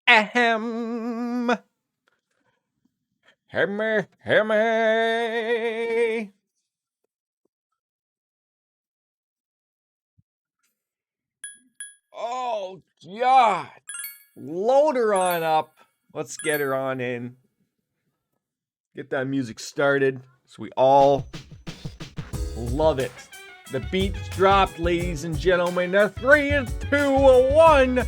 Ahem. Hemme. Oh, God. Load her on up. Let's get her on in. Get that music started so we all love it. The beats dropped, ladies and gentlemen. A 3, a 2, a 1.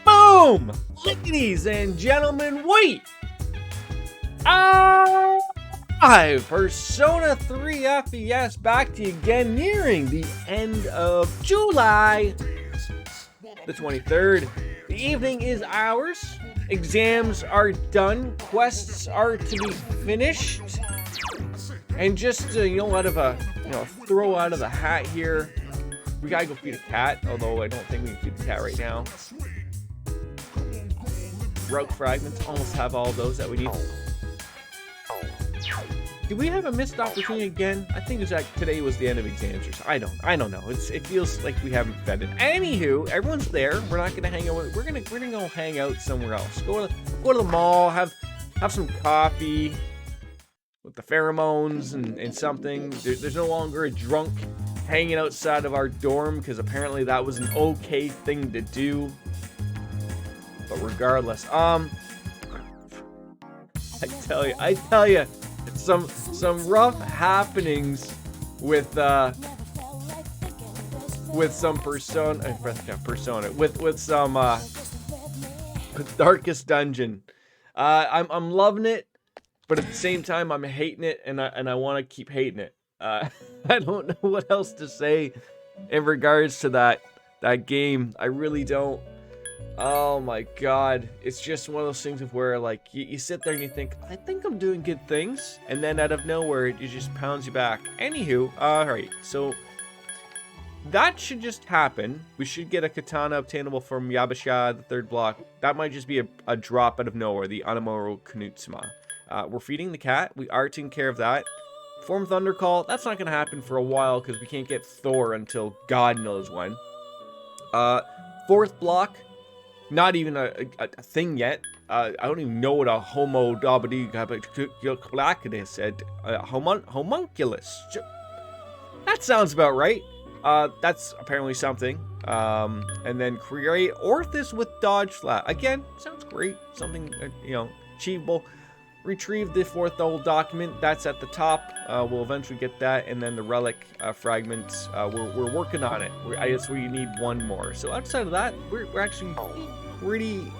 Boom! Ladies and gentlemen, wait! Persona 3 FES back to you again, nearing the end of July the 23rd. The evening is ours. Exams are done. Quests are to be finished. And just out of a throw out of the hat here, we gotta go feed a cat. Although I don't think we can feed the cat right now. Rogue fragments, almost have all those that we need. Did we have a missed opportunity again? I think it was that today was the end of exams or something. I don't know. It feels like we haven't fed it. Anywho, everyone's there. We're not gonna hang out. We're gonna go hang out somewhere else. Go to the mall. Have some coffee with the pheromones and something. There's no longer a drunk hanging outside of our dorm because apparently that was an okay thing to do. But regardless, I tell you. Some rough happenings with some persona with some Darkest Dungeon. I'm loving it, but at the same time I'm hating it, and I want to keep hating it. I don't know what else to say in regards to that game. I really don't. Oh my God, it's just one of those things of where like you sit there and you think, I think I'm doing good things, and then out of nowhere it just pounds you back. Anywho, alright, so that should just happen. We should get a katana obtainable from Yabasha, the 3rd block. That might just be a drop out of nowhere, the Anamoro Knutsuma. We're feeding the cat, we are taking care of that. Form Thundercall, that's not gonna happen for a while because we can't get Thor until God knows when. 4th block, not even a thing yet. I don't even know what a homo dabadi said. Homunculus. That sounds about right. That's apparently something. And then create Orthus with dodge flat. Again, sounds great. Something achievable. Retrieve the 4th old document. That's at the top. We'll eventually get that, and then the relic fragments. We're working on it. I guess we need one more. So outside of that, we're actually pretty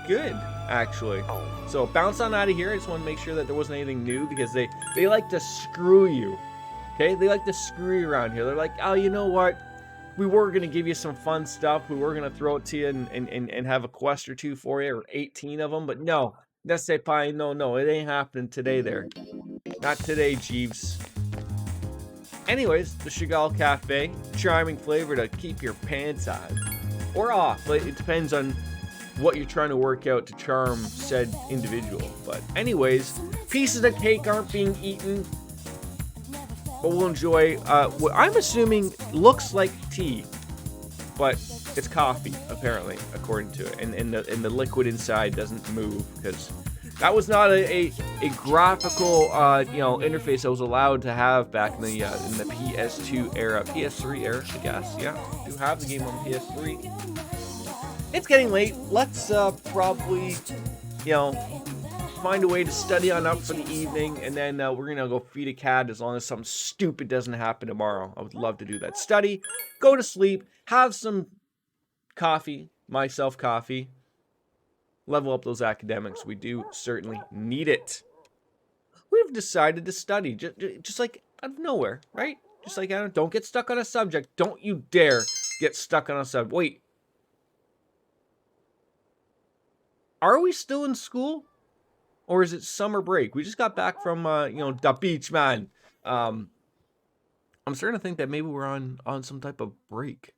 good, actually. So bounce on out of here. I just want to make sure that there wasn't anything new because they like to screw you. Okay, they like to screw you around here. They're like, oh, you know what? We were gonna give you some fun stuff. We were gonna throw it to you and have a quest or two for you, or 18 of them, but no. Senpai, no, it ain't happening today there. Not today, Jeeves. Anyways, the Chagall Cafe. Charming flavor to keep your pants on. Or off, but it depends on what you're trying to work out to charm said individual. But anyways, pieces of cake aren't being eaten. But we'll enjoy what I'm assuming looks like tea. But it's coffee, apparently, according to it, and the liquid inside doesn't move because that was not a graphical interface I was allowed to have back in the PS2 era, PS3 era, I guess. Yeah, I do have the game on PS3. It's getting late. Let's probably find a way to study on up for the evening, and then we're gonna go feed a cat as long as something stupid doesn't happen tomorrow. I would love to do that. Study, go to sleep, have some coffee, myself coffee, level up those academics. We do certainly need it. We've decided to study just like out of nowhere, right? Just like, don't get stuck on a subject. Don't you dare get stuck on a subject. Wait, are we still in school? Or is it summer break? We just got back from, the beach, man. I'm starting to think that maybe we're on some type of break.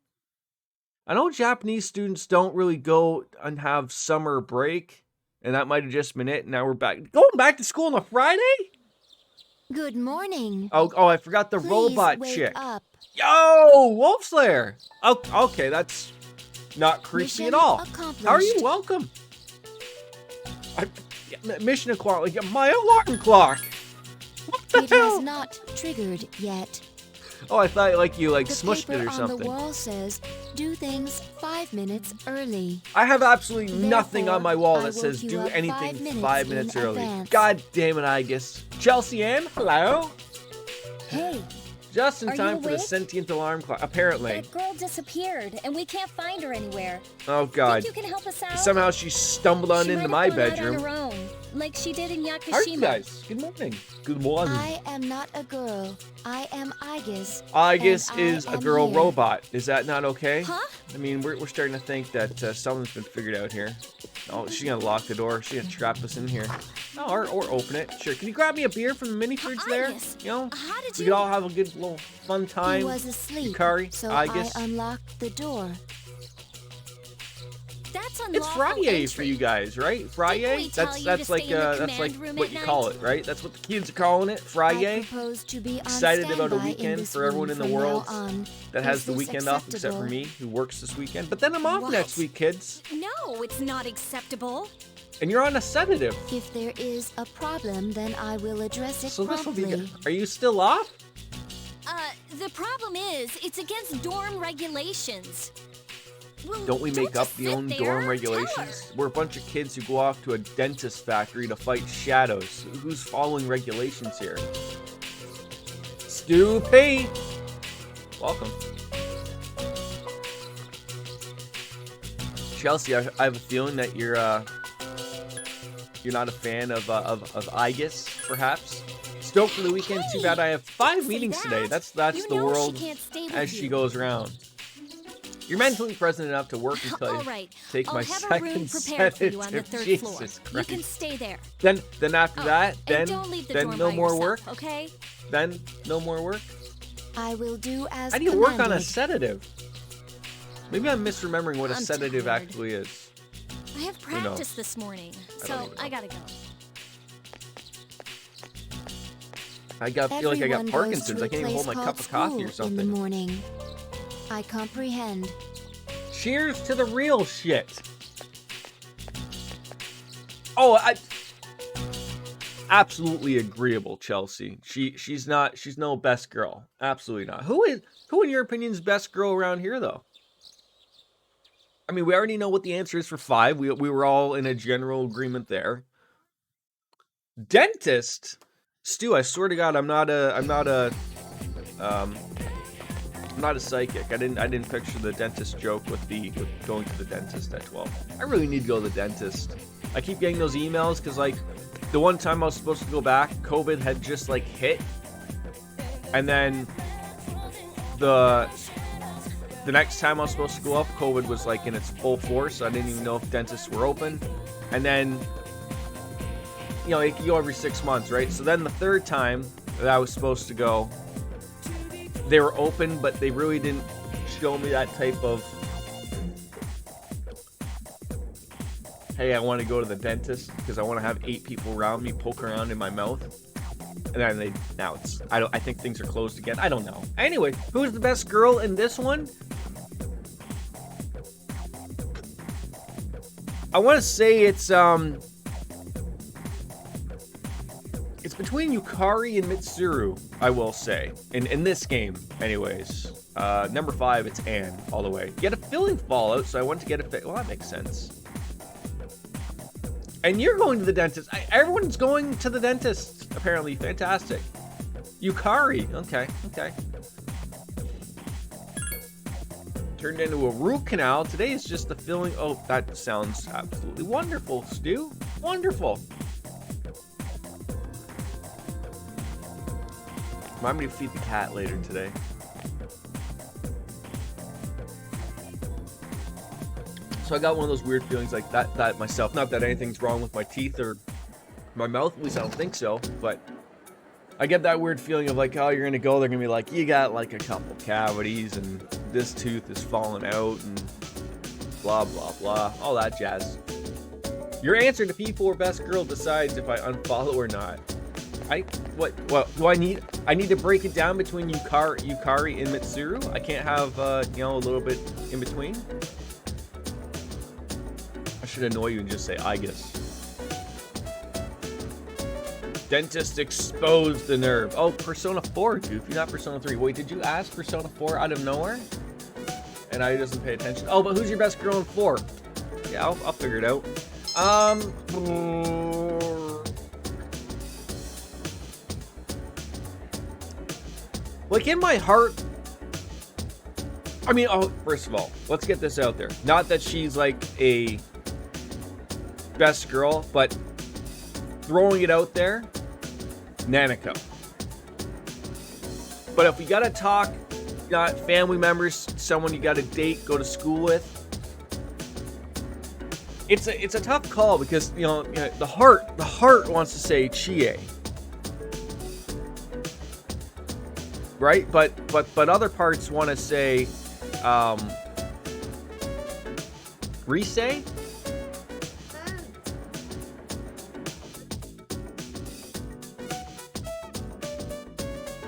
I know Japanese students don't really go and have summer break, and that might have just been it. Now we're back. Going back to school on a Friday? Good morning. Oh, I forgot the Please robot wake chick. up. Yo, Wolf Slayer. Oh, okay, that's Not creepy Mission at all. accomplished. How are you? Welcome. Mission accomplished. My alarm clock. What the It hell? has not triggered yet. Oh, I thought you The smushed paper it or on the something. wall says, do things 5 minutes early. I have absolutely nothing on my wall I that woke says you do up anything 5 minutes 5 minutes in early. advance. God damn it, I guess. Chelsea Ann, hello. Hey, Just in Are you time for the awake? sentient alarm clock. Apparently. that girl disappeared, and we can't find her anywhere. Oh God. Think you can help us out? Somehow she stumbled on She into might my have gone out bedroom. on her own, like she did in Yakushima. How are you guys? Good morning. Good morning. I am not a girl. I am Aegis. Aegis and I is a am girl here. robot. Is that not okay? Huh? I mean, we're starting to think that something's been figured out here. Oh, she's gonna lock the door. She's gonna trap us in here. Oh, or open it. Sure. Can you grab me a beer from the mini fridge there? Aegis, You know, how did we you- could all have a good little fun time. He was asleep, Yukari, so Aegis. I unlocked the door. That's It's unlawful Friday entry. for you guys, right? Didn't Friday? we tell That's you that's to like stay in the that's like command room what at you call night? it, right? That's what the kids are calling it. I Friday. propose to be on Excited about a standby in weekend this for everyone room in the from now world on. That has Is the this weekend off, except for acceptable? me, who works this weekend. But then I'm off What? next week, kids. No, it's not acceptable. And you're on a sedative. If there is a problem, then I will address it So this will be promptly. good. Are you still off? The problem is, it's against dorm regulations. Well, Don't we make up just the sit own there, dorm tell regulations? her. We're a bunch of kids who go off to a dentist factory to fight shadows. Who's following regulations here? Stu P. Welcome. Chelsea, I have a feeling that you're not a fan of Aegis, perhaps. Stoked for the weekend. Too bad I have 5 say meetings today. that. That's You the know she world can't stay with as she you. goes around. You're mentally present enough to work until All you right, take I'll my have a room second prepared for you on the sedative. 3rd Jesus floor. Christ. You can stay there. Then after Oh, that, and then don't leave the then dorm no by more yourself, work. okay? Then no more work. I will do as How do you work on a commanded. sedative? Maybe I'm misremembering what a I'm sedative tired. actually is. I have knows? practice this morning, I don't so even know. I gotta go. I feel like I got Everyone goes Parkinson's. to I a can't even hold my place cup called of coffee or school in the something. morning. I comprehend. Cheers to the real shit. Oh, absolutely agreeable, Chelsea. She's no best girl. Absolutely not. Who in your opinion is best girl around here though? I mean, we already know what the answer is for 5. We were all in a general agreement there. Dentist? Stu, I swear to God, I'm not a psychic. I didn't picture the dentist joke with going to the dentist at 12. I really need to go to the dentist. I keep getting those emails because like the one time I was supposed to go back, COVID had just like hit, and then the next time I was supposed to go up, COVID was like in its full force. So I didn't even know if dentists were open, and then you know you can go every 6 months, right? So then the third time that I was supposed to go, they were open, but they really didn't show me that type of, hey, I want to go to the dentist because I want to have 8 people around me poke around in my mouth. And then I think things are closed again. I don't know. Anyway, who's the best girl in this one? I want to say it's between Yukari and Mitsuru, I will say. In this game, anyways. Number 5, it's Anne, all the way. You had a filling Fallout, so I went to get a well, that makes sense. And you're going to the dentist. Everyone's going to the dentist, apparently. Fantastic. Yukari. Okay. Turned into a root canal. Today is just the filling. Oh, that sounds absolutely wonderful, Stu. Wonderful. Remind me to feed the cat later today. So I got one of those weird feelings like that myself. Not that anything's wrong with my teeth or my mouth, at least I don't think so, but I get that weird feeling of like, oh, you're gonna go, they're gonna be like, you got like a couple cavities and this tooth is falling out and blah, blah, blah, all that jazz. Your answer to P4 Best Girl decides if I unfollow or not. What do I need? I need to break it down between Yukari and Mitsuru? I can't have, a little bit in between? should annoy you and just say Igus. Dentist exposed the nerve. Oh, Persona 4, Goofy, not Persona 3. Wait, did you ask Persona 4 out of nowhere? And I doesn't pay attention. Oh, but who's your best girl in 4? Yeah, I'll figure it out. Like, in my heart, I mean, oh, first of all, let's get this out there. Not that she's like a best girl, but throwing it out there, Nanako. But if we gotta talk, got family members, someone you gotta date, go to school with, it's a tough call because you know the heart wants to say Chie. Right? But other parts want to say Rise?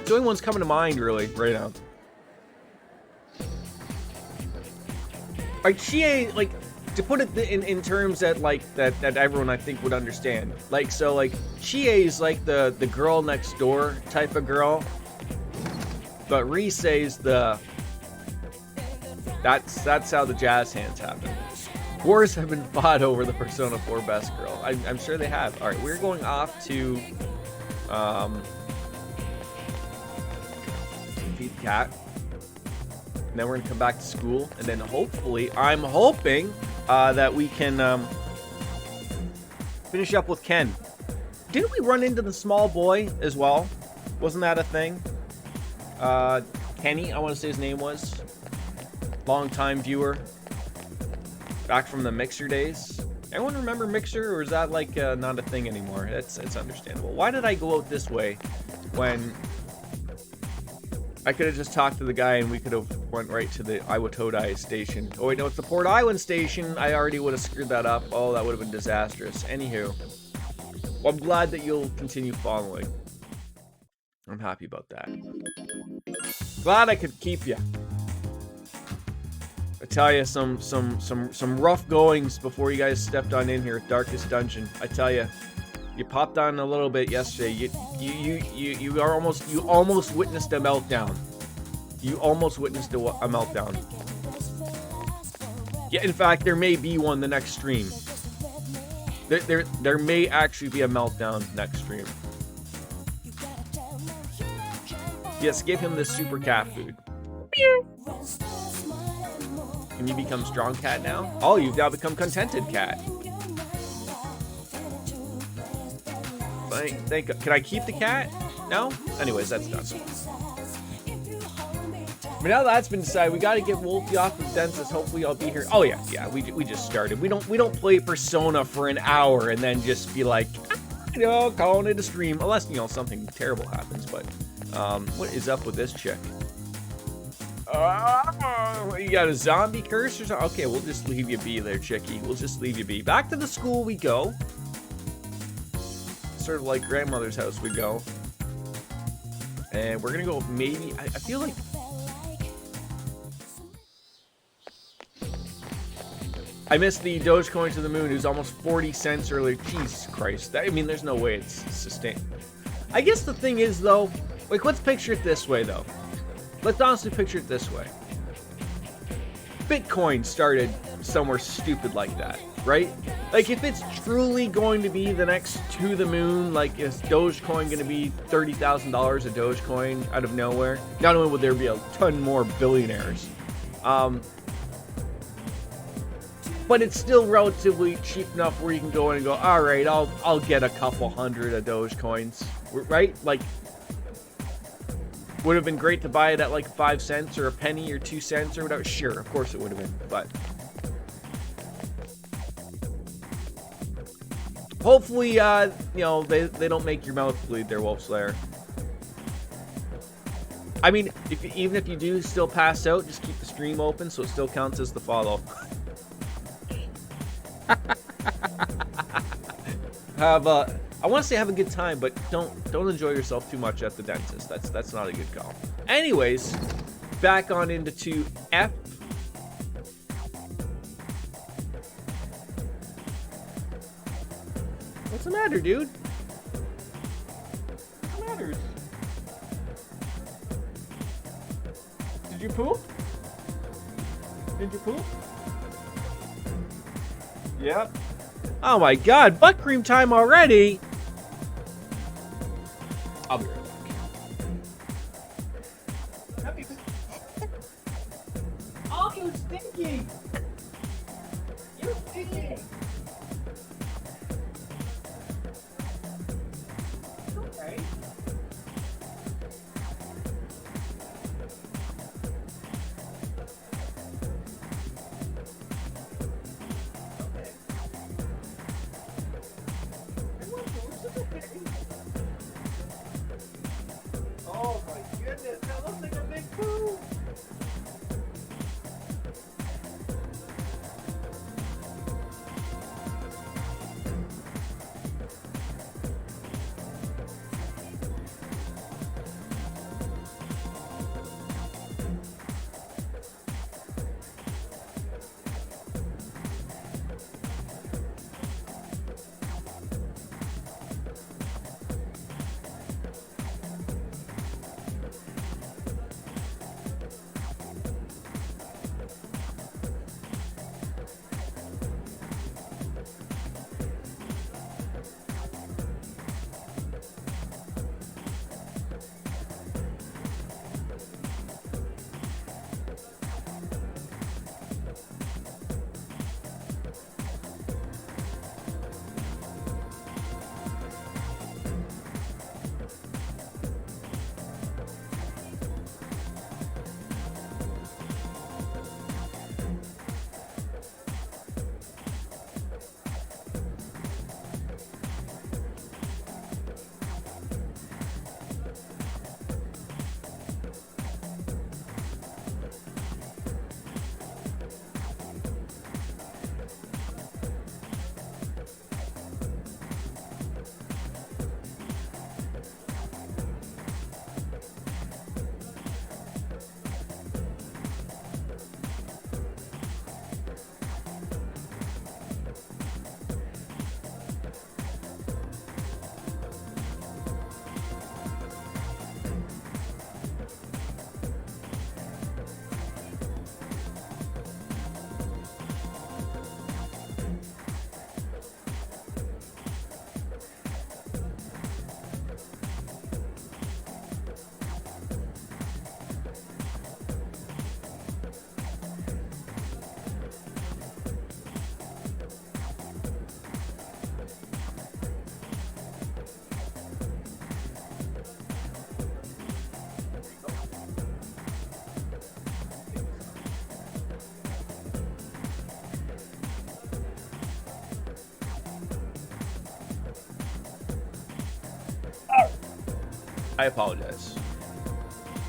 The only one's coming to mind really right now. Like Chie, like to put it in terms that like that everyone I think would understand. Like so like Chie is like the girl next door type of girl. But Rise is that's how the jazz hands happen. Wars have been fought over the Persona 4 best girl. I'm sure they have. All right, we're going off to feed the cat. And then we're gonna come back to school, and then hopefully, I'm hoping that we can finish up with Ken. Didn't we run into the small boy as well? Wasn't that a thing? Kenny, I want to say his name was. Long-time viewer. Back from the Mixer days. Anyone remember Mixer, or is that like not a thing anymore? It's understandable. Why did I go out this way when I could have just talked to the guy and we could have went right to the Iwatodai station? Oh wait, no, it's the Port Island station. I already would have screwed that up. Oh, that would have been disastrous. Anywho, well, I'm glad that you'll continue following. I'm happy about that. Glad I could keep you. I tell you, some rough goings before you guys stepped on in here at Darkest Dungeon. I tell you, you popped on a little bit yesterday. You almost witnessed a meltdown. You almost witnessed a meltdown. Yeah, in fact, there may be one the next stream. There may actually be a meltdown next stream. Yes, give him this super cat food. Can you become strong cat now? Oh, you've now become contented cat. Can I keep the cat? No? Anyways, that's done. But now that's been decided, we gotta get Wolfie off the dentist. Hopefully I'll be here. Oh yeah, we just started. We don't play Persona for an hour and then just be like, you know, calling it a stream. Unless, you know, something terrible happens, but what is up with this chick? You got a zombie curse or something? Okay, we'll just leave you be there, chickie. We'll just leave you be. Back to the school we go. Sort of like grandmother's house we go. And we're gonna go maybe, I feel like... I missed the Dogecoin to the moon. It was almost 40 cents earlier. Jesus Christ. I mean, there's no way it's sustained. I guess the thing is, though, like, let's picture it this way, though. Let's honestly picture it this way. Bitcoin started somewhere stupid like that, right? Like, if it's truly going to be the next to the moon, like, is Dogecoin going to be $30,000 a Dogecoin out of nowhere? Not only would there be a ton more billionaires, but it's still relatively cheap enough where you can go in and go, all right, I'll get a couple hundred of Dogecoins, right? Like, would have been great to buy it at like 5 cents or a penny or 2 cents or whatever. Sure, of course it would have been, but hopefully, you know, they don't make your mouth bleed there, Wolf Slayer. I mean, even if you do still pass out, just keep the stream open so it still counts as the follow. I want to say have a good time, but don't enjoy yourself too much at the dentist. That's not a good call. Anyways, back on into F. What's the matter, dude? What's the matter? Did you poop? Did you poop? Yep. Oh my god, butt cream time already! I'll be right back. Oh, you stinky! You stinky! Okay. Oh my goodness, that looks like a big poo! I apologize.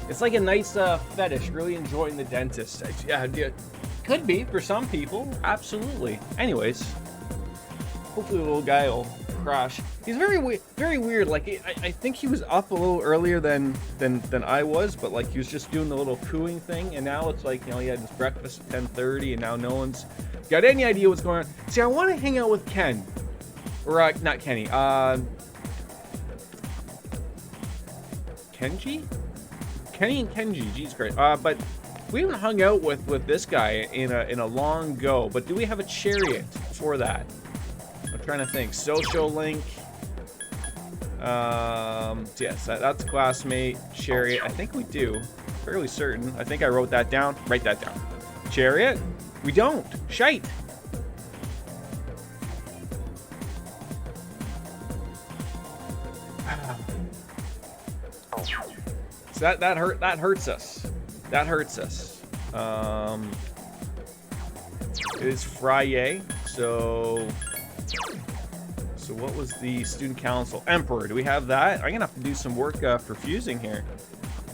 It's like a nice fetish, really enjoying the dentist. Yeah, could be for some people, absolutely. Anyways, hopefully the little guy will crash. He's very weird. Like I think he was up a little earlier than I was, but like he was just doing the little cooing thing, and now it's like, you know, he had his breakfast at 10:30, and now no one's got any idea what's going on. See, I want to hang out with Ken, or not Kenny. Kenji? Kenny and Kenji, jeez, great. But we haven't hung out with this guy in a long go. But do we have a chariot for that? I'm trying to think. Social link. Yes, that's classmate chariot. I think we do. Fairly certain. I think I wrote that down. Write that down. Chariot? We don't. Shite. So that hurts us. That hurts us. It is Friday, so what was the student council? Emperor, do we have that? I'm gonna have to do some work for fusing here.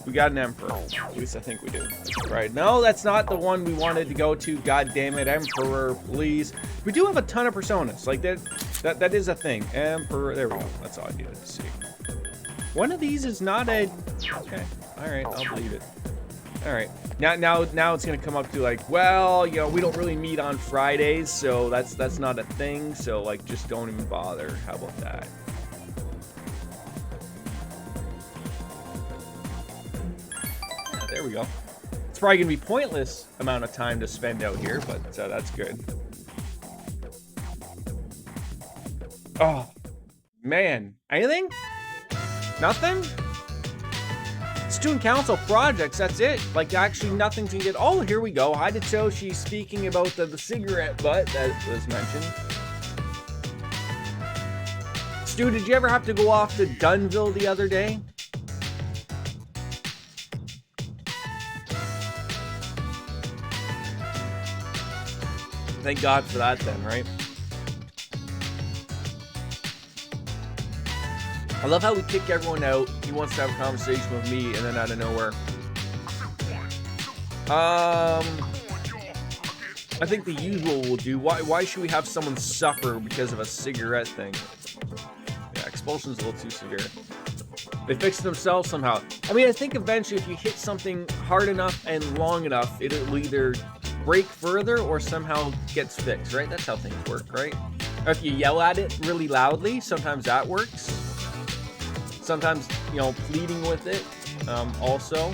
We got an emperor. At least I think we do. Right, no, that's not the one we wanted to go to. God damn it, emperor, please. We do have a ton of personas. Like that is a thing. Emperor, there we go. That's all I needed to see. One of these is not a... Okay, alright, I'll believe it. All right. Now it's gonna come up to like, well, you know, we don't really meet on Fridays, so that's not a thing. So like, just don't even bother. How about that? Yeah, there we go. It's probably gonna be pointless amount of time to spend out here, but that's good. Oh, man. Anything? Nothing? Student council projects, that's it. Like, actually nothing to get. Oh, here we go. Hi to Toshi speaking about the cigarette butt that was mentioned. Stu, did you ever have to go off to Dunville the other day? Thank God for that then, right? I love how we kick everyone out. He wants to have a conversation with me, and then out of nowhere. I think the usual will do. Why should we have someone suffer because of a cigarette thing? Yeah, expulsion's a little too severe. They fix it themselves somehow. I mean, I think eventually if you hit something hard enough and long enough, it'll either break further or somehow gets fixed, right? That's how things work, right? Or if you yell at it really loudly, sometimes that works. Sometimes, you know, pleading with it, also.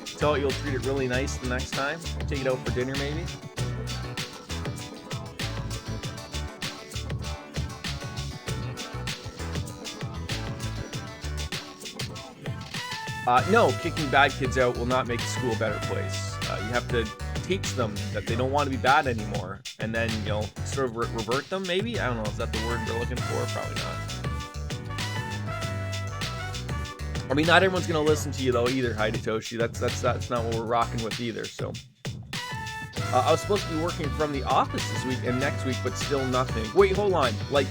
Tell it you'll treat it really nice the next time. Take it out for dinner, maybe. No, kicking bad kids out will not make school a better place. You have to teach them that they don't want to be bad anymore, and then, you know, sort of revert them, maybe? I don't know, is that the word we're looking for? Probably not. I mean, not everyone's gonna listen to you though either, Hidetoshi. That's not what we're rocking with either. So, I was supposed to be working from the office this week and next week, but still nothing. Wait, hold on. Like,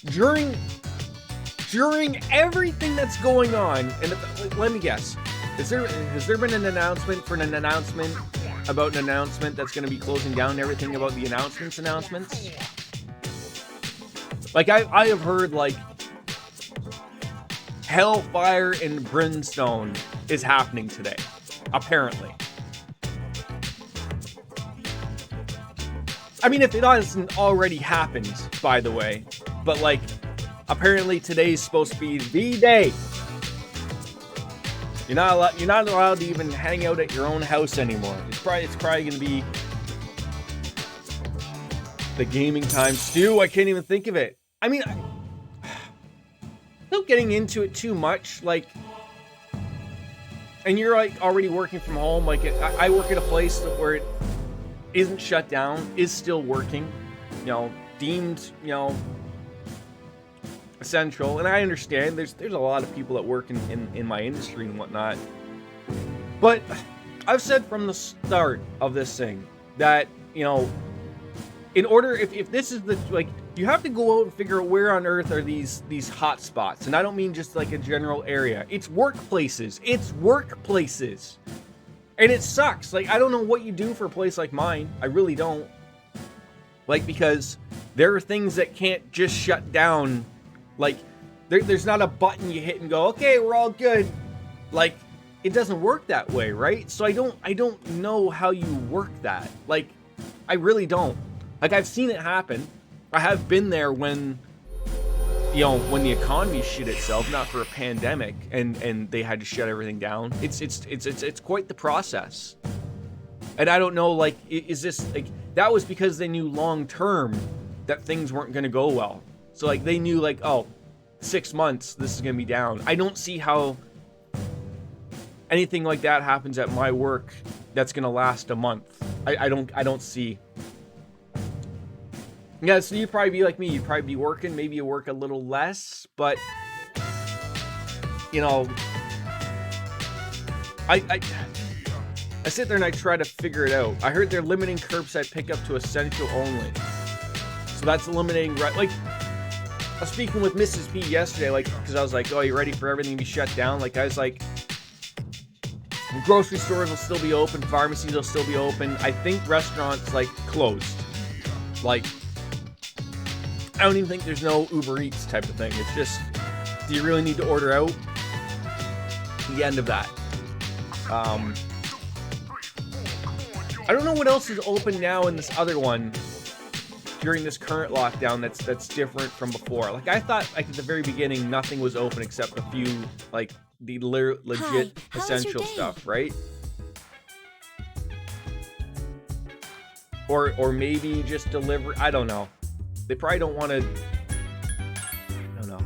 during everything that's going on, and let me guess, has there been an announcement about an announcement that's gonna be closing down everything about the announcements? Like, I have heard like hellfire and brimstone is happening today, apparently. I mean, if it hasn't already happened, by the way, but like, apparently today's supposed to be the day. You're not allowed to even hang out at your own house anymore. It's probably gonna be the gaming time. Stu, I can't even think of it. I mean, without getting into it too much, like, and you're like already working from home. Like, I work at a place where it isn't shut down, is still working, you know, deemed, you know, essential. And I understand there's a lot of people that work in my industry and whatnot, but I've said from the start of this thing that, you know, in order, if this is the, like, you have to go out and figure out where on earth are these hot spots. And I don't mean just like a general area. It's workplaces. And it sucks. Like, I don't know what you do for a place like mine. I really don't. Like, because there are things that can't just shut down. Like, there's not a button you hit and go, okay, we're all good. Like, it doesn't work that way, right? So I don't know how you work that. Like, I really don't. Like, I've seen it happen. I have been there when, you know, when the economy shit itself, not for a pandemic, and they had to shut everything down. It's quite the process. And I don't know, like, is this, like, that was because they knew long term that things weren't going to go well. So, like, they knew, like, oh, 6 months, this is going to be down. I don't see how anything like that happens at my work that's going to last a month. I don't see. Yeah, so you'd probably be like me. You'd probably be working. Maybe you work a little less, but, you know, I sit there and I try to figure it out. I heard they're limiting curbside pickup to essential only. So that's eliminating, right? Like, I was speaking with Mrs. P yesterday, like, because I was like, oh, you ready for everything to be shut down? Like, I was like, grocery stores will still be open. Pharmacies will still be open. I think restaurants, like, closed. Like, I don't even think there's no Uber Eats type of thing. It's just, do you really need to order out? The end of that. I don't know what else is open now in this other one during this current lockdown that's different from before. Like, I thought, like, at the very beginning, nothing was open except a few, like, the legit Hi, how was your essential day? stuff, right? Or maybe just deliver. I don't know. They probably don't want to. I don't know.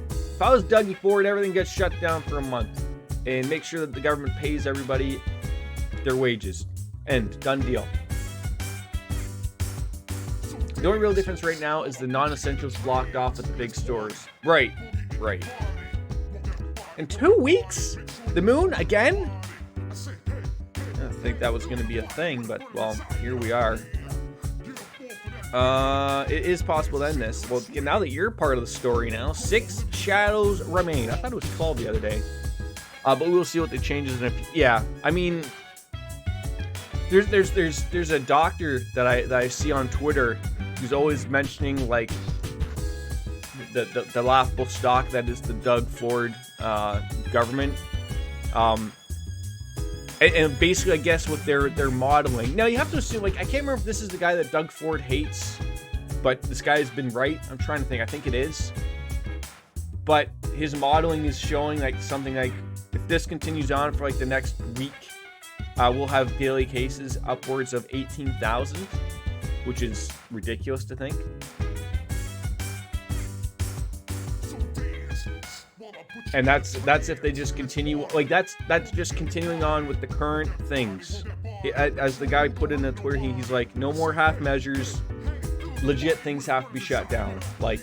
If I was Dougie Ford, everything gets shut down for a month, and make sure that the government pays everybody their wages. End. Done deal. The only real difference right now is the non-essentials blocked off at the big stores. Right. Right. In 2 weeks? The moon again? I didn't think that was going to be a thing, but, well, here we are. It is possible to end this. Well, now that you're part of the story now, 6 shadows remain. I thought it was 12 the other day. But we will see what the changes in. Yeah, I mean, there's a doctor that I see on Twitter who's always mentioning, like, the laughable stock that is the Doug Ford government. And basically, I guess what they're modeling. Now, you have to assume, like, I can't remember if this is the guy that Doug Ford hates, but this guy has been right. I'm trying to think. I think it is. But his modeling is showing, like, something like, if this continues on for, like, the next week, we'll have daily cases upwards of 18,000, which is ridiculous to think. And that's if they just continue, like, that's just continuing on with the current things. As the guy put in the Twitter, he's like, no more half measures. Legit things have to be shut down. Like,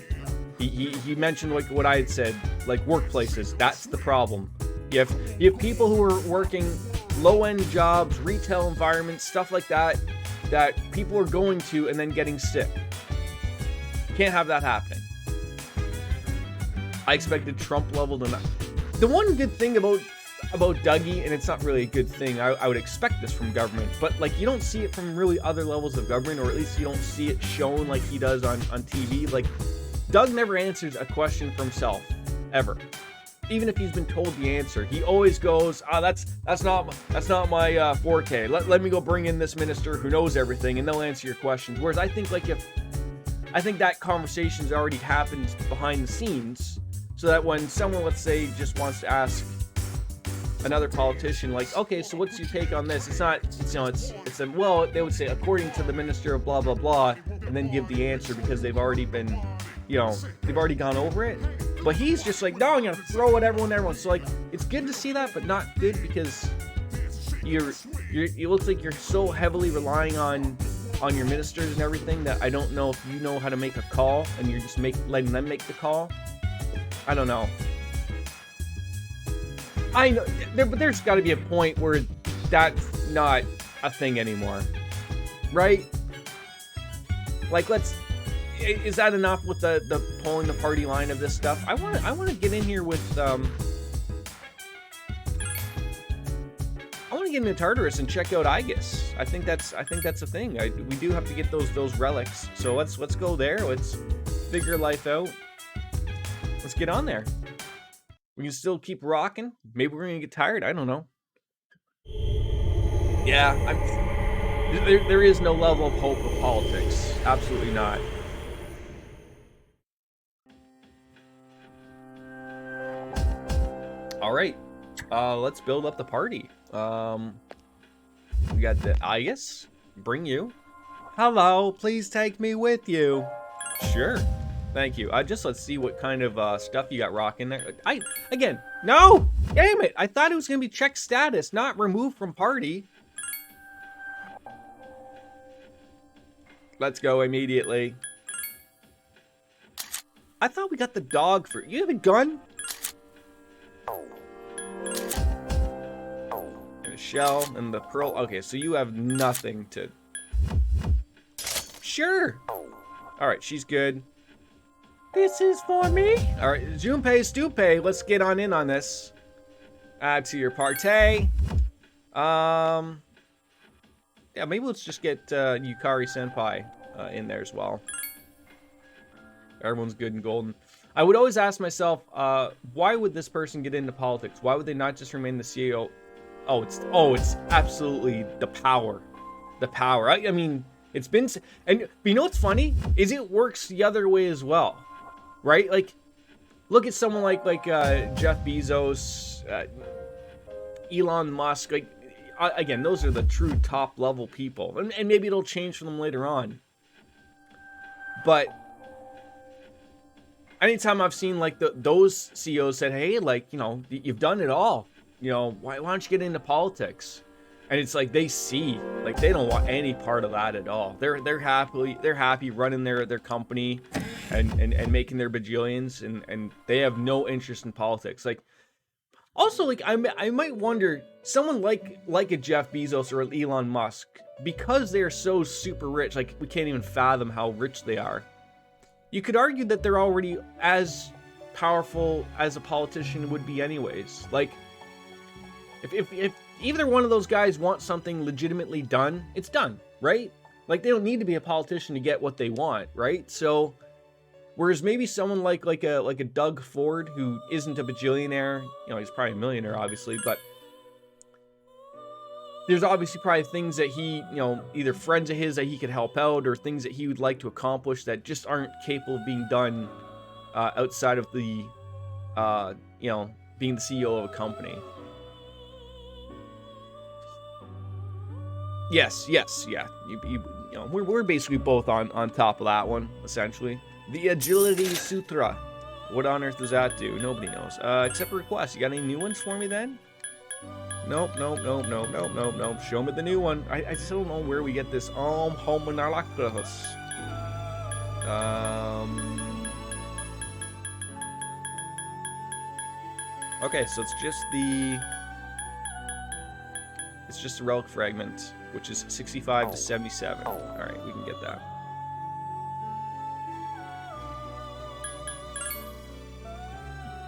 he mentioned, like, what I had said, like, workplaces. That's the problem. You have people who are working low-end jobs, retail environments, stuff like that people are going to and then getting sick. Can't have that happening. I expected Trump level to not. The one good thing about Dougie, and it's not really a good thing, I would expect this from government, but, like, you don't see it from really other levels of government, or at least you don't see it shown like he does on TV. Like, Doug never answers a question for himself, ever. Even if he's been told the answer, he always goes, that's not my forte. Let me go bring in this minister who knows everything, and they'll answer your questions. Whereas I think that conversation's already happened behind the scenes, so that when someone, let's say, just wants to ask another politician, like, okay, so what's your take on this? Well, they would say, according to the minister of blah, blah, blah, and then give the answer because they've already been, they've already gone over it. But he's just like, no, I'm going to throw at everyone. So, like, it's good to see that, but not good because it looks like you're so heavily relying on your ministers and everything that I don't know if you know how to make a call and you're just letting them make the call. I don't know. I know, but there's got to be a point where that's not a thing anymore, right? Like, is that enough with the pulling the party line of this stuff? I want to get in here with I want to get into Tartarus and check out Aegis. I think that's a thing. We do have to get those relics. So let's go there. Let's figure life out. Let's get on there. We can still keep rocking. Maybe we're gonna get tired. I don't know. Yeah, there is no level of hope with politics. Absolutely not. All right, let's build up the party. We got the Aegis. Bring you. Hello, please take me with you. Sure. Thank you. Let's see what kind of stuff you got rocking there. No! Damn it! I thought it was gonna be check status, not removed from party. Let's go immediately. I thought we got the dog for you. Have a gun? And a shell and the pearl. Okay, so you have nothing to. Sure. All right, she's good. This is for me. All right, Junpei Stupei, let's get on in on this. Add to your party. Yeah, maybe let's just get Yukari Senpai in there as well. Everyone's good and golden. I would always ask myself, why would this person get into politics? Why would they not just remain the CEO it's absolutely the power. I mean, it's been, and you know what's funny is it works the other way as well, right? Like, look at someone like Jeff Bezos, Elon Musk. Like, again, those are the true top level people, and maybe it'll change for them later on. But anytime I've seen like those CEOs said, hey, like, you know, you've done it all, you know, why don't you get into politics? And it's like they see, like, they don't want any part of that at all. They're happy running their company and making their bajillions, and they have no interest in politics. Like, also, like, I might wonder, someone like a Jeff Bezos or Elon Musk, because they're so super rich, like, we can't even fathom how rich they are. You could argue that they're already as powerful as a politician would be anyways. Like, if either one of those guys wants something legitimately done, it's done, right? Like, they don't need to be a politician to get what they want, right? So, whereas maybe someone like a Doug Ford, who isn't a bajillionaire, you know, he's probably a millionaire, obviously, but there's obviously probably things that he, you know, either friends of his that he could help out, or things that he would like to accomplish that just aren't capable of being done outside of the, you know, being the CEO of a company. Yes, yeah. You know, we're basically both on top of that one, essentially. The Agility Sutra. What on earth does that do? Nobody knows. Accept a request. You got any new ones for me then? Nope. Show me the new one. I still don't know where we get this homonarlactus. Okay, so it's just the relic fragment, which is 65 to 77. Alright, we can get that.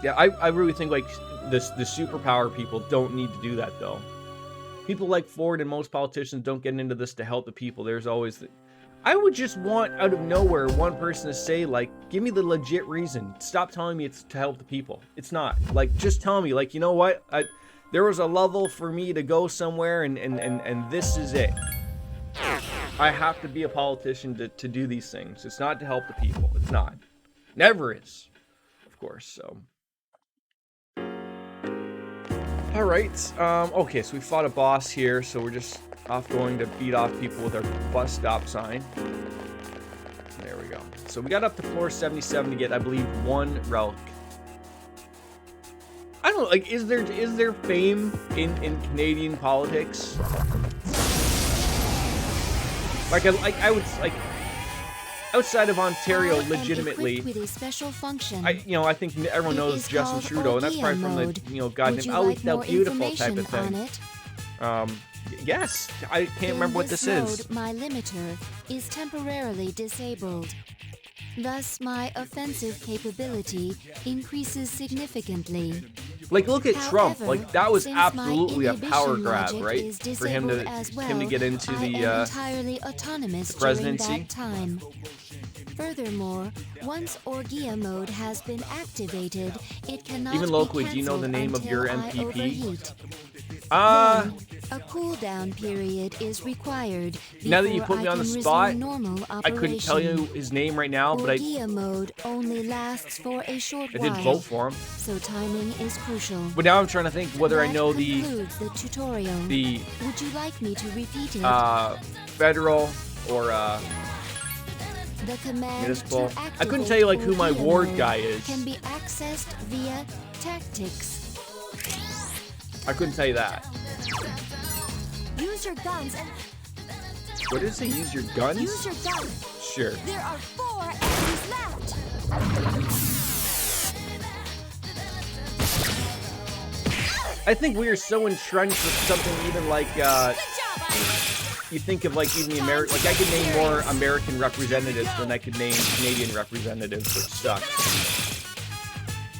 Yeah, I really think, like, the superpower people don't need to do that, though. People like Ford and most politicians don't get into this to help the people. There's always I would just want, out of nowhere, one person to say, like, give me the legit reason. Stop telling me it's to help the people. It's not. Like, just tell me, like, you know what? There was a level for me to go somewhere, and this is it. I have to be a politician to do these things. It's not to help the people. It's not. Never is. Of course, so. Alright, okay, so we fought a boss here, so we're just off going to beat off people with our bus stop sign. There we go. So we got up to floor 77 to get, I believe, one relic. I don't know, like, is there fame in Canadian politics? Like I would, like, outside of Ontario, legitimately, with a special function. I think everyone knows Justin Trudeau, and that's probably from the, you know, goddamn, oh, it's that beautiful type of thing. Yes, I can't remember what this is. My limiter is temporarily disabled. Thus, my offensive capability increases significally. Like, look at Trump. However, Like, that was since absolutely my a power inhibition grab, logic right? is For him disabled as well, to get into I the am entirely autonomous presidency. during that time. Furthermore, once Orgia mode has been activated, it cannot Even locally, be do you know the name of until your I MPP? overheat. Uh, Then, a cooldown period is required. Now that you put me on the spot, I couldn't tell you operation. his name right now, but Orgia mode only lasts for a short I while. did vote for him. So timing is crucial. But now I'm trying to think whether I That know the concludes the tutorial. Would you like me to repeat it? federal or The command municipal. to I couldn't tell you, like, who my activate ward mode guy is. Can be accessed via tactics. I couldn't tell you that. Use your guns and What did it say? Use your guns? use your gun. Sure. There are 4 enemies left. I think we are so entrenched with something even like Good job, Ike. you think of, like, even the American, like, I could name more American representatives than I could name Canadian representatives, which sucks.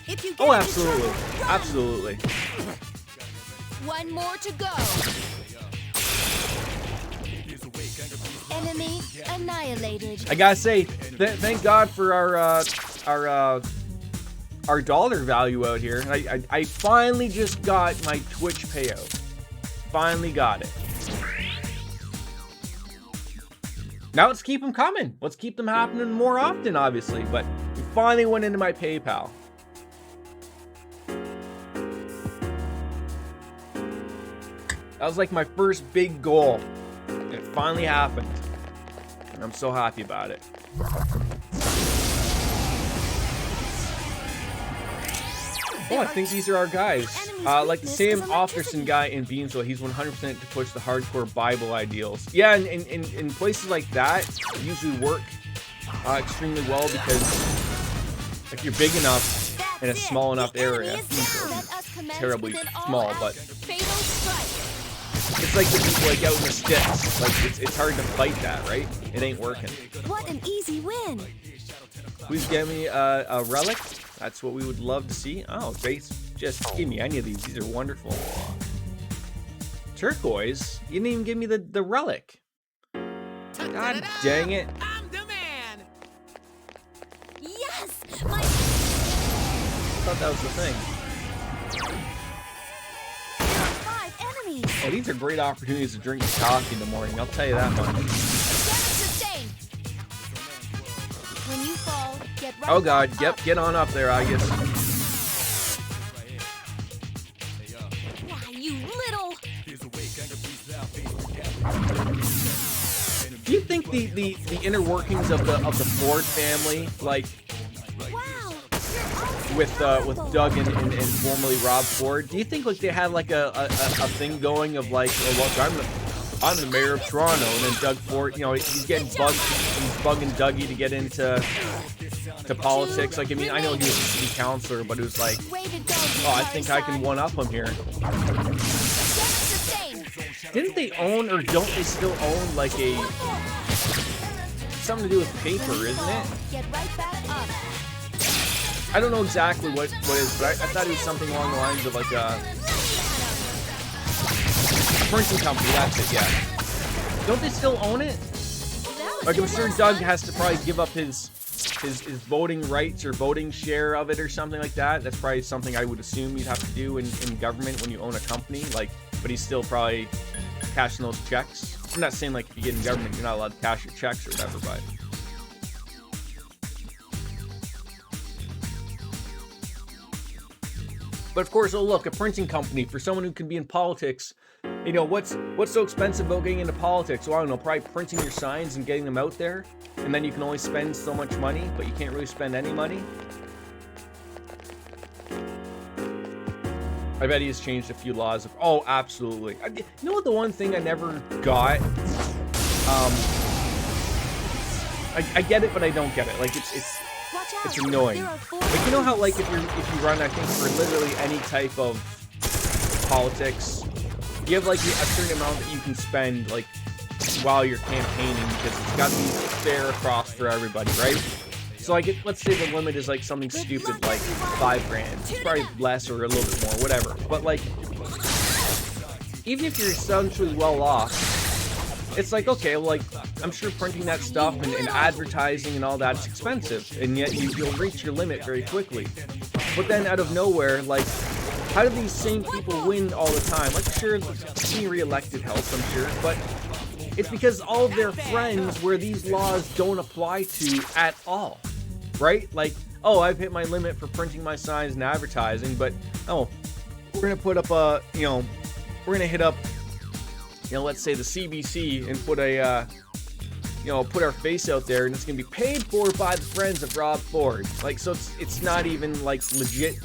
If you get Oh, into absolutely. trouble, run. Absolutely. One more to go. Enemy annihilated. I gotta say, thank God for our dollar value out here. I finally just got my Twitch payout. finally got it. Now let's keep them coming. Let's keep them happening more often, obviously. But we finally went into my PayPal. That was like my first big goal. And it finally happened. And I'm so happy about it. Oh, I think these are our guys. Like the Sam Offerson guy in Beansville, he's 100% to push the hardcore Bible ideals. Yeah, and in places like that, usually work extremely well because if you're big enough in a small enough area, terribly small, but it's like the people like out in the sticks. Like it's hard to fight that, right? It ain't working. What an easy win! Please get me a relic. That's what we would love to see. Oh, base. Just give me any of these. These are wonderful. Turquoise? You didn't even give me the relic. God dang it. I'm the man. Yes! I thought that was the thing. There are 5 enemies! Oh, these are great opportunities to drink coffee in the morning. I'll tell you that much. Damage sustained. When you fall, get right Oh god, back yep, up. get on up there, I guess. Why, you little. Do you think the inner workings of the Ford family, like Wow! with Doug and formerly Rob Ford, do you think like they had like a thing going of like, oh look, I'm the mayor of Toronto, and then Doug Ford, you know, he's getting bugged, he's bugging Dougie to get into politics. Like, I mean, I know he was a city councilor, but it was like, Way to go, oh, I think I can one up him here. Damage sustained. Didn't they own, or don't they still own like a something to do with paper, isn't it? Get right back up. I don't know exactly what it is, but I thought it was something along the lines of like a printing company. That's it, yeah. Don't they still own it? Like, I'm sure Doug has to probably give up his voting rights or voting share of it or something like that. That's probably something I would assume you'd have to do in government when you own a company. Like, but he's still probably cashing those checks. I'm not saying like if you get in government, you're not allowed to cash your checks or whatever, but. But of course, oh look, a printing company for someone who can be in politics. You know, what's so expensive about getting into politics? Well, I don't know, probably printing your signs and getting them out there. And then you can only spend so much money, but you can't really spend any money. I bet he has changed a few laws. Oh, absolutely. You know what, the one thing I never got? I get it, but I don't get it. Like, it's Watch out! it's annoying. There are 4 Like, you know how, like, if you run, I think, for literally any type of politics, you have like a certain amount that you can spend like while you're campaigning because it's got to be fair across for everybody, right? So like, let's say the limit is like something stupid like $5,000. It's probably less or a little bit more, whatever. But like, even if you're essentially well off, it's like, okay, well, like, I'm sure printing that stuff and advertising and all that's expensive, and yet you'll reach your limit very quickly. But then out of nowhere, like, how do these same people win all the time? Like, sure, being re-elected helps, I'm sure, but it's because all of their friends where these laws don't apply to at all, right? Like, oh, I've hit my limit for printing my signs and advertising, but, oh, we're going to put up a, you know, we're going to hit up, you know, let's say the CBC and put a, you know, put our face out there, and it's going to be paid for by the friends of Rob Ford. Like, so it's not even, like, legit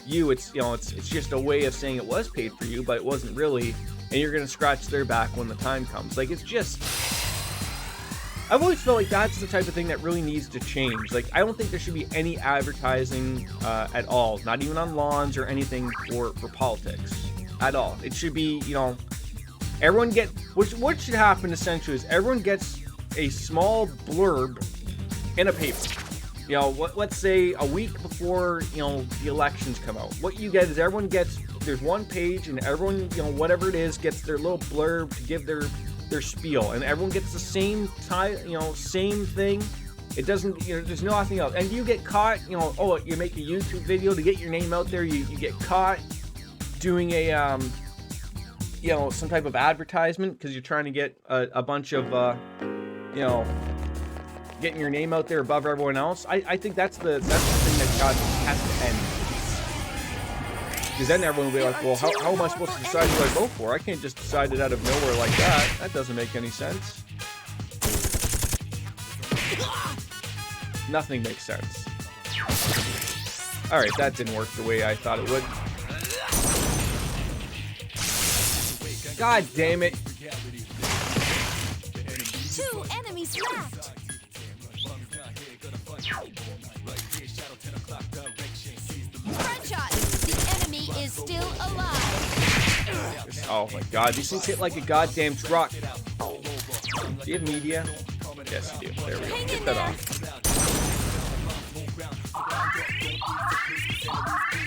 you, it's, you know, it's just a way of saying it was paid for you, but it wasn't really, and you're gonna scratch their back when the time comes. Like, it's just, I've always felt like that's the type of thing that really needs to change. Like, I don't think there should be any advertising at all, not even on lawns or anything for politics at all. It should be, you know, everyone get, what should happen essentially is everyone gets a small blurb in a paper. You know, let's say a week before, you know, the elections come out. What you get is everyone gets, there's one page, and everyone, you know, whatever it is, gets their little blurb to give their spiel, and everyone gets the same time, you know, same thing. It doesn't, you know, there's nothing else. And you get caught, you know, oh, you make a YouTube video to get your name out there, you get caught doing a, you know, some type of advertisement because you're trying to get a bunch of, you know, getting your name out there above everyone else. I think that's the thing that God has to end. Because then everyone will be like, well, how am I supposed to decide who I vote for? I can't just decide it out of nowhere like that. That doesn't make any sense. Nothing makes sense. Alright, that didn't work the way I thought it would. God damn it. 2 enemies left. Front shot. The enemy is still alive. Oh my god, these things hit like a goddamn truck. Do you have media? Yes, you do. There we go. Get that off.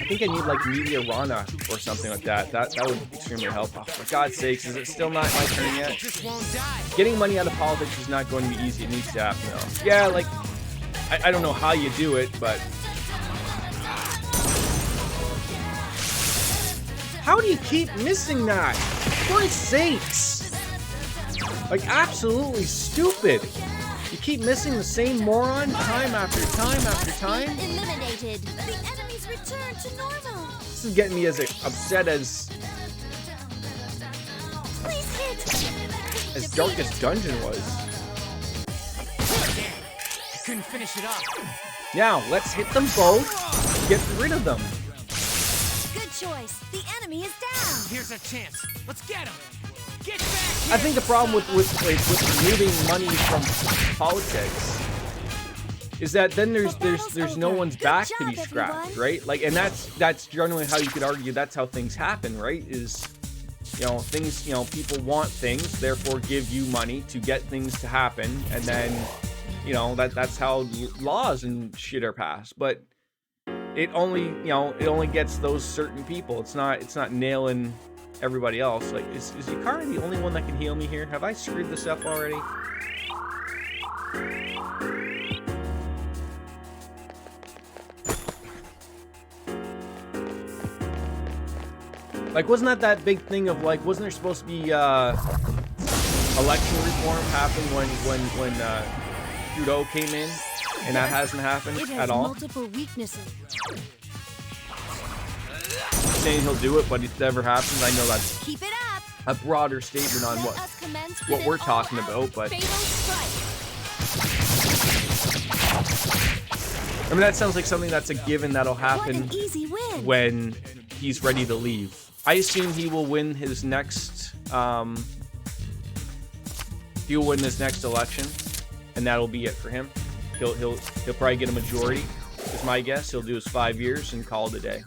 I think I need like media Rana or something like that. That would extremely help. Oh, for God's sakes, is it still not my turn yet? Getting money out of politics is not going to be easy. It needs to happen though. Yeah, like, I don't know how you do it, but... How do you keep missing that? For Christ's sakes! Like, absolutely stupid. You keep missing the same moron time after time after time. Eliminated. The enemies return to normal. This is getting me as upset as Please hit. Darkest Dungeon was. I couldn't finish it up. Now, let's hit them both. Get rid of them. Good choice. The enemy is down. Here's a chance. Let's get him. Get back here. I think the problem with removing money from politics is that then there's no one's back to be scratched, right? Like, and that's generally how you could argue that's how things happen, right? Is, you know, things, you know, people want things, therefore give you money to get things to happen, and then, you know, that's how laws and shit are passed. But it only, you know, it only gets those certain people. It's not nailing everybody else. Like, is Yukari the only one that can heal me here? Have I screwed this up already? Like, wasn't that big thing of, like, wasn't there supposed to be election reform happen when Trudeau came in, and that hasn't happened It at has all? multiple weaknesses. Saying he'll do it, but it never happens. I know that's Keep it up. a broader statement on Let us commence what with we're an talking all-out about, but fatal strike. I mean, that sounds like something that's a given that'll What happen an easy win. when he's ready to leave. I assume he will win his next he'll win this next election, and that'll be it for him. He'll probably get a majority, is my guess. He'll do his 5 years and call it a day.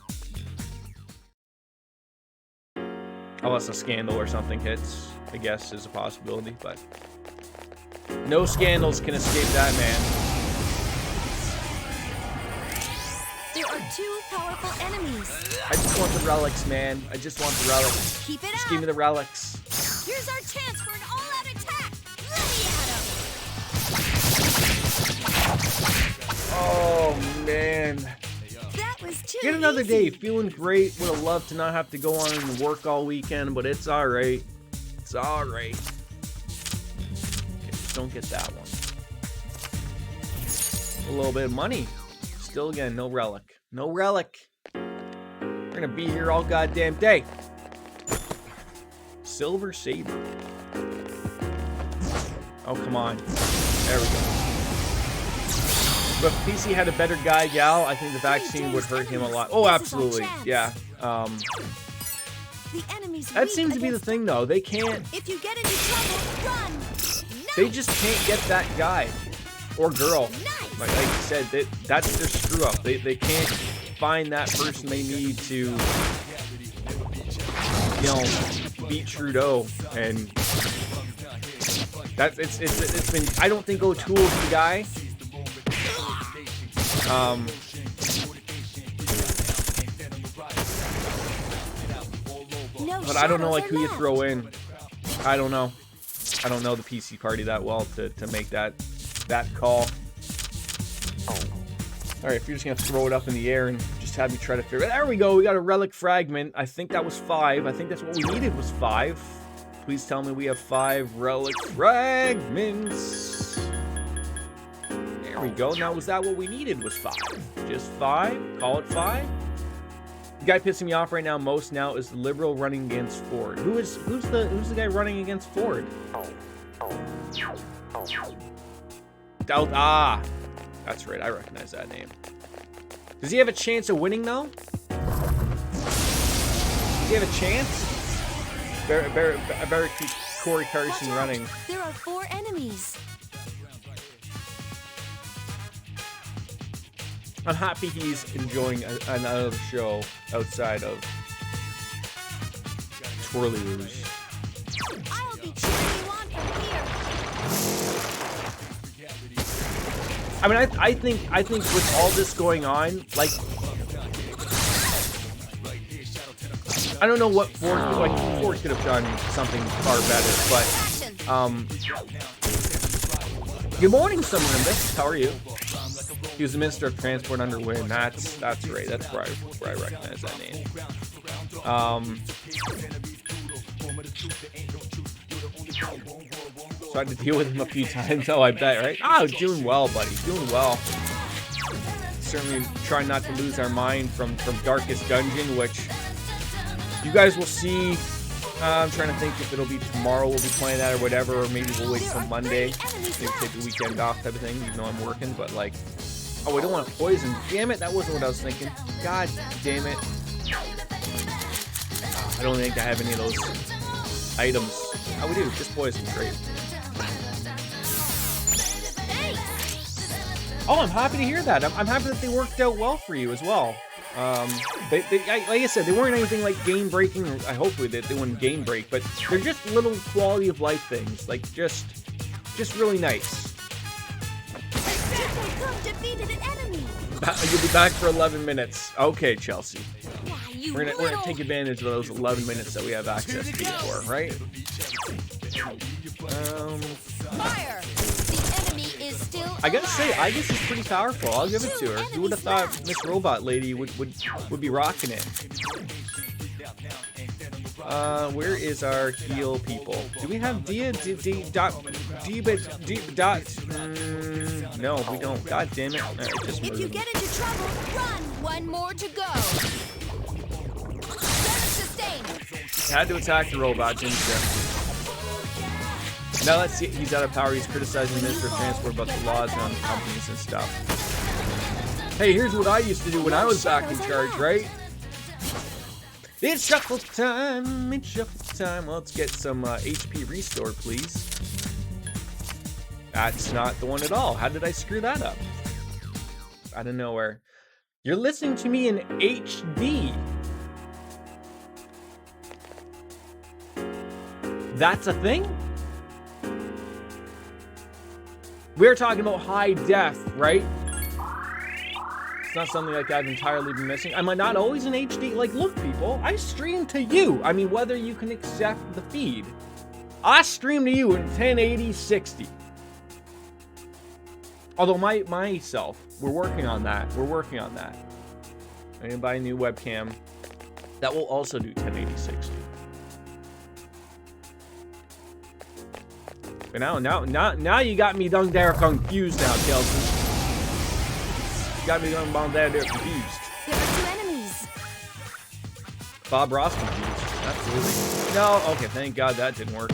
Unless a scandal or something hits, I guess is a possibility, but no scandals can escape that man. There are 2 powerful enemies. I just want the relics, man. I just want the relics. Keep it Just up. give me the relics. Here's our chance for an all-out attack. Let me at him. Oh, man. That was too Get another easy. day. Feeling great. Would have loved to not have to go on and work all weekend, but it's alright. It's alright. Okay, just don't get that one. A little bit of money. Still, again, no relic. No relic. We're gonna be here all goddamn day. Silver Saber. Oh, come on. There we go. But if PC had a better guy, gal, I think the vaccine would hurt him a lot. Oh, absolutely. Yeah. The enemy's That weak seems to be the against- thing, though. They can't. If you get into trouble, run. They just can't get that guy or girl. Nice. Like I said, that's their screw up. They can't find that person they need to, you know, beat Trudeau, and that's it's been. I don't think O'Toole's the guy. No But I don't know, like, shadows who are you left. throw in. I don't know. I don't know the PC party that well to make that call. All right, if you're just gonna throw it up in the air and just just had me try to figure it. There we go. We got a relic fragment. I think that was 5. I think that's what we needed was 5. Please tell me we have 5 relic fragments. There we go. Now, was that what we needed was 5? Just 5? Call it 5? The guy pissing me off right now most now is the liberal running against Ford. Who's the guy running against Ford? Ah, that's right. I recognize that name. Does he have a chance of winning though? Does he have a chance? Better keep Corey Carson running. There are 4 enemies. I'm happy he's enjoying another show outside of Twirlyroos. I'll be cheering you on from here. I mean, I think with all this going on, like, I don't know what Ford could have done something far better, but good morning, Summer Nimbus. How are you? He was the Minister of Transport under Wynn. That's right. That's where I recognize that name. So I had to deal with him a few times. Oh, I bet, right? Oh, doing well, buddy. Doing well. Certainly trying not to lose our mind from Darkest Dungeon, which you guys will see. I'm trying to think if it'll be tomorrow we'll be playing that or whatever, or maybe we'll wait till Monday. Maybe take the weekend off type of thing, even though I'm working. But like, oh, we don't want to poison. Damn it, that wasn't what I was thinking. God damn it. I don't think I have any of those items. Oh, we do. Just poison. Great. Oh, I'm happy to hear that. I'm happy that they worked out well for you as well. Like I said, they weren't anything like game breaking. I hope they wouldn't game break, but they're just little quality of life things. Like just really nice. Defeated an enemy. You'll be back for 11 minutes. Okay, Chelsea. Why, you We're gonna take advantage of those 11 minutes that we have access to for, right? Fire! The enemy is still I gotta say, alive. Aegis is pretty powerful. I'll give it to her. Who would have thought Miss Robot Lady would be rocking it? Where is our heal people? Do we have Dia? No, we don't. God damn it. All right, just If you move. get into trouble, run. One more to go. Damage sustained. Had to attack the robot, didn't you? Now let's see. He's out of power. He's criticizing the Minister of Transport about the laws on companies and stuff. Hey, here's what I used to do when I was back in charge, right? It's shuffle time. It's shuffle time. Well, let's get some HP restore, please. That's not the one at all. How did I screw that up? Out of nowhere. You're listening to me in HD. That's a thing? We're talking about high def, right? It's not something like I've entirely been missing. Am I not always in HD? Like, look, people, I stream to you. I mean, whether you can accept the feed. I stream to you in 1080 60. Although myself, we're working on that. We're working on that. I'm gonna buy a new webcam that will also do 1080 60. But now you got me down there confused now, Kelsey. You got me down there confused. There are 2 enemies. Bob Ross confused. Absolutely. No, okay, thank God that didn't work.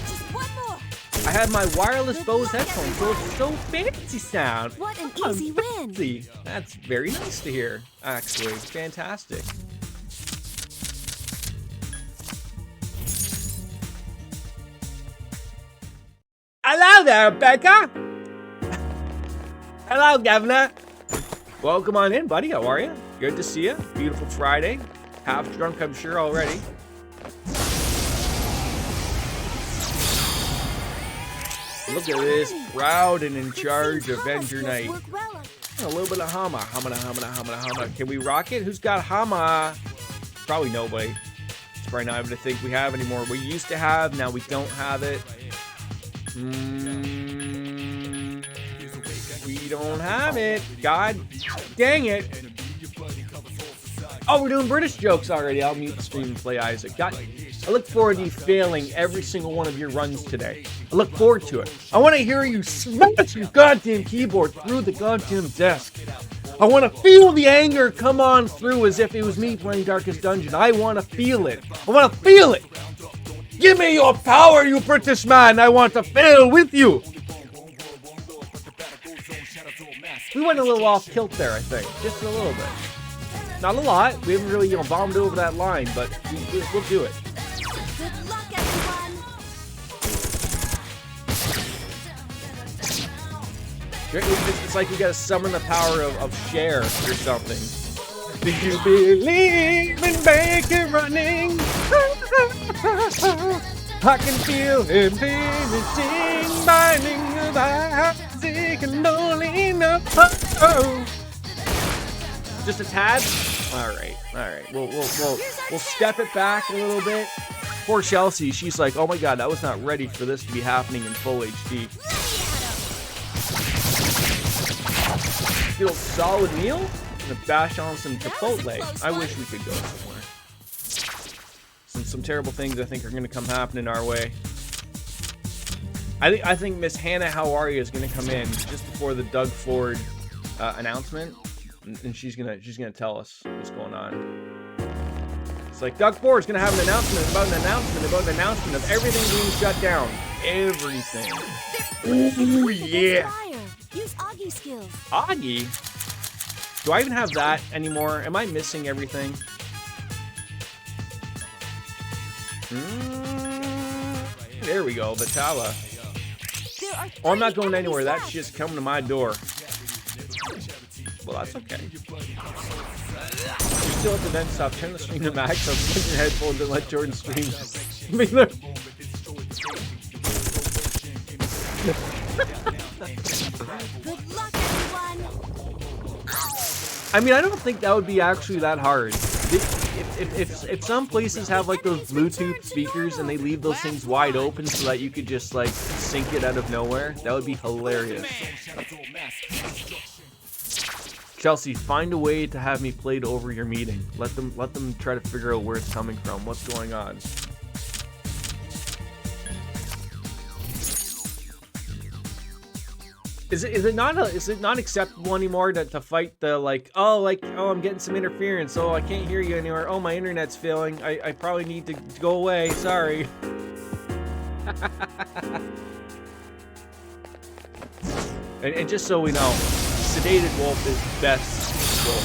Just one more. I had my wireless Bose headphones, so it's so fancy sound. What an easy win. Fancy. That's very nice to hear, actually. Fantastic. Hello there, Becca. Hello, Governor. Welcome on in, buddy. How are you? Good to see you. Beautiful Friday. Half drunk, I'm sure, already. Look at this. Proud and in charge Avenger Knight. Work well on- A little bit of Hama. Can we rock it? Who's got Hama? Probably nobody. It's probably not even a thing we have anymore. We used to have, now we don't have it. We don't have it. God dang it. Oh, we're doing British jokes already. I'll mute the stream and play Isaac. God, I look forward to you failing every single one of your runs today. I look forward to it. I want to hear you smash your goddamn keyboard through the goddamn desk. I want to feel the anger come on through as if it was me playing Darkest Dungeon. I want to feel it. I want to feel it. Give me your power, you British man. I want to fail with you. We went a little off kilt there, I think. Just a little bit. Not a lot. We haven't really, bombed over that line, but we'll do it. Good luck, everyone. It's like we gotta summon the power of Cher or something. Do you believe in bacon running? I can feel him finishing, binding of Isaac and rolling up. Oh. Just a tad? Alright. We'll step it back a little bit. Poor Chelsea, she's like, oh my god, I was not ready for this to be happening in full HD. Feel solid meal? And a bash on some Chipotle. I wish we could go somewhere. Some terrible things I think are gonna come happening our way. I think Miss Hannah How Are You is gonna come in just before the Doug Ford announcement. And she's gonna tell us what's going on. It's like Doug Ford is gonna have an announcement about an announcement of everything being shut down. Everything. Ooh, yeah. Use Augie skills. Augie? Do I even have that anymore? Am I missing everything? There we go, Vitala. Oh, I'm not going anywhere. That shit's coming to my door. Well, that's okay. You're still at the vent stop. Turn the stream to max. So plug your headphones and let Jordan stream. Good luck, everyone. I mean, I don't think that would be actually that hard. If some places have like those Bluetooth speakers and they leave those things wide open so that you could just like sync it out of nowhere, that would be hilarious. Chelsea, find a way to have me played over your meeting. Let them try to figure out where it's coming from. What's going on? Is it not acceptable anymore to fight the oh I'm getting some interference, oh I can't hear you anymore, oh my internet's failing, I probably need to go away, sorry. and just so we know, sedated wolf is best wolf.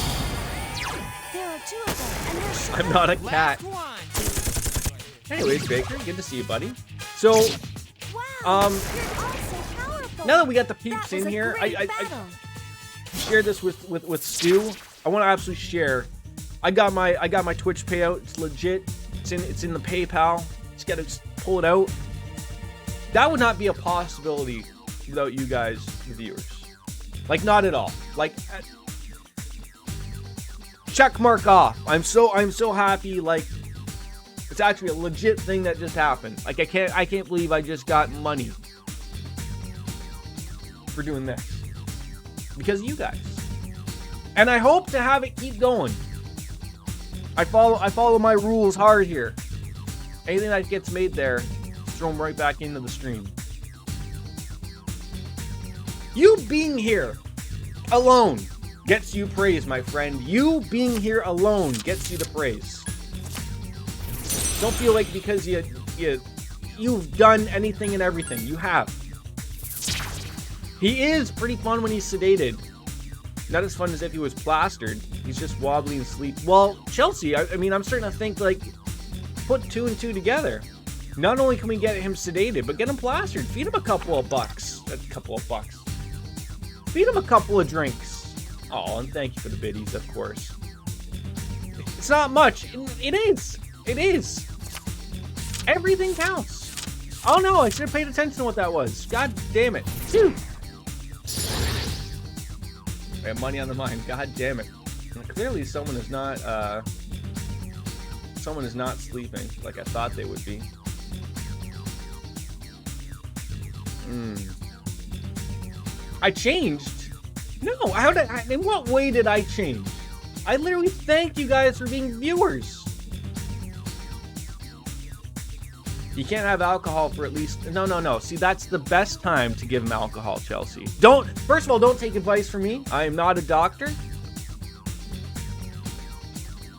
There are two of them, and they're so I'm not a cat. Anyways, Baker, good to see you, buddy. So wow. You're all so powerful. now that we got the peeps in here, I shared this with Stu. I want to absolutely share. I got my Twitch payout. It's legit. It's in the PayPal. Just got to pull it out. That would not be a possibility without you guys, the viewers. Like, not at all. Like, check mark off. I'm so happy. Like, it's actually a legit thing that just happened. Like, I can't believe I just got money for doing this because of you guys, and I hope to have it keep going. I follow my rules hard here. Anything that gets made there, throw them right back into the stream. You being here alone gets you praise, my friend. You being here alone gets you the praise. Don't feel like because you've done anything and everything. You have. He is pretty fun when he's sedated. Not as fun as if he was plastered. He's just wobbly and sleep. Well, Chelsea, I mean, I'm starting to think, like, put two and two together. Not only can we get him sedated, but get him plastered. Feed him a couple of bucks. Feed him a couple of drinks. Oh, and thank you for the biddies, of course. It's not much. It is. It is. Everything counts. Oh no, I should have paid attention to what that was. God damn it. Phew. I have money on the mind. God damn it. Clearly someone is not sleeping like I thought they would be. I changed No, in what way did I change? I literally thanked you guys for being viewers. You can't have alcohol for at least... No. See, that's the best time to give him alcohol, Chelsea. First of all, don't take advice from me. I am not a doctor.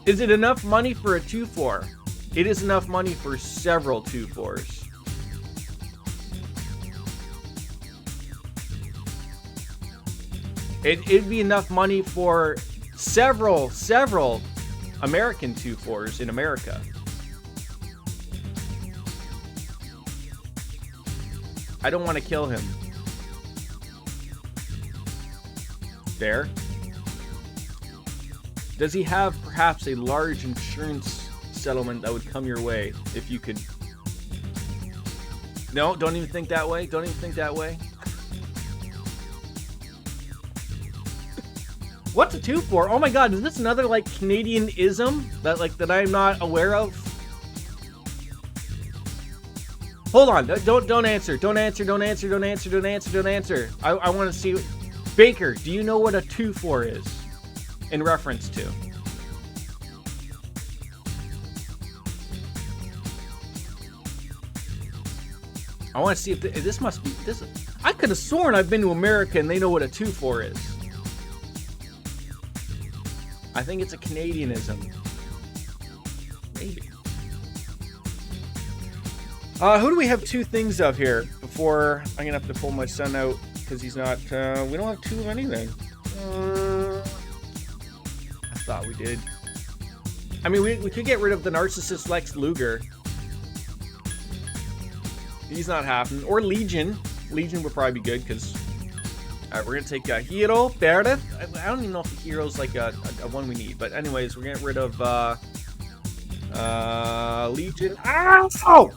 Is it enough money for a 2-4? It is enough money for several 2-4s. It'd be enough money for several American 2-4s in America. I don't want to kill him. There. Does he have perhaps a large insurance settlement that would come your way if you could... No, don't even think that way. Don't even think that way. What's a 2-4? Oh my god, is this another like Canadian-ism that I'm not aware of? Hold on, don't answer. Don't answer. I want to see. Baker, do you know what a 2-4 is in reference to? I want to see if this must be this. I could have sworn I've been to America and they know what a 2-4 is. I think it's a Canadianism. Maybe. Who do we have 2 things of here before I'm gonna have to pull my son out because he's not. We don't have 2 of anything. I thought we did. I mean, we could get rid of the narcissist Lex Luger. He's not happening. Or Legion. Legion would probably be good because. Alright, we're gonna take Hero, Meredith. I don't even know if the Hero's like a one we need, but anyways, we're getting rid of Legion. Ow!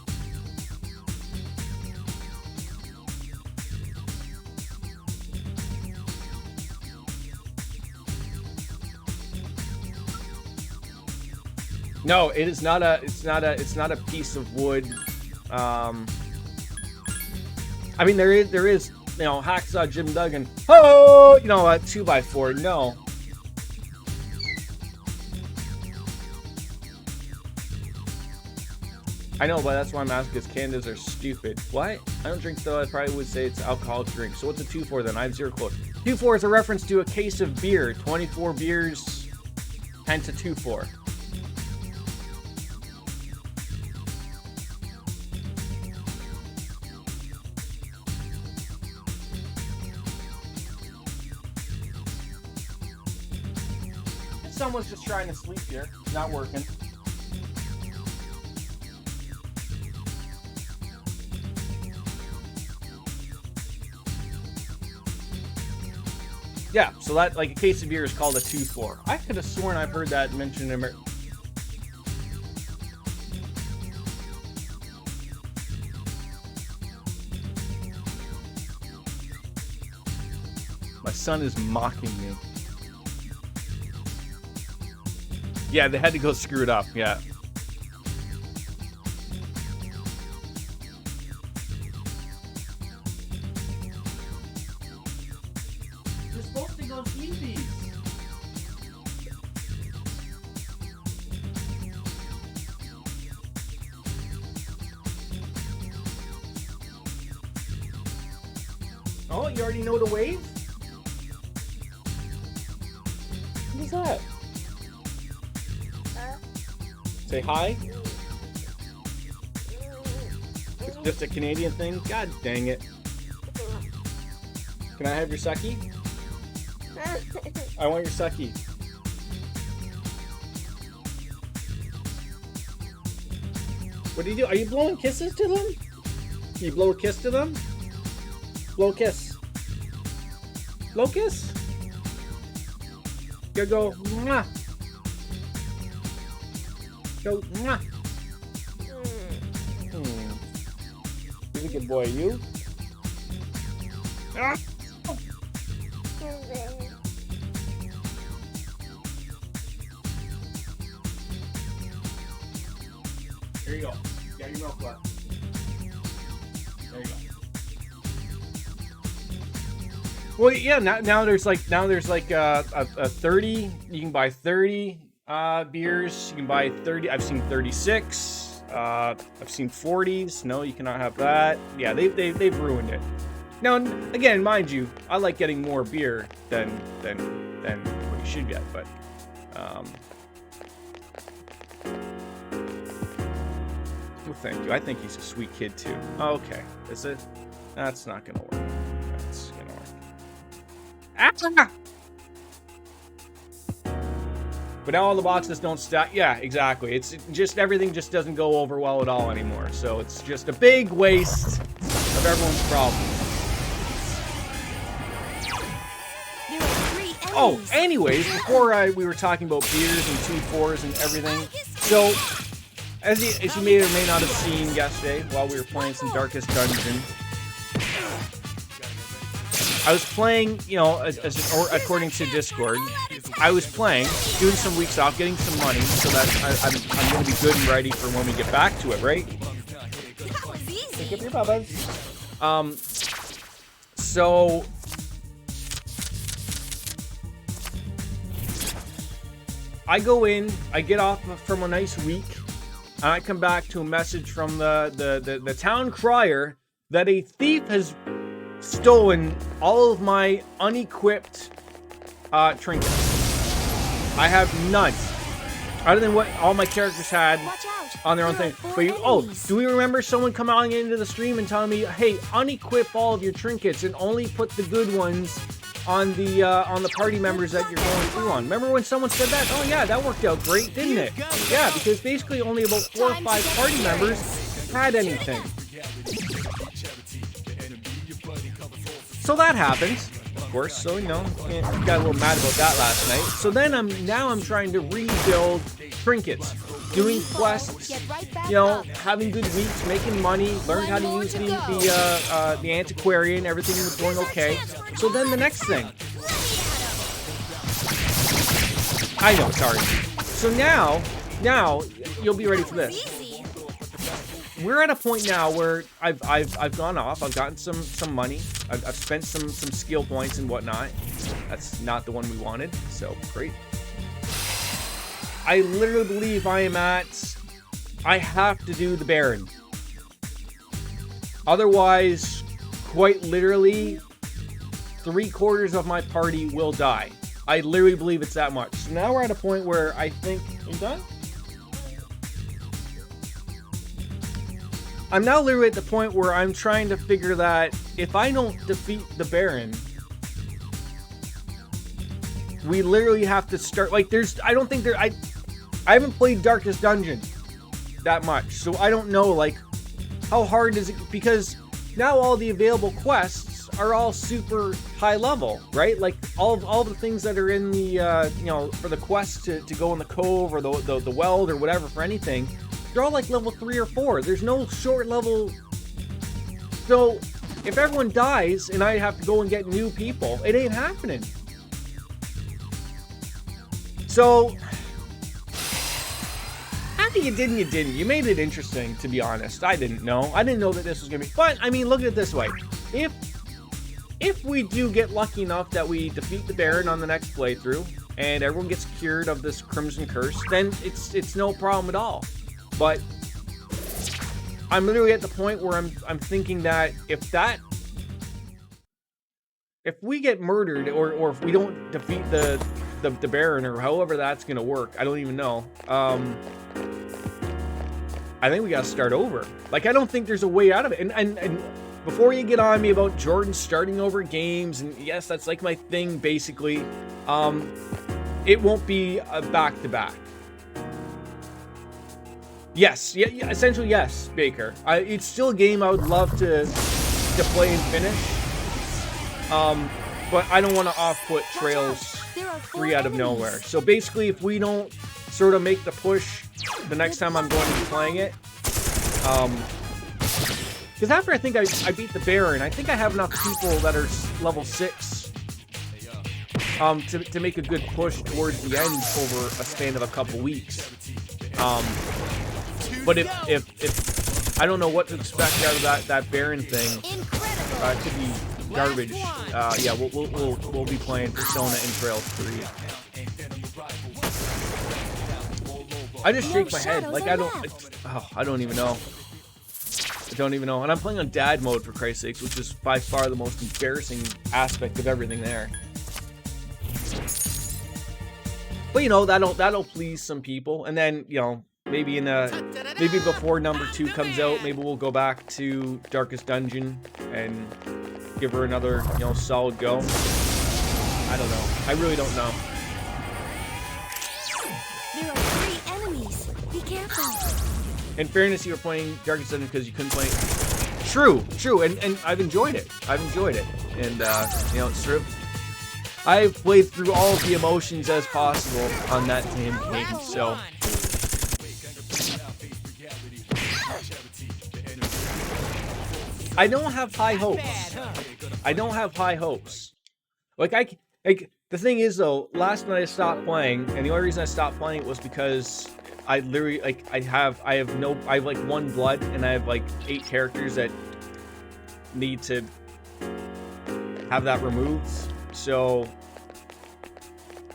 No, it is not a. It's not a piece of wood. I mean, there is. You know, Hacksaw Jim Duggan. Oh, you know, a 2x4. No. I know, but that's why I'm asking, because Canada's are stupid. What? I don't drink, though. I probably would say it's alcoholic drink. So what's a 2-4 then? I have 0 quote. 2-4 is a reference to a case of beer. 24 beers, hence a 2-4. Someone's just trying to sleep here. Not working. Yeah, so that, like, a case of beer is called a 2-4. I could have sworn I've heard that mentioned in My son is mocking me. Yeah, they had to go screw it up, yeah. You're supposed to go eat these. Oh, you already know the wave? Who's that? Say hi. It's just a Canadian thing? God dang it. Can I have your sucky? I want your sucky. What do you do? Are you blowing kisses to them? Can you blow a kiss to them? Blow a kiss. Blow a kiss? You go, mwah. Go, mwah. You're a good boy, you? Ah. Here you go. Get your milk left. There you go. Well, yeah. Now there's like a 30. You can buy 30 beers. You can buy 30. I've seen 36. I've seen 40s. No, you cannot have that. Yeah, they've ruined it. Now, again, mind you, I like getting more beer than what you should get, but well, thank you. I think he's a sweet kid too. Okay, is it? That's not gonna work. That's gonna work. Ah! But now all the boxes don't stack. Yeah, exactly. It's just everything just doesn't go over well at all anymore. So it's just a big waste of everyone's problems. Oh, anyways, before we were talking about beers and 2-4s and everything. So, as you may or may not have seen yesterday while we were playing some Darkest Dungeon, I was playing, you know, or according to Discord, I was playing, doing some weeks off, getting some money, so that I'm going to be good and ready for when we get back to it, right? Pick up your bubbas. So I go in, I get off from a nice week, and I come back to a message from the town crier that a thief has stolen all of my unequipped trinkets. I have none, other than what all my characters had on their own thing. But do we remember someone coming into the stream and telling me, hey, unequip all of your trinkets and only put the good ones on the party members that you're going through on? Remember when someone said that? Oh yeah, that worked out great, didn't it? Yeah, because basically only about 4 or 5 party members had anything. So that happens, of course. So you know, got a little mad about that last night. So then I'm trying to rebuild trinkets, doing quests, you know, having good weeks, making money, learned how to use the antiquarian. Everything was going okay. So then the next thing, I know it's hard. So now you'll be ready for this. We're at a point now where I've gone off. I've gotten some money. I've spent some skill points and whatnot. That's not the one we wanted, so great. I literally believe I have to do the Baron. Otherwise, quite literally, 3/4 of my party will die. I literally believe it's that much. So now we're at a point where I think... Are you done? I'm now literally at the point where I'm trying to figure that if I don't defeat the Baron, we literally have to start... Like, I haven't played Darkest Dungeon that much, so I don't know, like, how hard is it? Because now all the available quests are all super high level, right? Like, all the things that are in the, you know, for the quest to go in the cove or the weld or whatever for anything, they're all like level 3 or 4. There's no short level. So if everyone dies and I have to go and get new people, it ain't happening. So after you didn't. You made it interesting, to be honest. I didn't know that this was gonna be. But I mean, look at it this way: if we do get lucky enough that we defeat the Baron on the next playthrough and everyone gets cured of this Crimson Curse, then it's no problem at all. But I'm literally at the point where I'm thinking that if we get murdered or if we don't defeat the Baron or however that's gonna work, I don't even know. I think we gotta start over. Like, I don't think there's a way out of it. And before you get on me about Jordan starting over games, and yes, that's like my thing basically, it won't be a back-to-back. Yes, yeah, essentially yes, Baker. It's still a game I would love to play and finish. But I don't want to off-put Trails 3 out of nowhere. So basically, if we don't sort of make the push the next time I'm going to be playing it, because after I think I beat the Baron, I think I have enough people that are level 6 to make a good push towards the end over a span of a couple weeks. But if I don't know what to expect out of that Baron thing, it could be garbage. Yeah, we'll be playing Persona and Trails 3. I just shake my head. Like, I don't even know. I don't even know. And I'm playing on dad mode, for Christ's sakes, which is by far the most embarrassing aspect of everything there. But, you know, that'll please some people. And then, you know, maybe maybe before number 2 comes out, maybe we'll go back to Darkest Dungeon and give her another, you know, solid go. I don't know. I really don't know. There are 3 enemies. Be careful. In fairness, you were playing Darkest Dungeon because you couldn't play. True, and I've enjoyed it. And you know, it's true. I've played through all of the emotions as possible on that damn game. So I don't have high hopes. I don't have high hopes. Like the thing is though, last night I stopped playing, and the only reason I stopped playing it was because I literally I have like 1 blood, and I have like 8 characters that need to have that removed. So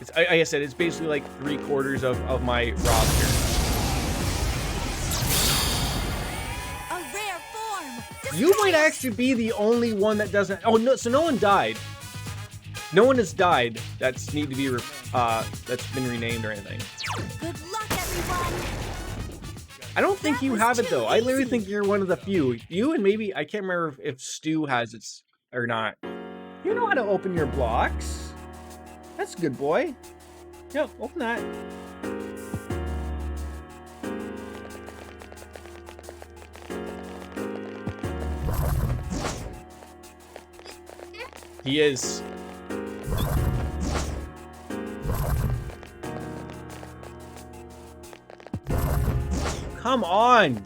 it's, like I said, it's basically like 3/4 of my roster. A rare form. You might actually be the only one that doesn't. Oh no! So no one died. No one has died. That's need to be that's been renamed or anything. Good luck, everyone. I don't think That you was have it too though. I literally easy. think you're one of the few. You and maybe I can't remember if Stu has it or not. You know how to open your blocks. That's a good boy. Yep, open that. He is. Come on.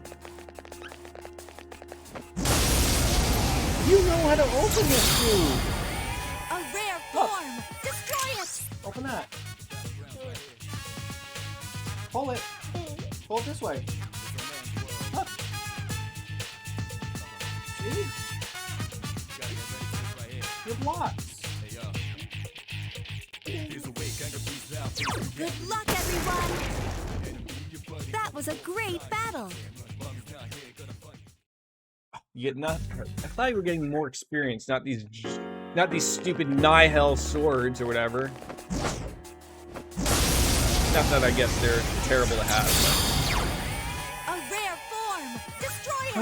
You know how to open this dude. A rare form. Destroy it. Open that. Pull it. Pull it this way. Look. See? Your blocks. Good luck, everyone. That was a great battle. You get not. I thought you were getting more experience, not these stupid Nihil swords or whatever. Not that I guess they're terrible to have. A rare form. Destroy it.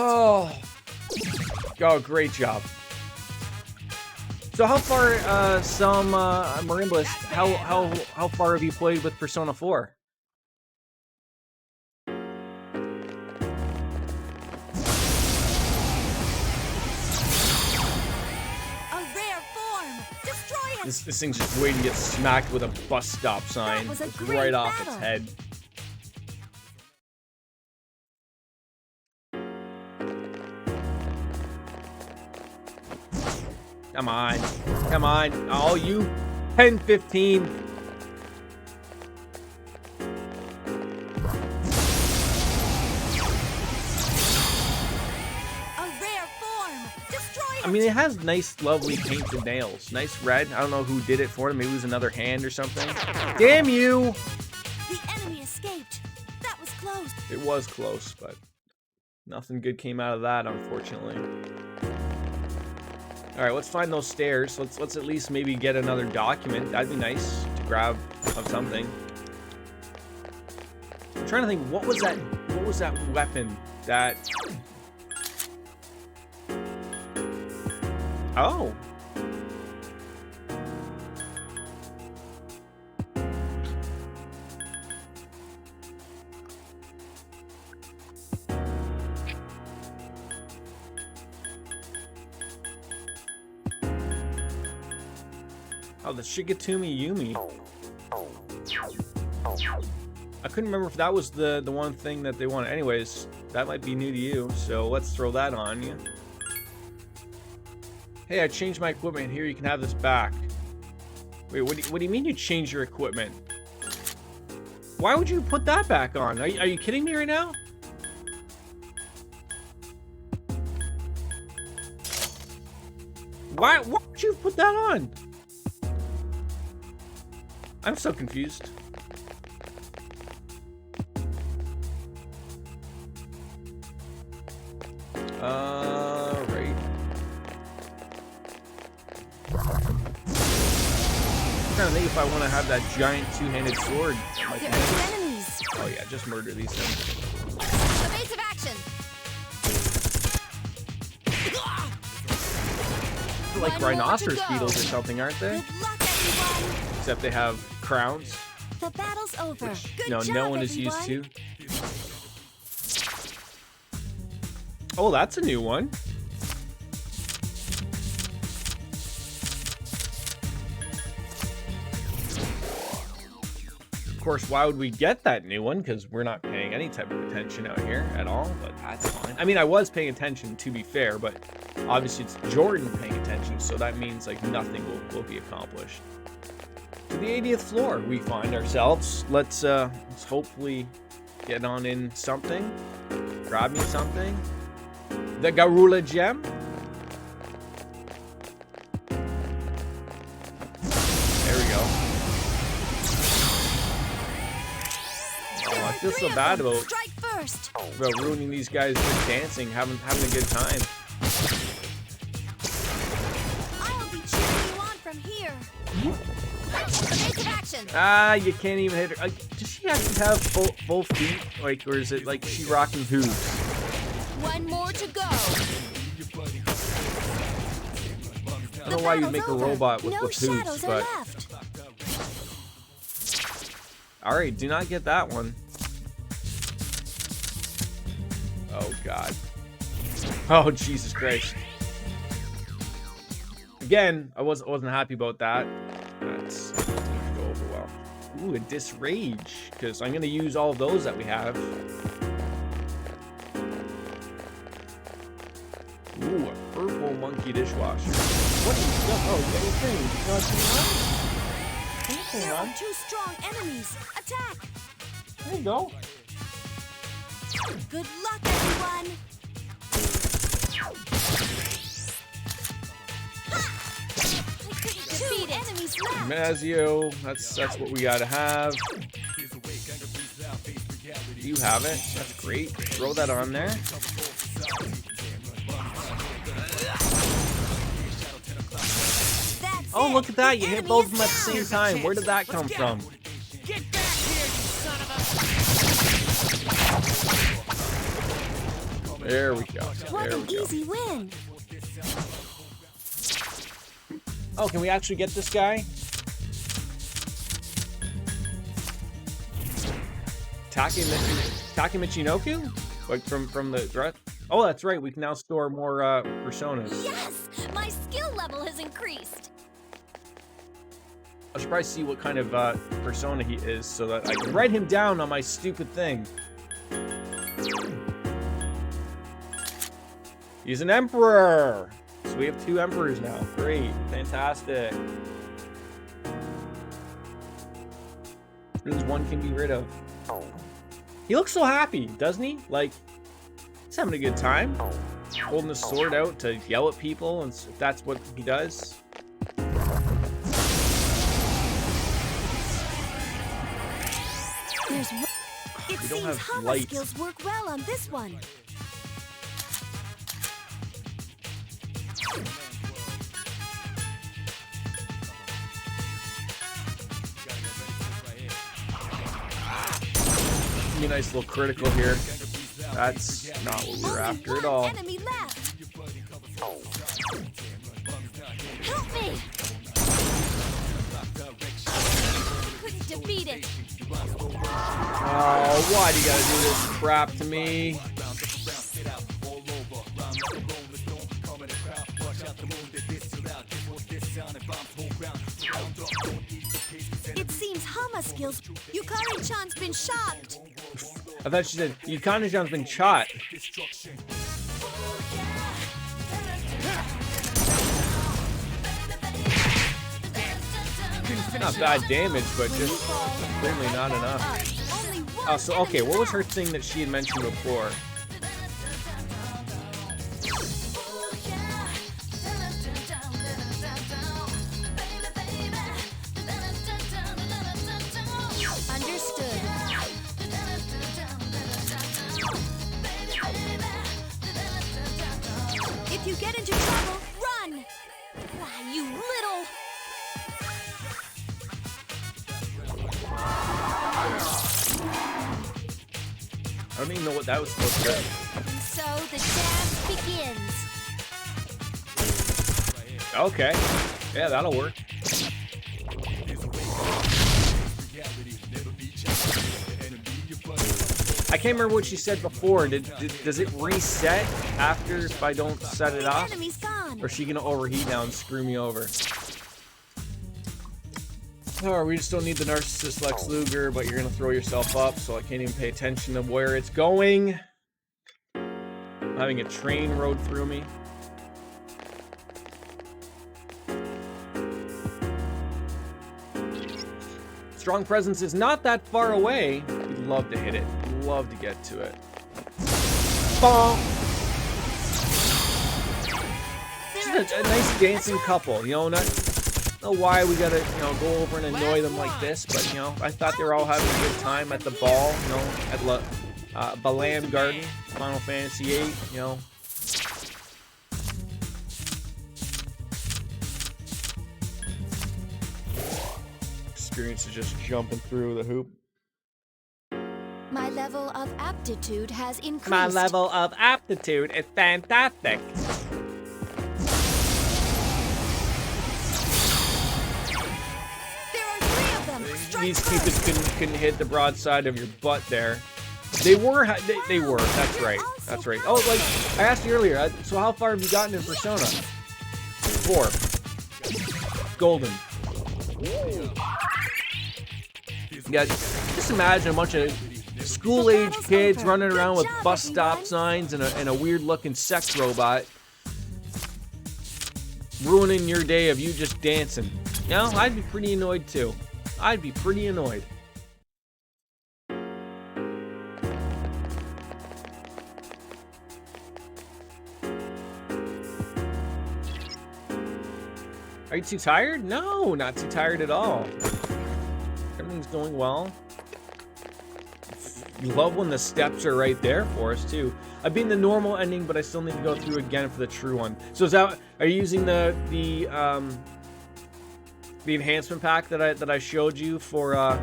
Oh, great job. So how far, Marimbalist, how far have you played with Persona 4? This thing's just waiting to get smacked with a bus stop sign right off its head. Come on. Come on. Oh, you 10-15. I mean, it has nice, lovely painted nails. Nice red. I don't know who did it for them. Maybe it was another hand or something. Damn you! The enemy escaped. That was close. It was close, but nothing good came out of that, unfortunately. All right, let's find those stairs. Let's at least maybe get another document. That'd be nice to grab of something. I'm trying to think. What was that? What was that weapon that? Oh. Oh, the Shigatumi Yumi. I couldn't remember if that was the one thing that they wanted. Anyways, that might be new to you, so let's throw that on you. Hey, I changed my equipment. Here, you can have this back. Wait, what do you mean you changed your equipment? Why would you put that back on? Are you kidding me right now? Why would you put that on? I'm so confused. Right. I'm trying to think if I want to have that giant two-handed sword. Like, There are enemies. oh yeah, just murder these things. Evasive action. They're like One more to rhinoceros go. beetles or something, aren't they? Good luck, everyone. Except they have crowns. The battle's over. Good No, job, no one is everyone. used to. Oh, that's a new one. Of course, why would we get that new one? Because we're not paying any type of attention out here at all, but that's fine. I mean, I was paying attention, to be fair, but obviously it's Jordan paying attention, so that means like nothing will be accomplished. To the 80th floor we find ourselves. Let's hopefully get on in something. Grab me something. The Garula gem. There we go. Oh, I feel so bad about Strike first. ruining these guys just dancing, having a good time. I'll be cheering you on from here. Evasive action. Ah, you can't even hit her. Does she actually have full feet? Like, or is it like she rocking hooves? One more to go. I don't know why you'd make a robot with no hooves, shadows are but left. alright, do not get that one. Oh god. Oh Jesus Christ. Again, I wasn't happy about that. That's not gonna go over well. Ooh, a disrage, because I'm gonna use all of those that we have. Ooh, a purple monkey dishwasher. What is that? Oh, anything? There are two strong enemies. Attack. There you go. Good luck, everyone. Two enemies left. Mazio, that's what we gotta have. You have it. That's great. Throw that on there. That's Oh, it. look at that! The You hit enemy both of is them at the down. same time. Where did that come from? Get back here, you son of a... There we go. What There an we go. easy win. Oh, can we actually get this guy? Takemichinoku? Like from the dress? Oh, that's right. We can now store more personas. Yes, my skill level has increased. I should probably see what kind of persona he is so that I can write him down on my stupid thing. He's an emperor! So we have 2 emperors now. Great. Fantastic. There's one can be rid of. He looks so happy, doesn't he? Like, he's having a good time. Holding his sword out to yell at people, and if that's what he does. There's one. It we don't seems have Hama lights. skills work well on this one. Be a nice little critical here. That's not what we were Only after at one all. enemy left. Help me! Couldn't defeat it. Oh, why do you gotta do this crap to me? It seems Hama skills. Yukari-chan's been shocked. I thought she said, Yukana-jan's been shot. Not bad damage, but just clearly not enough. Only one Oh, so, okay, enemy what was her left. thing that she had mentioned before? get into trouble, run! Why, you little... I don't even know what that was supposed to do. And so the dance begins. Okay. Yeah, that'll work. I can't remember what she said before. Does it reset after if I don't set it The off? enemy's gone. Or is she gonna overheat now and screw me over? Or we just don't need the narcissist Lex Luger, but you're gonna throw yourself up, so I can't even pay attention to where it's going. I'm having a train rode through me. Strong presence is not that far away. We'd love to hit it. We'd love to get to it. Bonk. Just a nice dancing couple, you know, not know why we gotta, you know, go over and annoy them like this, but, you know, I thought they were all having a good time at the ball, you know, at Balam Garden, Final Fantasy VIII, you know. Experience is just jumping through the hoop. My level of aptitude has increased. My level of aptitude is fantastic. There are 3 of them. Strike These first. cupids couldn't hit the broadside of your butt there. They were. They were. That's right. That's right. Oh, like I asked you earlier. So how far have you gotten in Persona? 4. Golden. Yeah. Just imagine a bunch of school-age kids running around with bus stop signs and a weird-looking sex robot, ruining your day of you just dancing. You know, I'd be pretty annoyed too. I'd be pretty annoyed. Are you too tired? No, not too tired at all. Everything's going well. You love when the steps are right there for us too. I've been the normal ending, but I still need to go through again for the true one. So is that, are you using the enhancement pack that I showed you for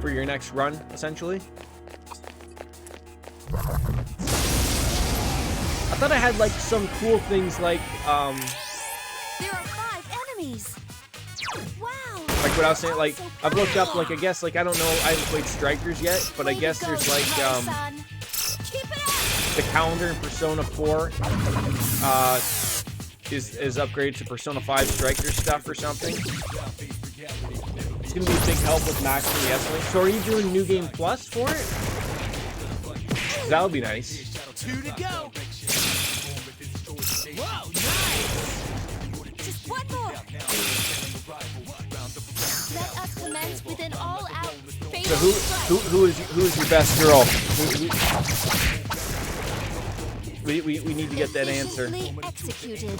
your next run, essentially? I thought I had like some cool things like There are 5 enemies. Wow. like what I was saying, like I've looked up, like I guess, like I don't know, I haven't played Strikers yet, but I guess there's like Keep it up. the calendar in Persona 4 is upgraded to Persona 5 Striker stuff or something. It's gonna be a big help with maxing the S link. So are you doing New Game Plus for it? That would be nice. 2 to go. Whoa, nice. Just one more. Let us commence with an all-out fatal So strike. who is your best girl? We need to get that answer. Efficiently executed.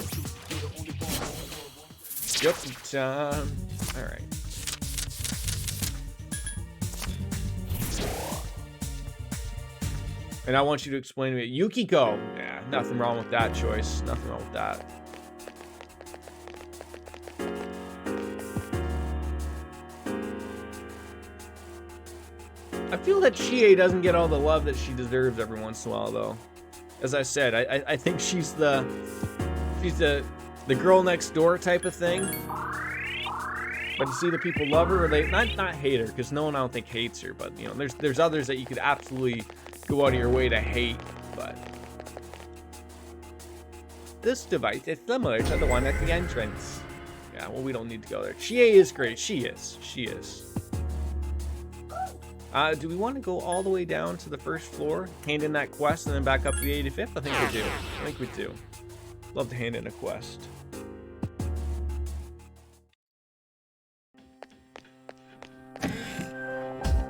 Yep. All right. And I want you to explain to me, Yukiko. Yeah, nothing wrong with that choice. Nothing wrong with that. I feel that Chie doesn't get all the love that she deserves every once in a while, though. As I said, I think she's the girl next door type of thing. But to see the people love her, or they not hate her, because no one I don't think hates her. But you know, there's others that you could absolutely go out of your way to hate. But this device is similar to the one at the entrance. Yeah, well, we don't need to go there. Chie is great. She is. She is. Do we want to go all the way down to the first floor, hand in that quest, and then back up to the 85th? I think we do. I think we do. Love to hand in a quest. And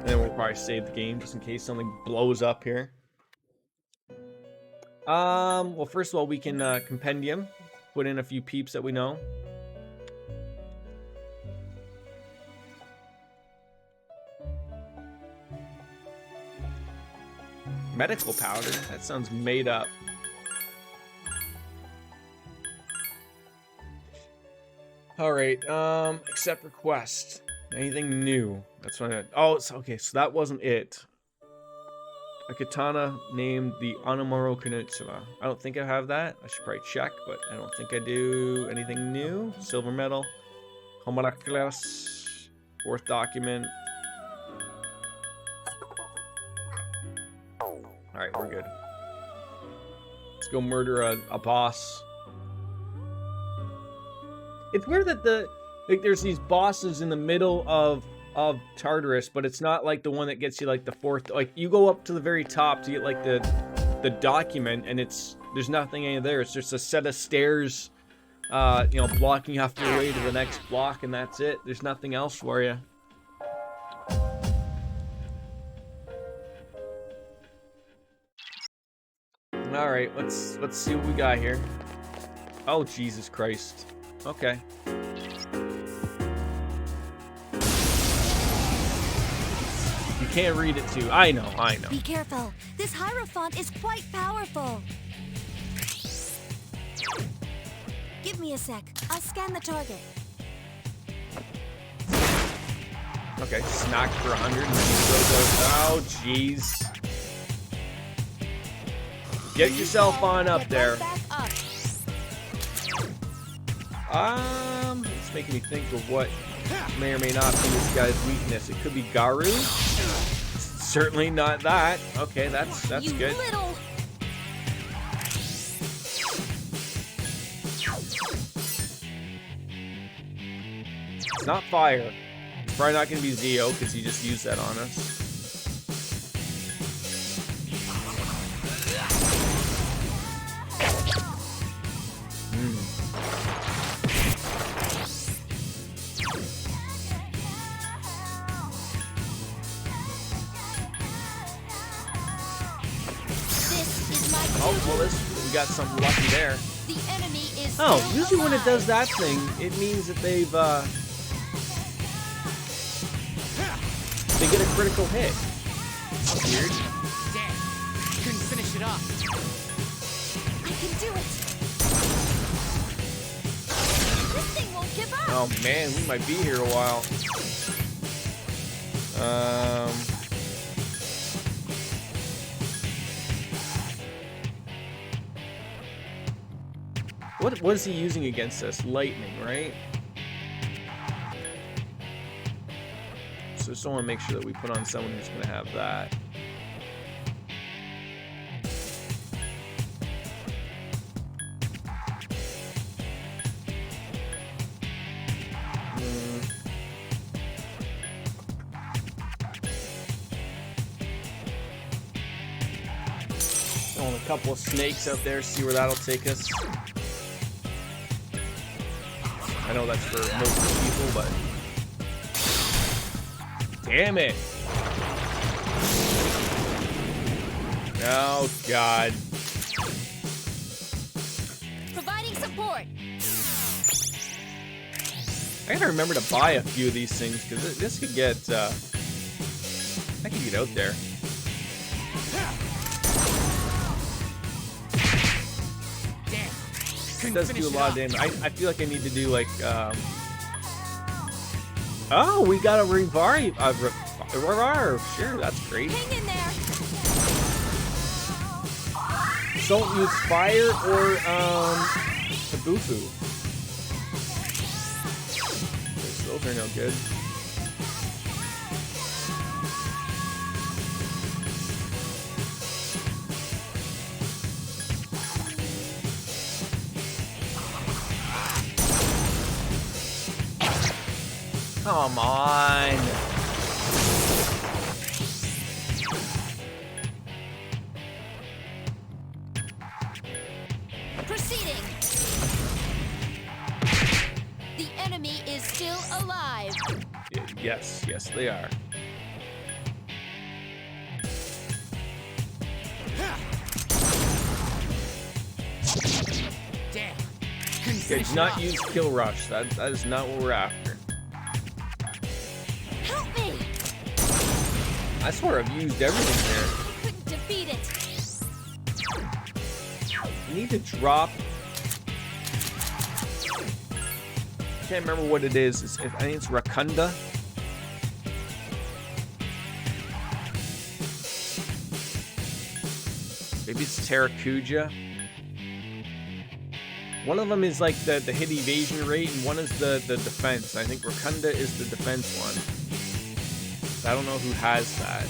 then we'll probably save the game just in case something blows up here. Well, first of all, we can compendium, put in a few peeps that we know. Medical powder? That sounds made up. All right. Accept request. Anything new? That's what I. Oh, it's okay. So that wasn't it. A katana named the Anamaru Konnichiwa. I don't think I have that. I should probably check, but I don't think I do. Anything new? Silver medal. Homunculus. Fourth document. Alright, we're good. Let's go murder a boss. It's weird that there's these bosses in the middle of Tartarus, but it's not like the one that gets you like the fourth. Like you go up to the very top to get like the document, and there's nothing in there. It's just a set of stairs, you know, blocking off your way to the next block, and that's it. There's nothing else for you. All right, let's see what we got here. Oh Jesus Christ. Okay. You can't read it too. I know. Be careful. This Hierophant is quite powerful. Give me a sec. I'll scan the target. Okay, smack for 100. Oh, jeez. Get yourself on up there. Back up. It's making me think of what may or may not be this guy's weakness. It could be Garu. Certainly not that. Okay, that's You good. Little... It's not fire. It's probably not going to be Zeo because he just used that on us. Oh, well, we got something lucky there. The enemy is Oh, still usually when it alive. does that thing, it means that they get a critical hit. That's weird. Damn. Couldn't finish it off. I can do it. This thing won't give up. Oh man, we might be here a while. What is he using against us? Lightning, right? So just want to make sure that we put on someone who's going to have that. Throwing a couple of snakes out there, see where that'll take us. I know that's for most people, but damn it! Oh God! Providing support. I gotta remember to buy a few of these things because this could get I could get out there. It does do a lot of damage. I feel like I need to do like oh, we got a revive. Sure, that's great. Hang in there. Don't use fire or Tabufu. Those are no good. Come on. Proceeding. The enemy is still alive. Yes, they are. Damn. Okay, do not use kill rush. That is not what we're after. Help me. I swear I've used everything here. Couldn't defeat it. I need to drop. can't remember what it is. I think it's Rakunda. Maybe it's Terrakuja. One of them is like the hit evasion rate, and one is the defense. I think Rakunda is the defense one. I don't know who has that.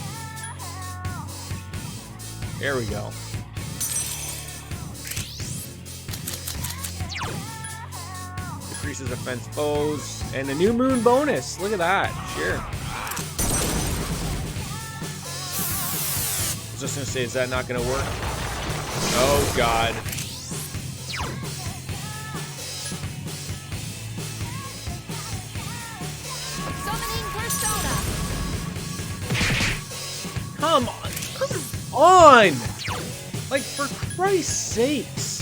There we go. Increases offense foes. And a new moon bonus. Look at that. Sure. I was just gonna say, is that not gonna work? Oh god. Summoning persona. Come on! Like, for Christ's sakes.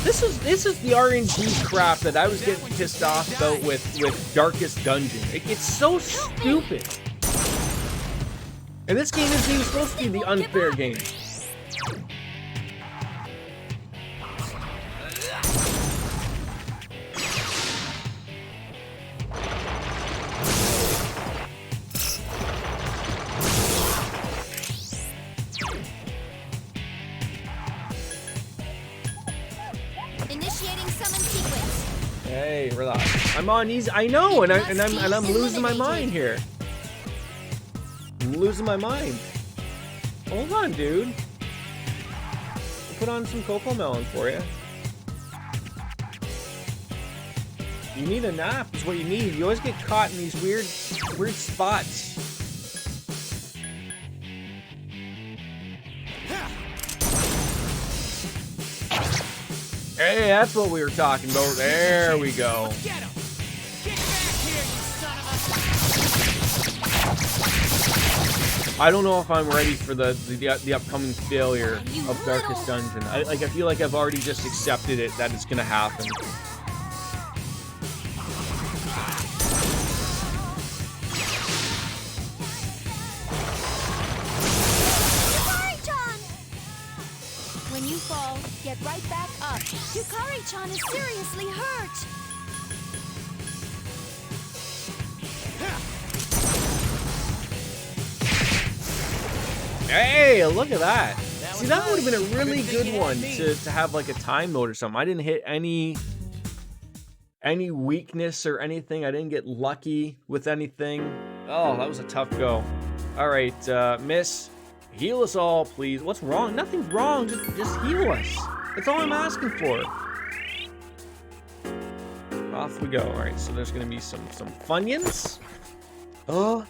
This is the RNG crap that I was getting pissed off about with Darkest Dungeon. It gets so stupid. And this game isn't even supposed to be the unfair game. Initiating summon sequence. Hey, relax. I'm on easy. I know, and I'm losing my mind here. I'm losing my mind. Hold on, dude. I'll put on some Cocoa Melon for you. You need a nap is what you need. You always get caught in these weird spots. Hey, that's what we were talking about. There we go. Get him! Get back here, you son of a... I don't know if I'm ready for the upcoming failure of Darkest Dungeon. I feel like I've already just accepted it that it's gonna happen. When you fall, get right back up. Yukari-chan is seriously hurt. Hey, look at that. See, that would have been a really good one to have like a time mode or something. I didn't hit any weakness or anything. I didn't get lucky with anything. Oh, that was a tough go. All right, miss, heal us all, please. What's wrong? Nothing's wrong. Just heal us. That's all I'm asking for. Off we go. All right, so there's gonna be some Funyuns. Oh,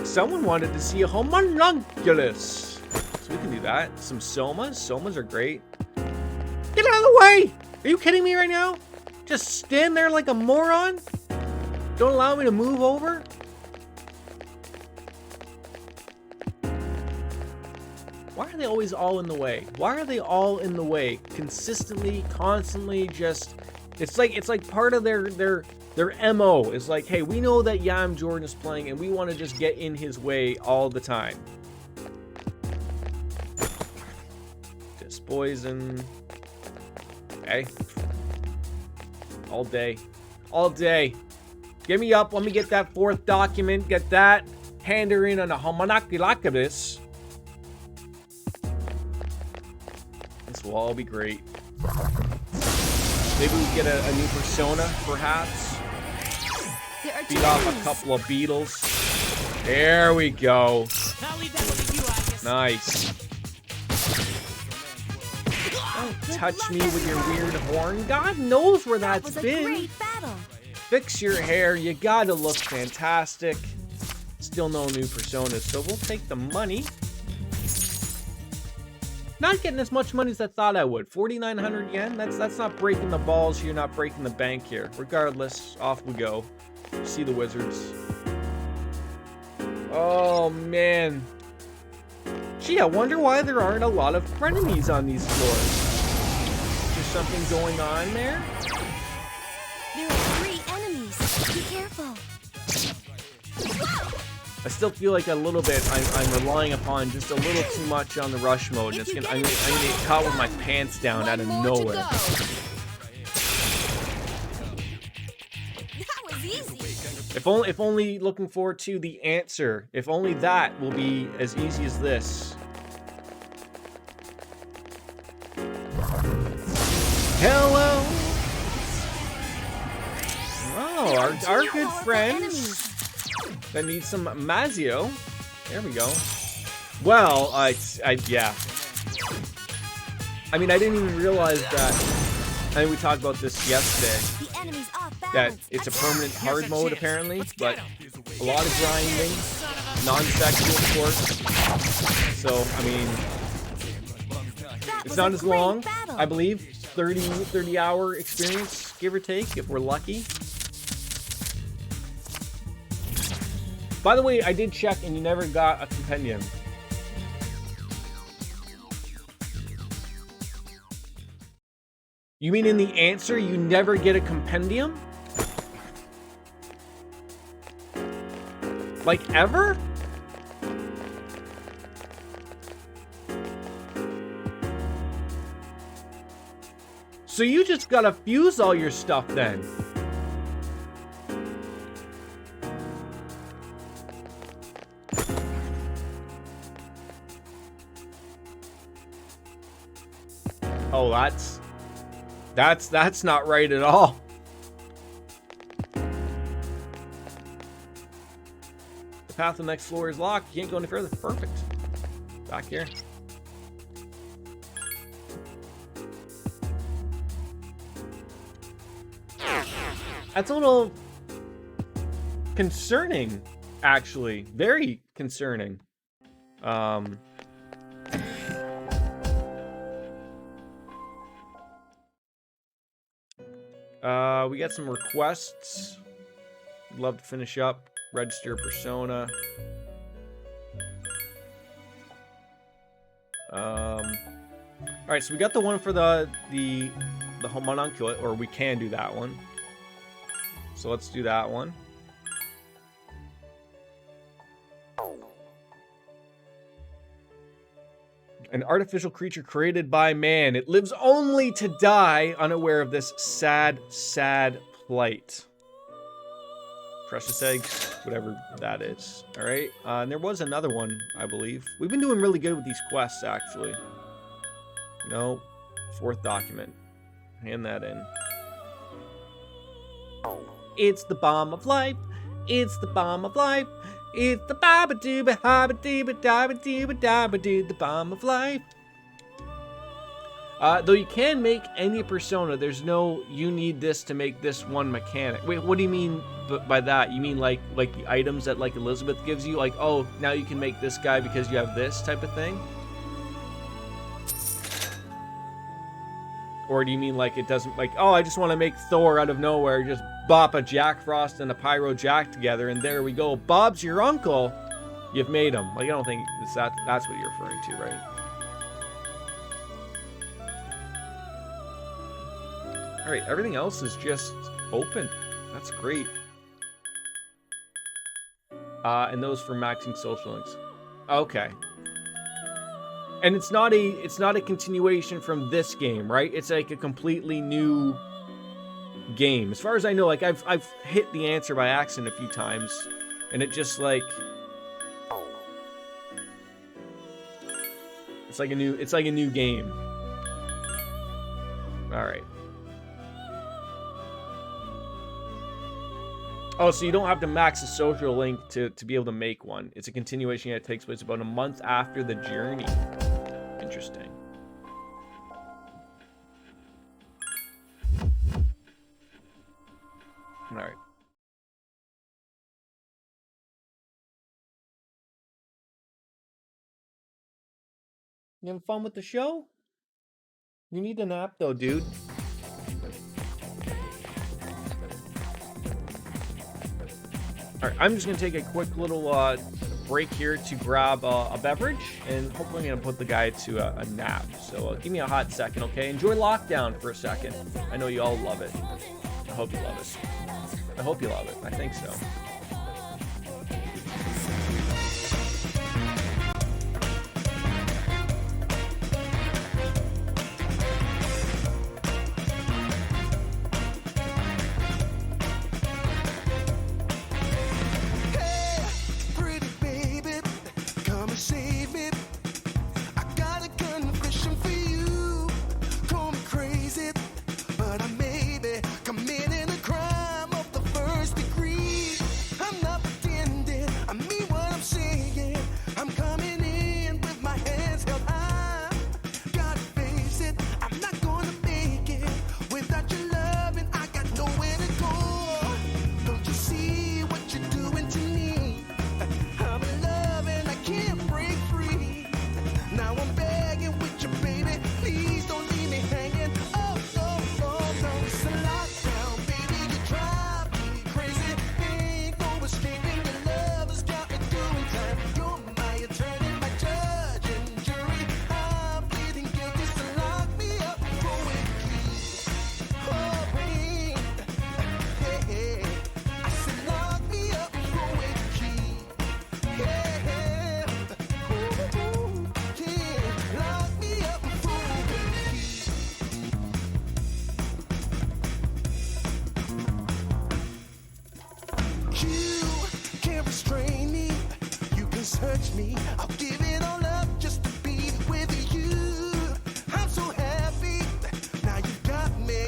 someone wanted to see a homunculus, so we can do that. Some Somas. Somas are great. Get out of the way! Are you kidding me right now? Just stand there like a moron? Don't allow me to move over? Why are they always all in the way? Why are they all in the way? Consistently, constantly, just... It's like part of their MO is like, hey, we know that Yam Jordan is playing and we want to just get in his way all the time. Just poison. Okay. All day. All day. Get me up. Let me get that fourth document. Get that. Hand her in on a homunculus. This will all be great. Maybe we get a new persona, perhaps. Beat off a couple of beetles. There we go. I'll leave that one to you, I guess. Nice. Don't touch me with your weird horn. God knows where that's was a been. great battle. Fix your hair. You gotta look fantastic. Still no new personas, so we'll take the money. Not getting as much money as I thought I would. 4,900 yen? That's not breaking the balls here, not breaking the bank here. Regardless, off we go. See the wizards. Oh, man. Gee, I wonder why there aren't a lot of frenemies on these floors. Is there something going on there? There are 3 enemies. Be careful. I still feel like a little bit I'm relying upon just a little too much on the rush mode. And I'm gonna get caught with my pants down out of nowhere. was easy. If only looking forward to the answer. If only that will be as easy as this. Hello. Oh, our good friends that need some Mazio. There we go. Well, yeah. I mean, I didn't even realize that. I think we talked about this yesterday. The enemy's off That balance. it's a permanent hard mode apparently, but a lot of grinding, non-sexual of course. So I mean, That it's was not a as great long. battle. I believe 30 hour experience, give or take, if we're lucky. By the way, I did check and you never got a compendium. You mean in the answer you never get a compendium? Like ever? So you just gotta fuse all your stuff then. Oh, that's not right at all. The path to the next floor is locked. You can't go any further. Perfect. Back here. That's a little concerning, actually. Very concerning. We got some requests. We'd love to finish up. Register persona. Alright, so we got the one for the homunculus, or we can do that one. So let's do that one. An artificial creature created by man. It lives only to die, unaware of this sad, sad plight. Precious eggs, whatever that is. All right. And there was another one, I believe. We've been doing really good with these quests, actually. No. Fourth document. Hand that in. It's the bomb of life. It's the bomb of life. It's the baba dooba haba dooba daba dooba daba doo, the bomb of life. Though you can make any persona, there's no you need this to make this one mechanic. Wait, what do you mean by that? You mean like the items that like Elizabeth gives you? Like, oh, now you can make this guy because you have this type of thing? Or do you mean like it doesn't, like, oh, I just want to make Thor out of nowhere, just bop a Jack Frost and a Pyro Jack together, and there we go. Bob's your uncle. You've made him. Like, I don't think that's what you're referring to, right? All right, everything else is just open. That's great. And those for maxing social links. Okay. And it's not a continuation from this game, right? It's like a completely new game. As far as I know, like I've hit the answer by accident a few times, and it just like it's like a new game. All right. Oh, so you don't have to max a social link to be able to make one. It's a continuation that takes place about a month after the journey. Interesting. All right. You having fun with the show? You need a nap though, dude. All right, I'm just gonna take a quick little break here to grab a beverage, and hopefully I'm gonna put the guy to a nap. So give me a hot second, okay? Enjoy lockdown for a second. I know you all love it. I hope you love it. I hope you love it. I think so. search me. I'll give it all up just to be with you. I'm so happy. Now you got me.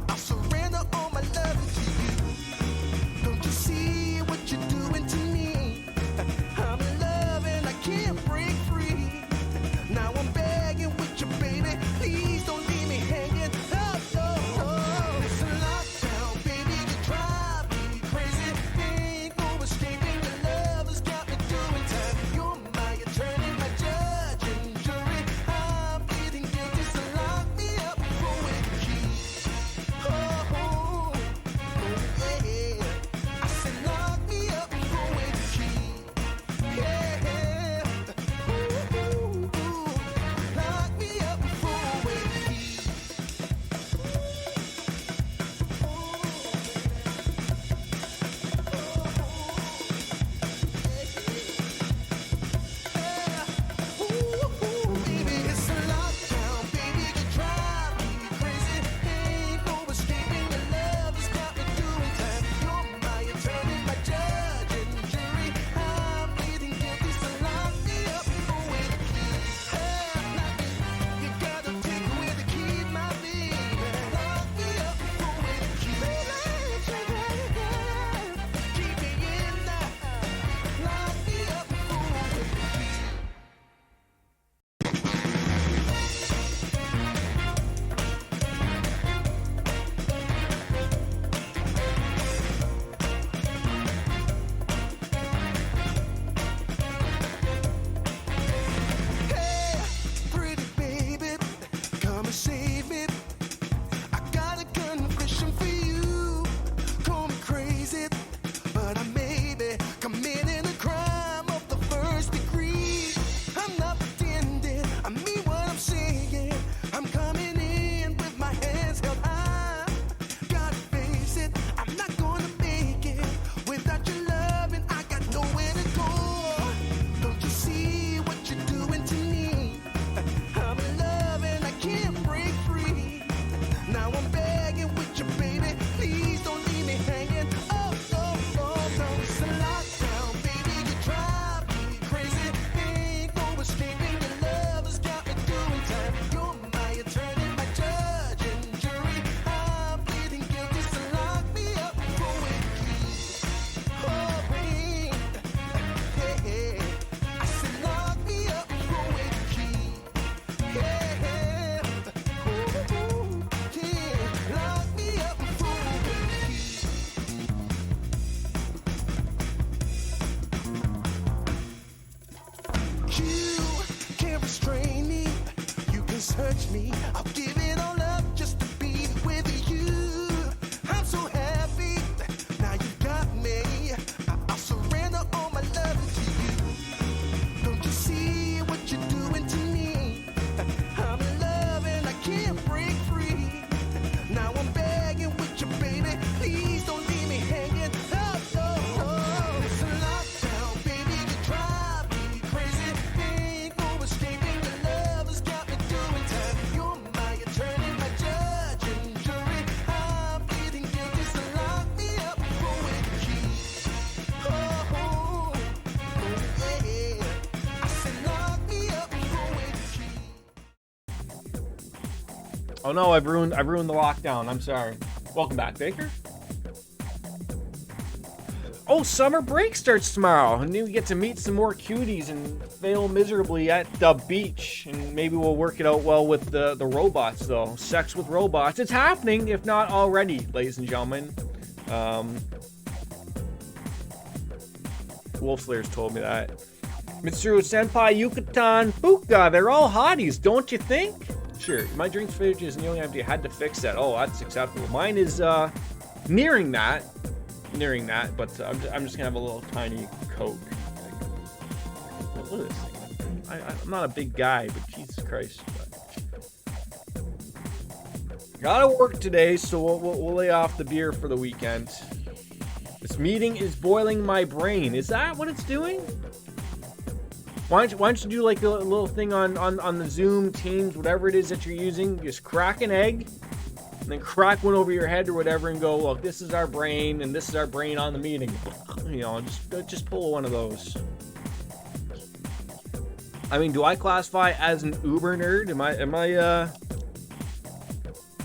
I'll surrender all my love to you. Don't you see what you're doing to me? I'm in love and I can't break free. Now I'm begging with you, baby. Please don't leave me hanging. Oh, oh, oh. It's a lockdown, baby. You drive me crazy. Ain't no escaping. Your love has got me doing time. You're my attorney, my judge and jury. I'm pleading guilty, so lock me up for with the key. Oh, oh, oh, yeah. I said lock me up for with the key. Yeah. Ooh, ooh, ooh. Lock me up for with the key. Baby, it's a lockdown, baby, you drive me crazy. Ain't no escaping, your love has got me doing time. You're my attorney, my judge and jury. I'm pleading guilty, so lock me up for with the key. You gotta take away the key, my baby. Lock me up for with the key. Keep me in there. Lock me up for with the key. Hey, pretty baby, come and save me. I got a confession for you. Call me crazy, but I may be committing a crime of the first degree. I'm not pretending, I mean what I'm saying. I'm coming in with my hands held high. Gotta face it, I'm not gonna make it without your love, and I got nowhere to go. Don't you see what you're doing to me? I'm in love and I can't break free. Now I'm begging with you, baby. Please don't leave me hanging. Oh, oh, oh, no. It's a lockdown, baby. You drive me crazy. Ain't no escaping. Your love has got me doing time. You're my attorney, my judge and jury. I'm pleading guilty, so lock me up for with the key. Oh, babe. Yeah. I said lock me up for with the key. Yeah. Ooh, ooh, yeah. Lock me up for with the key. You can't restrain me. You can search me. I'll give it all up just to be with you. I'm so happy. Now you got me. I'll surrender all my love to you. Don't you see what you're doing to me? I'm in love and I can't break free. Now I'm begging with you, baby. Please don't leave me hanging. Oh, oh, oh. It's a lockdown, baby. You drive me crazy. Ain't no escaping. Your love has got me doing time. You're my attorney, my judge and jury. I'm pleading guilty, so lock me up for with the key. Oh, oh, oh, yeah. I said lock me up for with the key. Oh no, I've ruined the lockdown. I'm sorry. Welcome back, Baker. Oh, summer break starts tomorrow, and then we get to meet some more cuties and fail miserably at the beach. And maybe we'll work it out well with the robots, though. Sex with robots. It's happening, if not already, ladies and gentlemen. Wolf Slayer's told me that. Mitsuru Senpai, Yucatan, Fuka, they're all hotties, don't you think? Sure, my drinks fridge is nearly empty. I had to fix that. Oh, that's acceptable. Mine is nearing that, but I'm just gonna have a little tiny Coke. Like, look at this thing. I'm not a big guy, but Jesus Christ. But gotta work today, so we'll lay off the beer for the weekend. This meeting is boiling my brain. Is that what it's doing? Why don't you do like a little thing on the Zoom, Teams, whatever it is that you're using? Just crack an egg, and then crack one over your head or whatever, and go, look, this is our brain, and this is our brain on the meeting. You know, just pull one of those. I mean, do I classify as an uber nerd? Am I,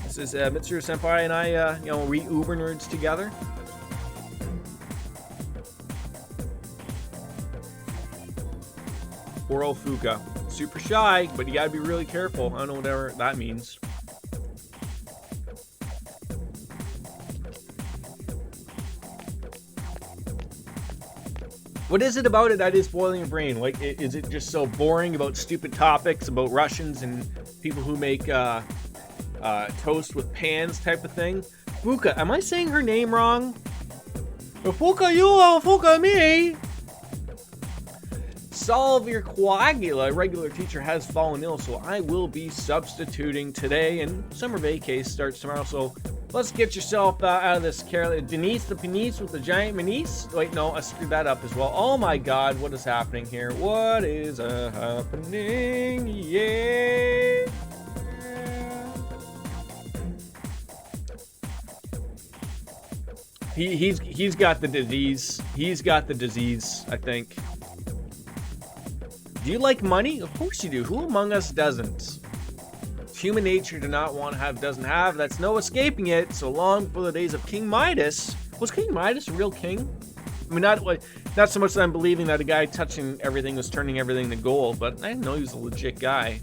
this is Mitsuru Senpai and I, you know, we uber nerds together? Oro Fuka. Super shy, but you gotta be really careful. I don't know whatever that means. What is it about it that is boiling your brain? Like, is it just so boring about stupid topics about Russians and people who make toast with pans type of thing? Fuka, am I saying her name wrong? Fuka you, Fuka me. Solve your coagula. A regular teacher has fallen ill, so I will be substituting today, and summer vacay starts tomorrow, so let's get yourself out of this, Carol. Denise the Penice with the giant Manice? Wait, no, I screwed that up as well. Oh my god, what is happening here? What is happening? Yeah. He's got the disease. He's got the disease, I think. Do you like money? Of course you do. Who among us doesn't? It's human nature to not want to have, doesn't have. That's no escaping it. So long for the days of King Midas. Was King Midas a real king? I mean, not so much that I'm believing that a guy touching everything was turning everything to gold, but I didn't know he was a legit guy.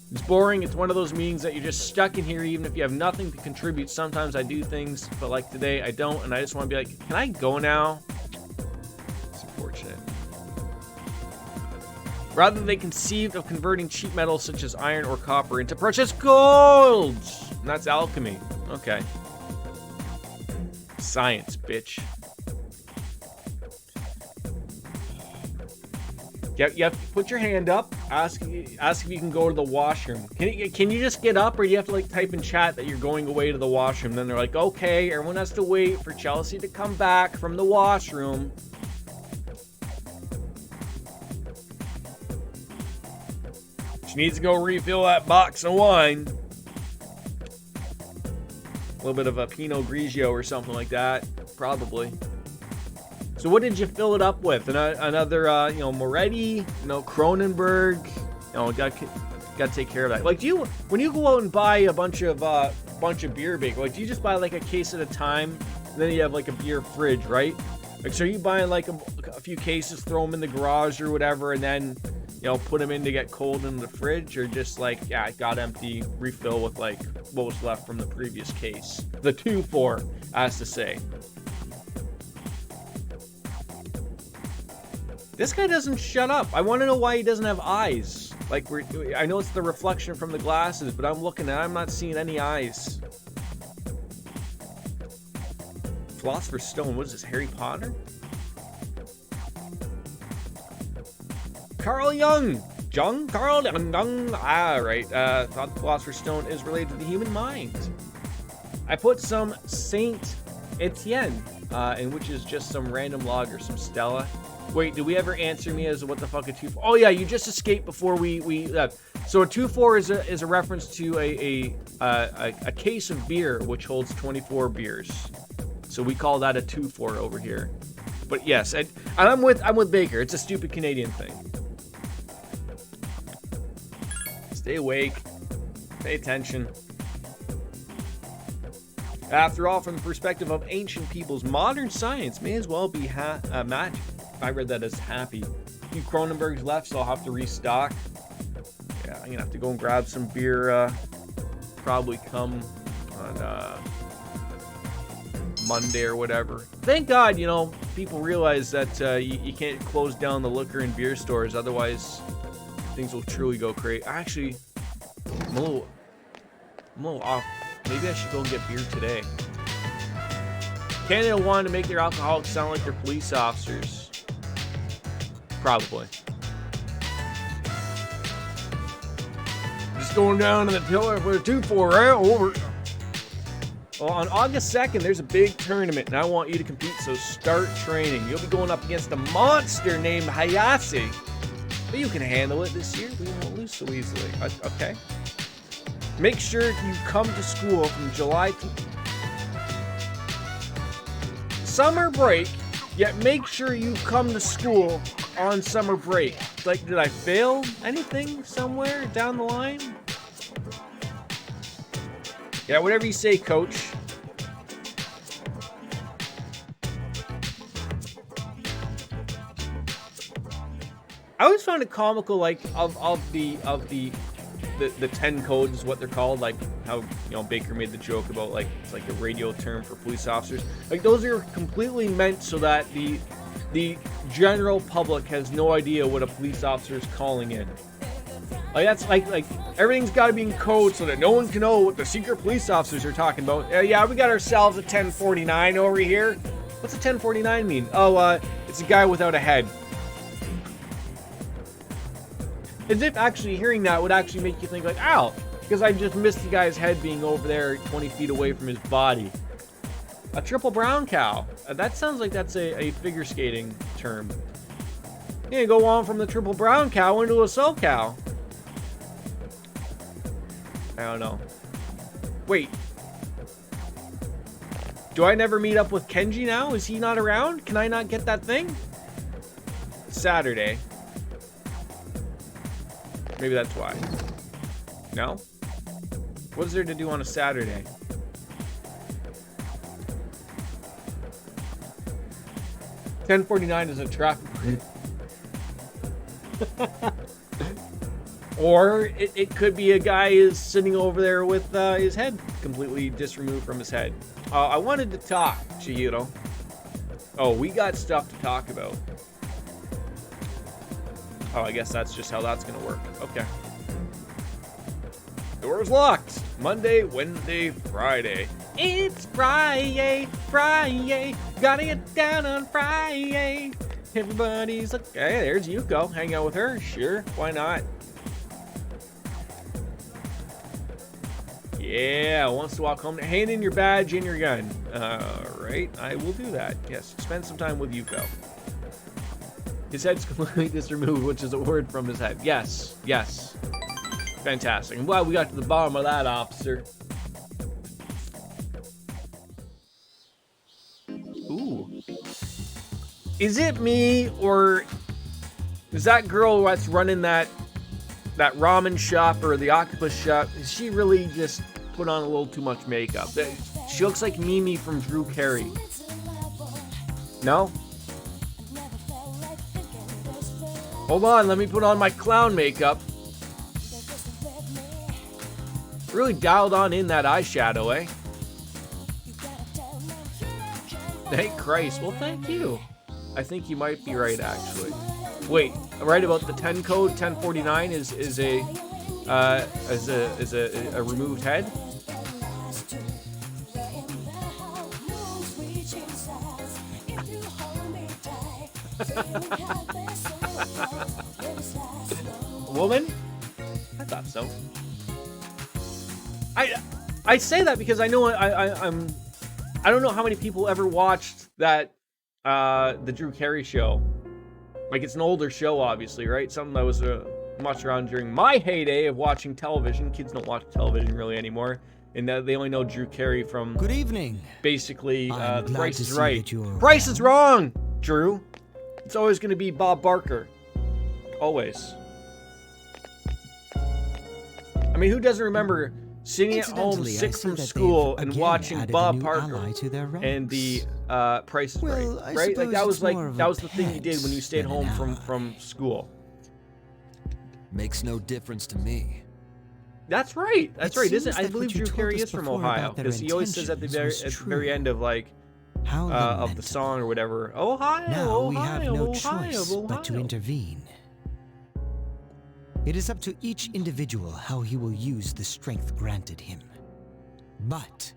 It's boring. It's one of those meetings that you're just stuck in here even if you have nothing to contribute. Sometimes I do things, but like today I don't, and I just want to be like, can I go now? It's unfortunate. Rather, they conceived of converting cheap metals such as iron or copper into precious gold. And that's alchemy. Okay. Science, bitch. You have to put your hand up. Ask if you can go to the washroom. Can you just get up, or do you have to like type in chat that you're going away to the washroom? Then they're like, okay, everyone has to wait for Chelsea to come back from the washroom. She needs to go refill that box of wine. A little bit of a Pinot Grigio or something like that, probably. So what did you fill it up with? Another, you know, Moretti, you know, Kronenberg. You know, got to take care of that. Like, when you go out and buy a bunch of beer big, like, do you just buy like a case at a time, and then you have like a beer fridge, right? Like, so are you buying like a few cases, throw them in the garage or whatever, and then, you know, put them in to get cold in the fridge, or just like, yeah, it got empty, refill with like what was left from the previous case. The 2-4, as to say. This guy doesn't shut up. I want to know why he doesn't have eyes. Like, I know it's the reflection from the glasses, but I'm not seeing any eyes. Philosopher's Stone, what is this, Harry Potter? Carl Jung. Carl Jung. Ah, right. Thought the Philosopher's Stone is related to the human mind. I put some Saint Etienne, in which is just some random log or some Stella. Wait, did we ever answer me as what the fuck a 2-4? Oh yeah, you just escaped before we left. So a 2-4 is a reference to a case of beer which holds 24 beers. So we call that a 2-4 over here. But yes, I'm with Baker. It's a stupid Canadian thing. Stay awake. Pay attention. After all, from the perspective of ancient peoples, modern science may as well be magic. I read that as happy. A few Kronenbergs left, so I'll have to restock. Yeah, I'm gonna have to go and grab some beer. Probably come on Monday or whatever. Thank God, you know, people realize that you can't close down the liquor and beer stores, otherwise things will truly go crazy. Actually, I'm a little off. Maybe I should go and get beer today. Canada wanted to make their alcoholics sound like they're police officers. Probably. Just going down to the tiller for a 2-4, right? Over. Well, on August 2nd, there's a big tournament, and I want you to compete, so start training. You'll be going up against a monster named Hayase. But you can handle it this year. We won't lose so easily. Okay. Make sure you come to school from July to summer break. Yet make sure you come to school on summer break. Like, did I fail anything somewhere down the line? Yeah, whatever you say, coach. I always found it comical, like, of the 10 codes is what they're called, like how, you know, Baker made the joke about, like, it's like a radio term for police officers. Like, those are completely meant so that the general public has no idea what a police officer is calling in. Like, that's like everything's got to be in code so that no one can know what the secret police officers are talking about. Yeah, we got ourselves a 1049 over here. What's a 1049 mean? Oh, it's a guy without a head. As if actually hearing that would actually make you think like, ow, because I just missed the guy's head being over there 20 feet away from his body. A triple brown cow. That sounds like that's a figure skating term. Yeah, go on from the triple brown cow into a soul cow. I don't know. Wait. Do I never meet up with Kenji now? Is he not around? Can I not get that thing? Saturday. Maybe that's why. No? What is there to do on a Saturday? $10.49 is a traffic. Or it could be a guy is sitting over there with his head completely disremoved from his head. I wanted to talk, Chihiro. Oh, we got stuff to talk about. Oh, I guess that's just how that's gonna work. Okay. Doors locked. Monday, Wednesday, Friday. It's Friday, Friday. Gotta get down on Friday. Everybody's like, hey, there's Yuko. Hang out with her. Sure, why not? Yeah, wants to walk home. Hand in your badge and your gun. Right, I will do that. Yes, spend some time with Yuko. His head's completely disremoved, which is a word from his head. Yes, yes. Fantastic. I'm glad we got to the bottom of that, officer. Ooh. Is it me, or is that girl that's running that ramen shop or the octopus shop, is she really just put on a little too much makeup? She looks like Mimi from Drew Carey. No? Hold on, let me put on my clown makeup. Really dialed on in that eyeshadow, eh? Thank Christ. Well, thank you. I think you might be right, actually. Wait, right about the 10 code, 1049 is a removed head. Woman? I thought so. I say that because I know I don't know how many people ever watched that the Drew Carey show. Like, it's an older show, obviously, right? Something that was much around during my heyday of watching television. Kids don't watch television really anymore, and they only know Drew Carey from. Good evening. Basically, The Price is Right. Price is wrong, Drew. It's always going to be Bob Barker. Always. I mean, who doesn't remember sitting at home sick from school and watching Bob Barker and the Price is Right? Right? Like that was the thing you did when you stayed home from school. Makes no difference to me. That's right. That's right. Isn't I believe Drew Carey is from Ohio because he always says at the very end of like of the song or whatever, Ohio, now Ohio, we have no Ohio, choice Ohio. but to intervene. It is up to each individual how he will use the strength granted him. But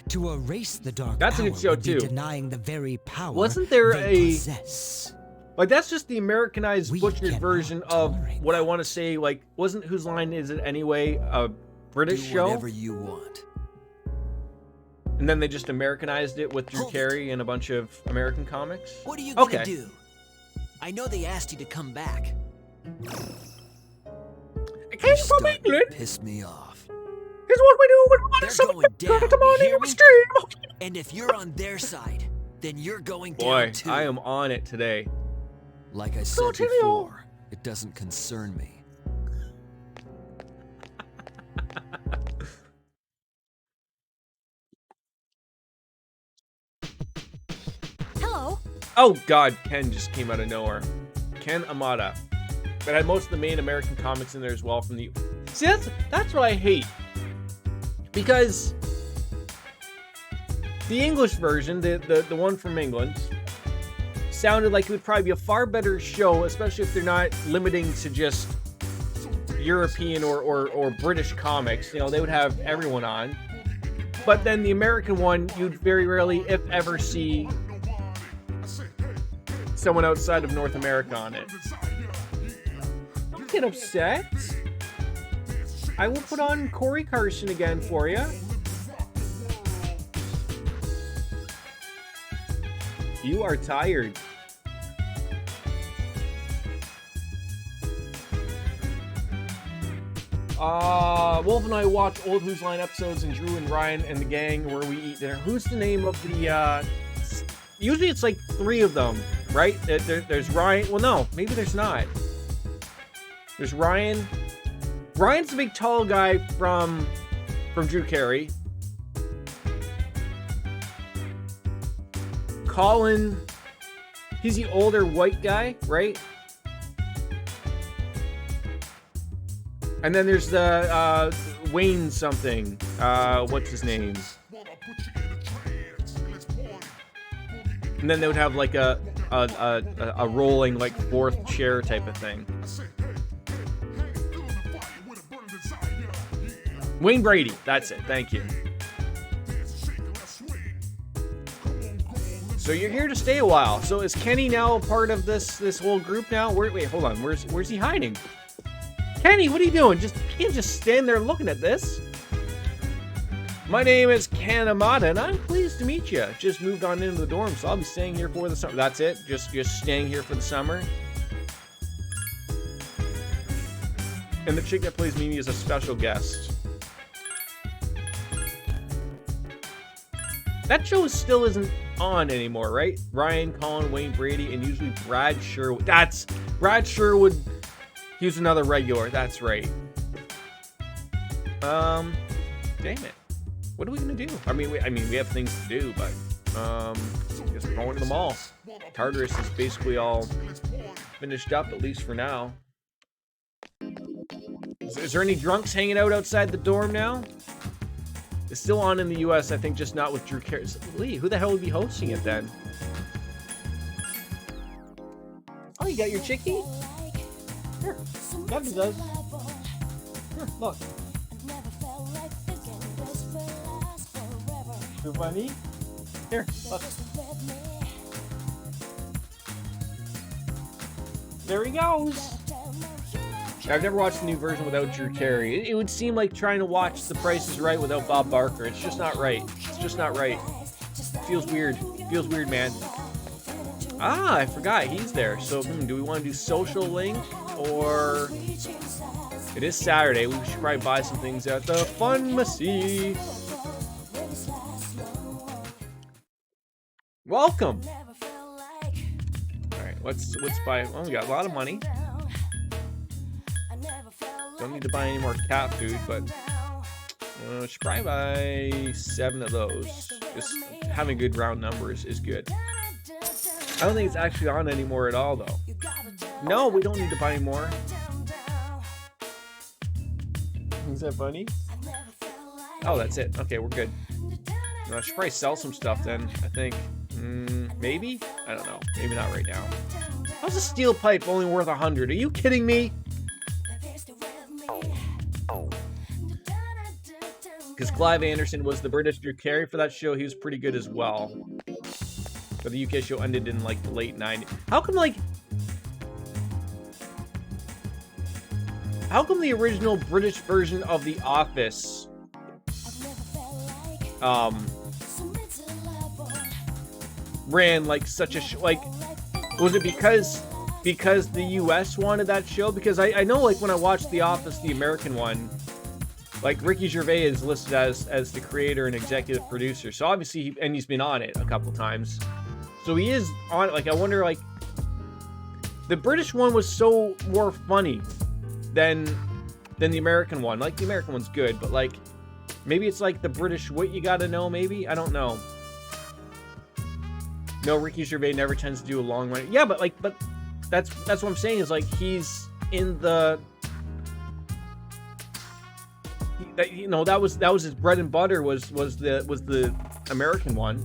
to erase the dark That's a power good show, would be too. denying the very power Wasn't there they possess. Like, that's just the Americanized, We butchered cannot version of tolerate what I that. want to say. Like, wasn't Whose Line Is It Anyway a British Do show? whatever you want. And then they just Americanized it with Drew Hold it. Carey and a bunch of American comics? What are you gonna Okay. do? I know they asked you to come back. I came from Starting to England. piss me off. Here's what we do when we want They're something going to down, come on you in hear the me? stream. And if you're on their side, then you're going Boy, down too. I am on it today. Like I said Tilio. before, it doesn't concern me. Hello. Oh God, Ken just came out of nowhere. Ken Amada. But had most of the main American comics in there as well from the... See, that's what I hate. Because the English version, the one from England, sounded like it would probably be a far better show, especially if they're not limiting to just European or British comics. You know, they would have everyone on. But then the American one, you'd very rarely, if ever, see someone outside of North America on it. Don't get upset. I will put on Corey Carson again for you. You are tired. Wolf and I watch old Who's Line episodes and Drew and Ryan and the gang where we eat dinner. Who's the name of the, usually it's like 3 of them, right? There's Ryan. Well, no, maybe there's not. There's Ryan. Ryan's the big tall guy from Drew Carey. Colin, he's the older white guy, right? And then there's the Wayne something. What's his name? And then they would have like a rolling like 4th chair type of thing. Wayne Brady, that's it. Thank you. So you're here to stay a while. So is Kenny now a part of this whole group now? Wait, hold on. Where's he hiding? Kenny, what are you doing? You can't just stand there looking at this. My name is Ken Amada, and I'm pleased to meet you. Just moved on into the dorm, so I'll be staying here for the summer. That's it? Just staying here for the summer? And the chick that plays Mimi is a special guest. That show still isn't on anymore, right? Ryan, Colin, Wayne Brady, and usually Brad Sherwood. That's Brad Sherwood. He was another regular. That's right. Damn it. What are we gonna do? I mean, we have things to do, but I guess we're going to the mall. Tartarus is basically all finished up, at least for now. Is there any drunks hanging out outside the dorm now? It's still on in the U.S., I think, just not with Drew Carey. Lee, who the hell would be hosting it then? Oh, you got your chickie? Here, Doug does. Here, look. Too funny? Here, look. There he goes. I've never watched the new version without Drew Carey. It would seem like trying to watch The Price is Right without Bob Barker. It's just not right. It's just not right. It feels weird. It feels weird, man. Ah, I forgot. He's there. So, do we want to do Social Link? Or... It is Saturday. We should probably buy some things at the Funmacy. Welcome. Alright, let's buy... Oh, we got a lot of money. Don't need to buy any more cat food, but should probably buy 7 of those. Just having good round numbers is good. I don't think it's actually on anymore at all, though. No, we don't need to buy any more. Is that funny? Oh, that's it. Okay, we're good. I should probably sell some stuff then, I think. Maybe? I don't know. Maybe not right now. How's a steel pipe only worth 100? Are you kidding me? Because Clive Anderson was the British Drew Carey for that show. He was pretty good as well. But the UK show ended in like the late 90s. How come the original British version of The Office ran like such a like, was it because the US wanted that show? Because I know, like, when I watched The Office, the American one, like, Ricky Gervais is listed as the creator and executive producer. So obviously he's been on it a couple times. So he is on, like, I wonder, like, the British one was so more funny than the American one. Like, the American one's good, but, like, maybe it's, like, the British what you gotta know, maybe? I don't know. No, Ricky Gervais never tends to do a long run. Yeah, but, like, but that's what I'm saying is, like, he's in the... You know, that was his bread and butter was the American one.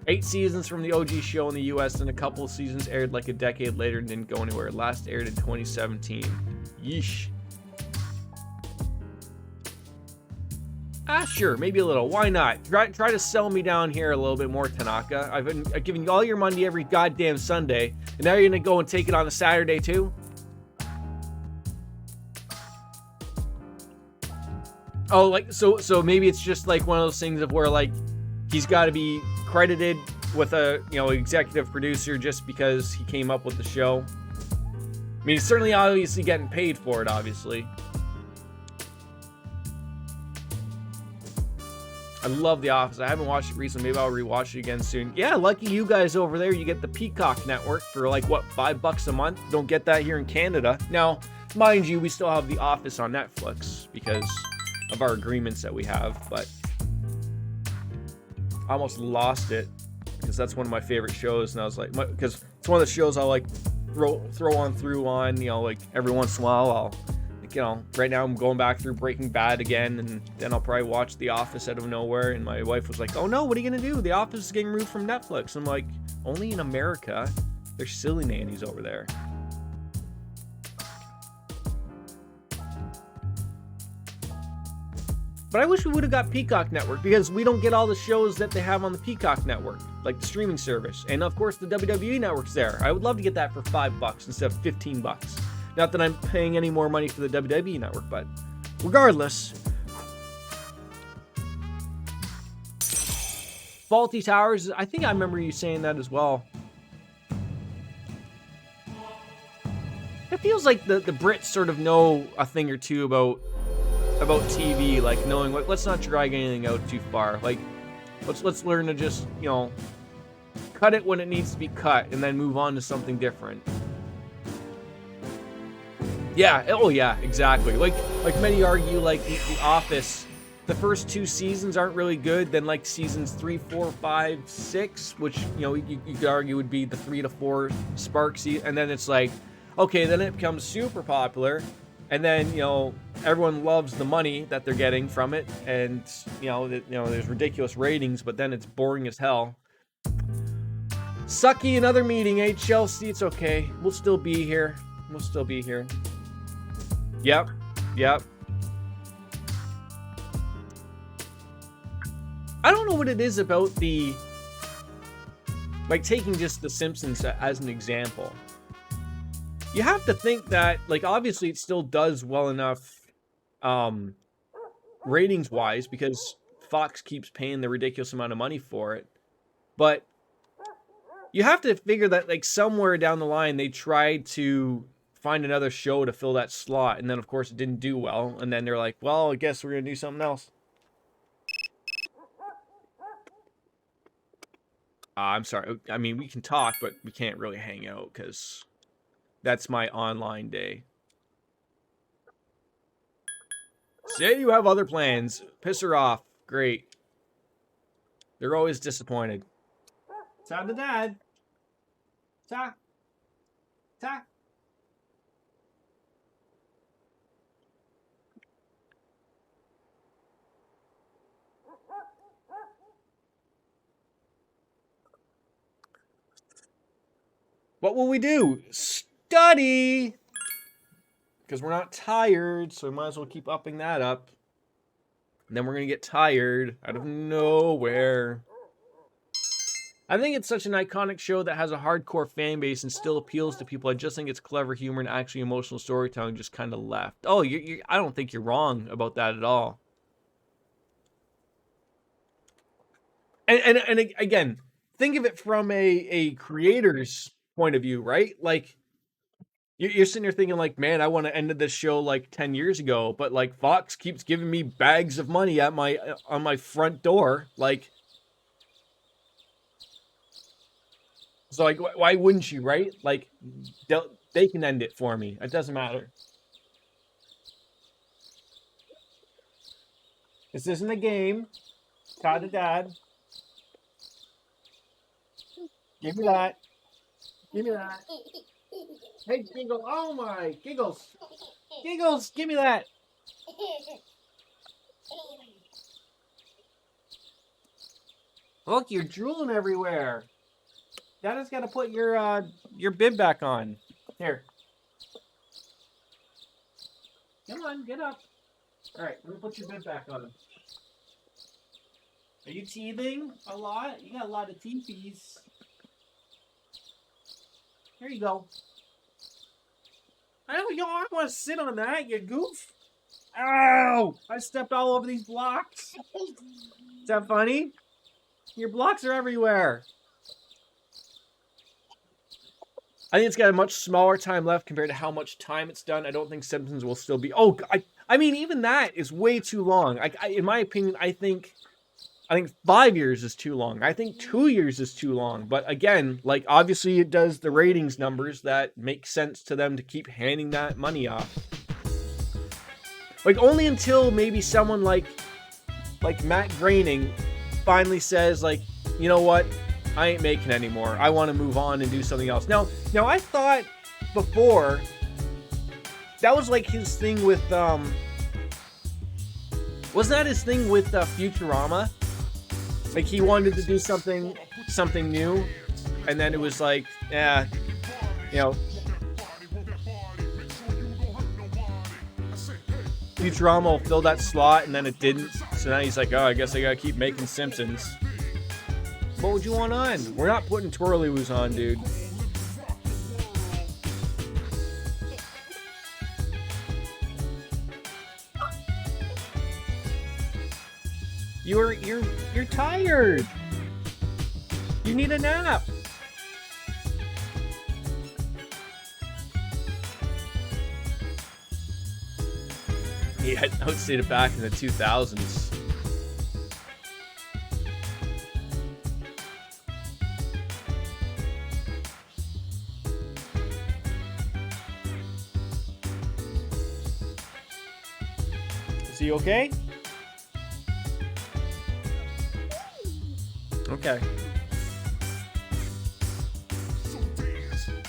8 seasons from the OG show in the US, and a couple of seasons aired like a decade later and didn't go anywhere. Last aired in 2017. Yeesh. Ah, sure, maybe a little. Why not? Try to sell me down here a little bit more, Tanaka. I've given you all your money every goddamn Sunday, and now you're gonna go and take it on a Saturday too? Oh, like, so maybe it's just like one of those things of where, like, he's got to be credited with a, you know, executive producer just because he came up with the show. I mean, he's certainly obviously getting paid for it, obviously. I love The Office. I haven't watched it recently. Maybe I'll rewatch it again soon. Yeah, lucky you guys over there. You get the Peacock Network for, like, what, $5 a month? Don't get that here in Canada. Now, mind you, we still have The Office on Netflix because of our agreements that we have, but I almost lost it because that's one of my favorite shows, and I was like, because it's one of the shows I'll, like, throw on, you know, like, every once in a while. I'll, like, you know, right now I'm going back through Breaking Bad again, and then I'll probably watch The Office out of nowhere, and my wife was like, oh no, what are you gonna do? The Office is getting removed from Netflix. I'm like, only in America. They're silly nannies over there. But I wish we would have got Peacock Network, because we don't get all the shows that they have on the Peacock Network, like the streaming service. And of course, the WWE Network's there. I would love to get that for $5 instead of $15. Not that I'm paying any more money for the WWE Network, but regardless. Faulty Towers, I think I remember you saying that as well. It feels like the Brits sort of know a thing or two about TV, like knowing what, let's not drag anything out too far. Like, let's learn to just, you know, cut it when it needs to be cut and then move on to something different. Yeah, oh yeah, exactly. Like many argue, like the Office, the first 2 seasons aren't really good. Then like seasons 3, 4, 5, 6, which, you know, you could argue would be the 3 to 4 spark season, and then it's like, okay, then it becomes super popular. And then, you know, everyone loves the money that they're getting from it, and you know, there's ridiculous ratings, but then it's boring as hell. Sucky, another meeting, Chelsea. It's okay. We'll still be here. Yep. I don't know what it is about the, like, taking just The Simpsons as an example. You have to think that, like, obviously it still does well enough ratings-wise, because Fox keeps paying the ridiculous amount of money for it. But you have to figure that, like, somewhere down the line they tried to find another show to fill that slot, and then, of course, it didn't do well. And then they're like, well, I guess we're going to do something else. I'm sorry. I mean, we can talk, but we can't really hang out, because that's my online day. Say you have other plans. Piss her off. Great. They're always disappointed. Time to dad. Ta. Ta. What will we do? Study! Because we're not tired, so we might as well keep upping that up. And then we're going to get tired out of nowhere. I think it's such an iconic show that has a hardcore fan base and still appeals to people. I just think it's clever humor and actually emotional storytelling just kind of left. Oh, I don't think you're wrong about that at all. And again, think of it from a creator's point of view, right? Like, you're sitting there thinking, like, man, I want to end this show like 10 years ago, but like Fox keeps giving me bags of money at on my front door. Like, So like, why wouldn't she, right? Like, they can end it for me. It doesn't matter. This isn't a game. Todd to Dad. Give me that. Give me that. Hey, Giggle. Oh my, Giggles. Giggles, give me that. Look, you're drooling everywhere. Dada's got to put your bib back on. Here. Come on, get up. All right, let me put your bib back on. Are you teething a lot? You got a lot of teethies. Here you go. I don't want to sit on that, you goof. Ow! I stepped all over these blocks. Is that funny? Your blocks are everywhere. I think it's got a much smaller time left compared to how much time it's done. I don't think Simpsons will still be... Oh, I mean, even that is way too long. In my opinion, I think 5 years is too long. I think 2 years is too long. But again, like, obviously it does the ratings numbers that make sense to them to keep handing that money off. Like, only until maybe someone like Matt Groening finally says, like, you know what? I ain't making anymore. I want to move on and do something else. Now I thought before that was like his thing with wasn't that his thing with Futurama? Like he wanted to do something new, and then it was like, yeah, you know, Futurama will fill that slot, and then it didn't. So now he's like, oh, I guess I gotta keep making Simpsons. What would you want on? We're not putting twirly-woos on, dude. You're tired. You need a nap. Yeah, I would say it back in the 2000s. Is he okay? Okay.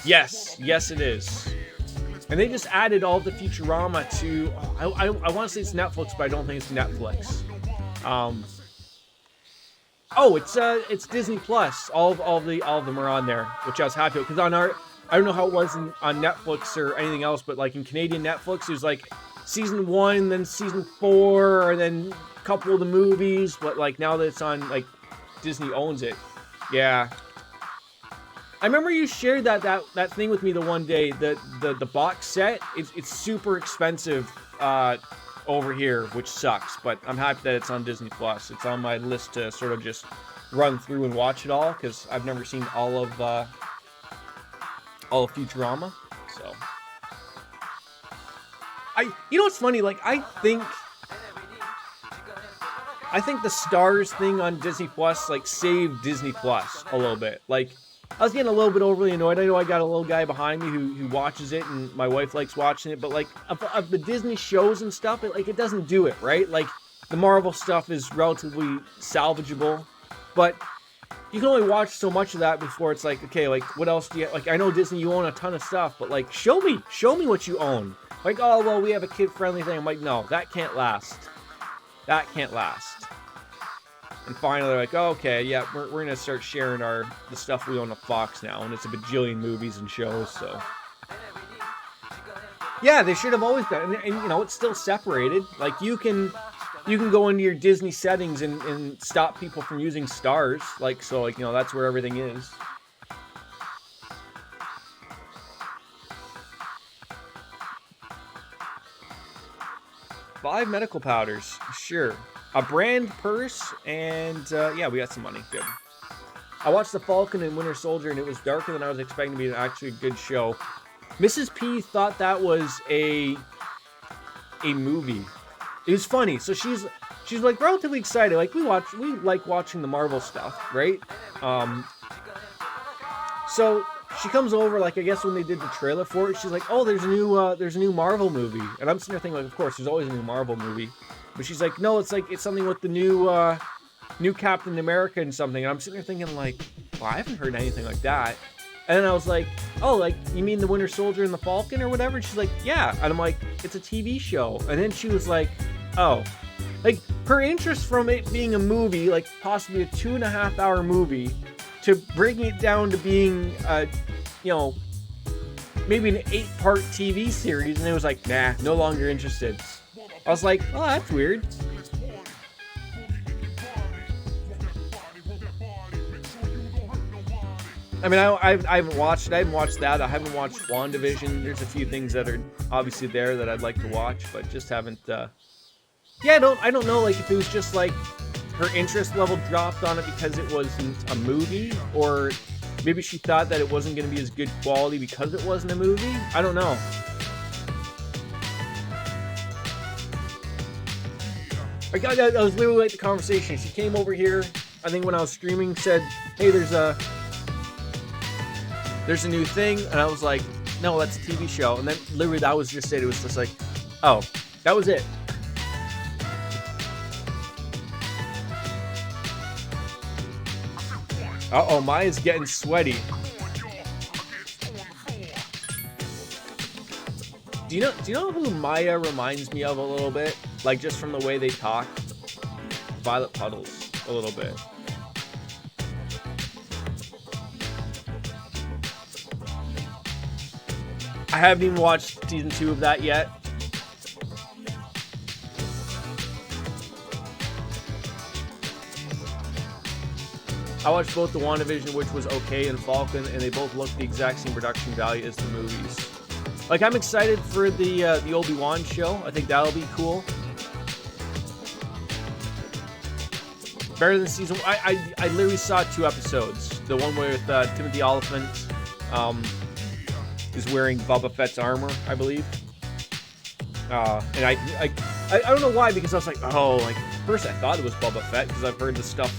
Yes it is. And they just added all the Futurama to... I want to say it's Netflix, but I don't think it's Netflix. Oh, it's Disney Plus. All of them are on there, which I was happy with. Because on I don't know how it was on Netflix or anything else, but like in Canadian Netflix, it was like season 1, then season 4, and then a couple of the movies. But like now that it's on, like, Disney owns it. Yeah. I remember you shared that thing with me the one day. The box set, it's super expensive over here, which sucks. But I'm happy that it's on Disney Plus. It's on my list to sort of just run through and watch it all, because I've never seen all of Futurama. So you know what's funny? Like I think the Stars thing on Disney Plus like saved Disney Plus a little bit. Like I was getting a little bit overly annoyed. I know I got a little guy behind me who watches it, and my wife likes watching it. But like of the Disney shows and stuff, it doesn't do it right. Like the Marvel stuff is relatively salvageable, but you can only watch so much of that before it's like, okay, like what else do you like? I know Disney, you own a ton of stuff, but like show me what you own. Like, oh well, we have a kid-friendly thing. I'm like, no, that can't last. That can't last. And finally, they're like, oh, okay, yeah, we're going to start sharing the stuff we own at Fox now. And it's a bajillion movies and shows, so. Yeah, they should have always done. And you know, it's still separated. Like, you can go into your Disney settings and stop people from using Stars. Like, so, like, you know, that's where everything is. $5 medical powders, sure. A brand purse, and yeah, we got some money. Good. I watched The Falcon and Winter Soldier, and it was darker than I was expecting to be actually a good show. Mrs. P thought that was a movie. It was funny. So she's like relatively excited. Like we like watching the Marvel stuff, right? So she comes over, like, I guess when they did the trailer for it, she's like, "Oh, there's a new Marvel movie," and I'm sitting there thinking, like, of course, there's always a new Marvel movie, but she's like, "No, it's something with the new Captain America and something," and I'm sitting there thinking, like, well, I haven't heard anything like that. And then I was like, "Oh, like, you mean the Winter Soldier and the Falcon or whatever?" And she's like, "Yeah," and I'm like, "It's a TV show," and then she was like, "Oh." Like, her interest from it being a movie, like possibly a 2.5-hour movie, to bringing it down to being, maybe an 8-part TV series, and it was like, nah, no longer interested. I was like, oh, that's weird. I mean, I haven't watched it. I haven't watched that. I haven't watched WandaVision. There's a few things that are obviously there that I'd like to watch, but just haven't. Yeah, I don't know. Like, if it was just like her interest level dropped on it because it wasn't a movie, or maybe she thought that it wasn't going to be as good quality because it wasn't a movie. I don't know. I was literally like the conversation. She came over here, I think when I was streaming, said, "Hey, there's a new thing," and I was like, "No, that's a TV show." And then literally that was just it. It was just like, oh, that was it. Uh-oh, Maya's getting sweaty. Do you know who Maya reminds me of a little bit? Like, just from the way they talk? Violet Puddles, a little bit. I haven't even watched season 2 of that yet. I watched both the WandaVision, which was okay, and Falcon, and they both look the exact same production value as the movies. Like, I'm excited for the Obi-Wan show. I think that'll be cool. Better than season 1. I literally saw 2 episodes. The one with Timothy Oliphant is wearing Boba Fett's armor, I believe. And I don't know why, because I was like, oh, like, first I thought it was Boba Fett, because I've heard the stuff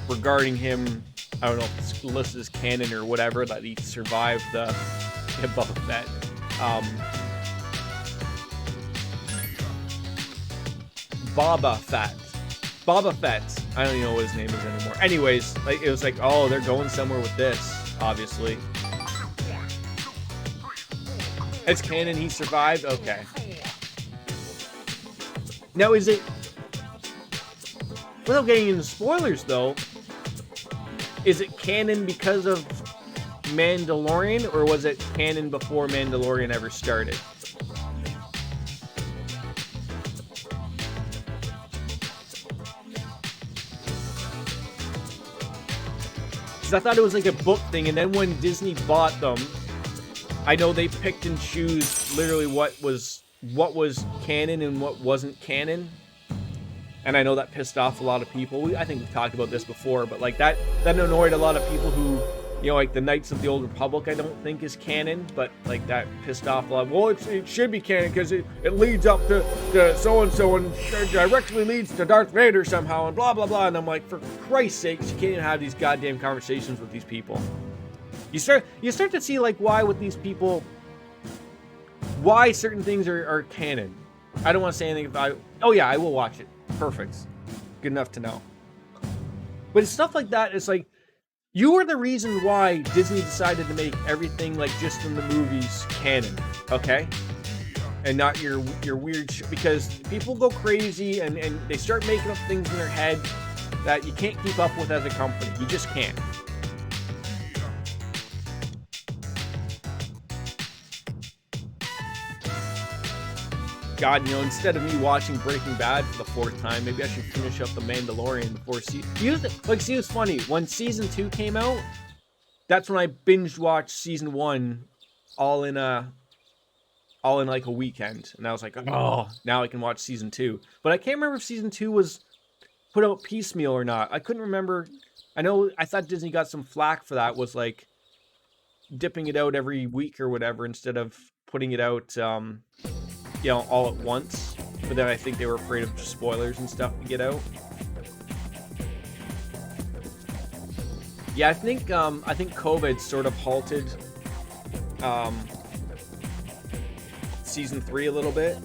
regarding him. I don't know if it's listed as canon or whatever, that he survived the Boba Fett. Boba Fett. I don't even know what his name is anymore. Anyways, like, it was like, oh, they're going somewhere with this, obviously. It's canon, he survived? Okay. Now, is it... Without getting into spoilers, though, is it canon because of Mandalorian, or was it canon before Mandalorian ever started? Because I thought it was like a book thing, and then when Disney bought them, I know they picked and choose literally what was canon and what wasn't canon. And I know that pissed off a lot of people. I think we've talked about this before, but like that annoyed a lot of people who, like the Knights of the Old Republic, I don't think is canon, but like that pissed off a lot. Well, it should be canon because it leads up to so-and-so and directly leads to Darth Vader somehow and blah, blah, blah. And I'm like, for Christ's sakes, you can't even have these goddamn conversations with these people. You start to see like why with these people, why certain things are canon. I don't want to say anything oh yeah, I will watch it. Perfect. Good enough to know. But it's stuff like that. It's like, you are the reason why Disney decided to make everything like just in the movies canon, okay? And not your weird shit, because people go crazy and they start making up things in their head that you can't keep up with as a company. You just can't. God, instead of me watching Breaking Bad for the 4th time, maybe I should finish up The Mandalorian before see, it's funny. When season 2 came out, that's when I binge watched season 1 all in like a weekend. And I was like, oh, now I can watch season 2. But I can't remember if season 2 was put out piecemeal or not. I couldn't remember. I thought Disney got some flack for that, was like dipping it out every week or whatever instead of putting it out all at once, but then I think they were afraid of spoilers and stuff to get out. Yeah, I think COVID sort of halted season 3 a little bit.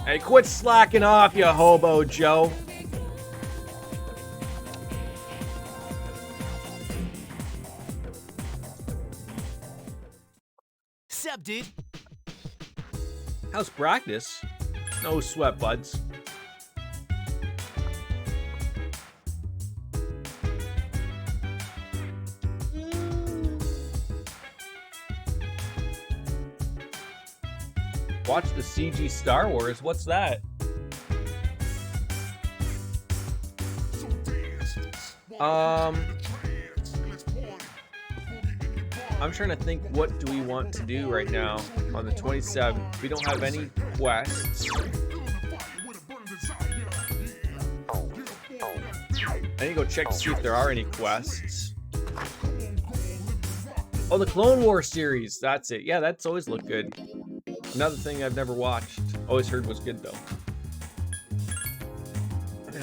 Hey, quit slacking off, you hobo, Joe. Sup, dude? How's practice? No sweat, buds. Watch the CG Star Wars. What's that? I'm trying to think, what do we want to do right now on the 27th? We don't have any quests. I need to go check to see if there are any quests. Oh, the Clone Wars series. That's it. Yeah, that's always looked good. Another thing I've never watched. Always heard was good, though.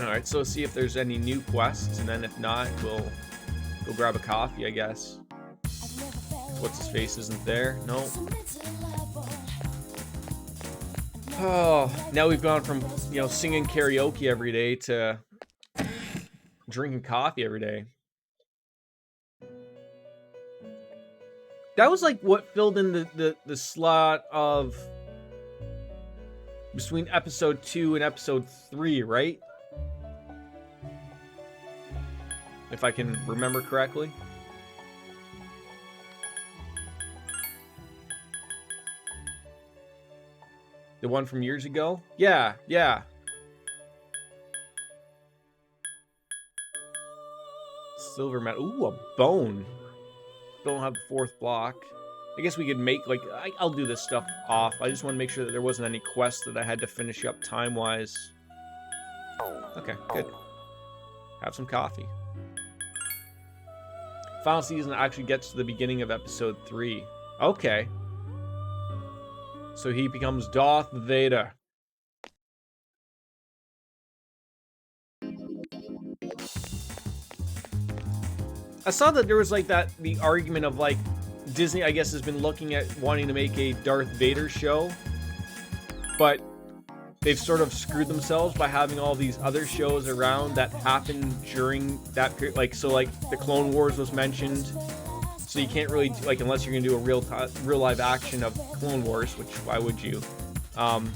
Alright, so see if there's any new quests, and then if not, we'll go grab a coffee, I guess. What's his face isn't there? No. Oh, now we've gone from, you know, singing karaoke every day to drinking coffee every day. That was like what filled in the slot of between episode 2 and episode 3, right? If I can remember correctly. The one from years ago? Yeah, yeah. Silver medal. Ooh, a bone. Don't have the 4th block. I guess we could make, like, I'll do this stuff off. I just want to make sure that there wasn't any quests that I had to finish up time-wise. Okay, good. Have some coffee. Final season actually gets to the beginning of episode 3. Okay. So he becomes Darth Vader. I saw that there was like the argument of like Disney, I guess, has been looking at wanting to make a Darth Vader show, but they've sort of screwed themselves by having all these other shows around that happened during that period. Like, so like the Clone Wars was mentioned. So you can't really, like, unless you're going to do a real live action of Clone Wars, which why would you? And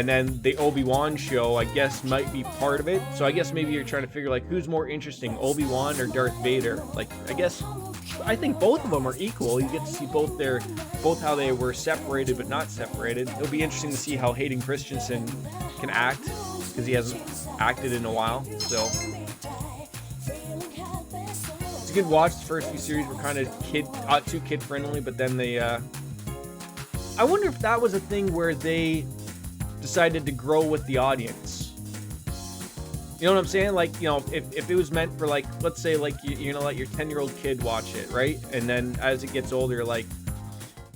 then the Obi-Wan show, I guess, might be part of it. So I guess maybe you're trying to figure, like, who's more interesting, Obi-Wan or Darth Vader? Like, I think both of them are equal. You get to see both how they were separated but not separated. It'll be interesting to see how Hayden Christensen can act, because he hasn't acted in a while, so... Good watch. The first few series were kind of too kid friendly, but then they I wonder if that was a thing where they decided to grow with the audience. You know what I'm saying? Like, you know, if it was meant for, like, let's say, like, you're gonna let your 10-year-old kid watch it, right? And then as it gets older, you're like,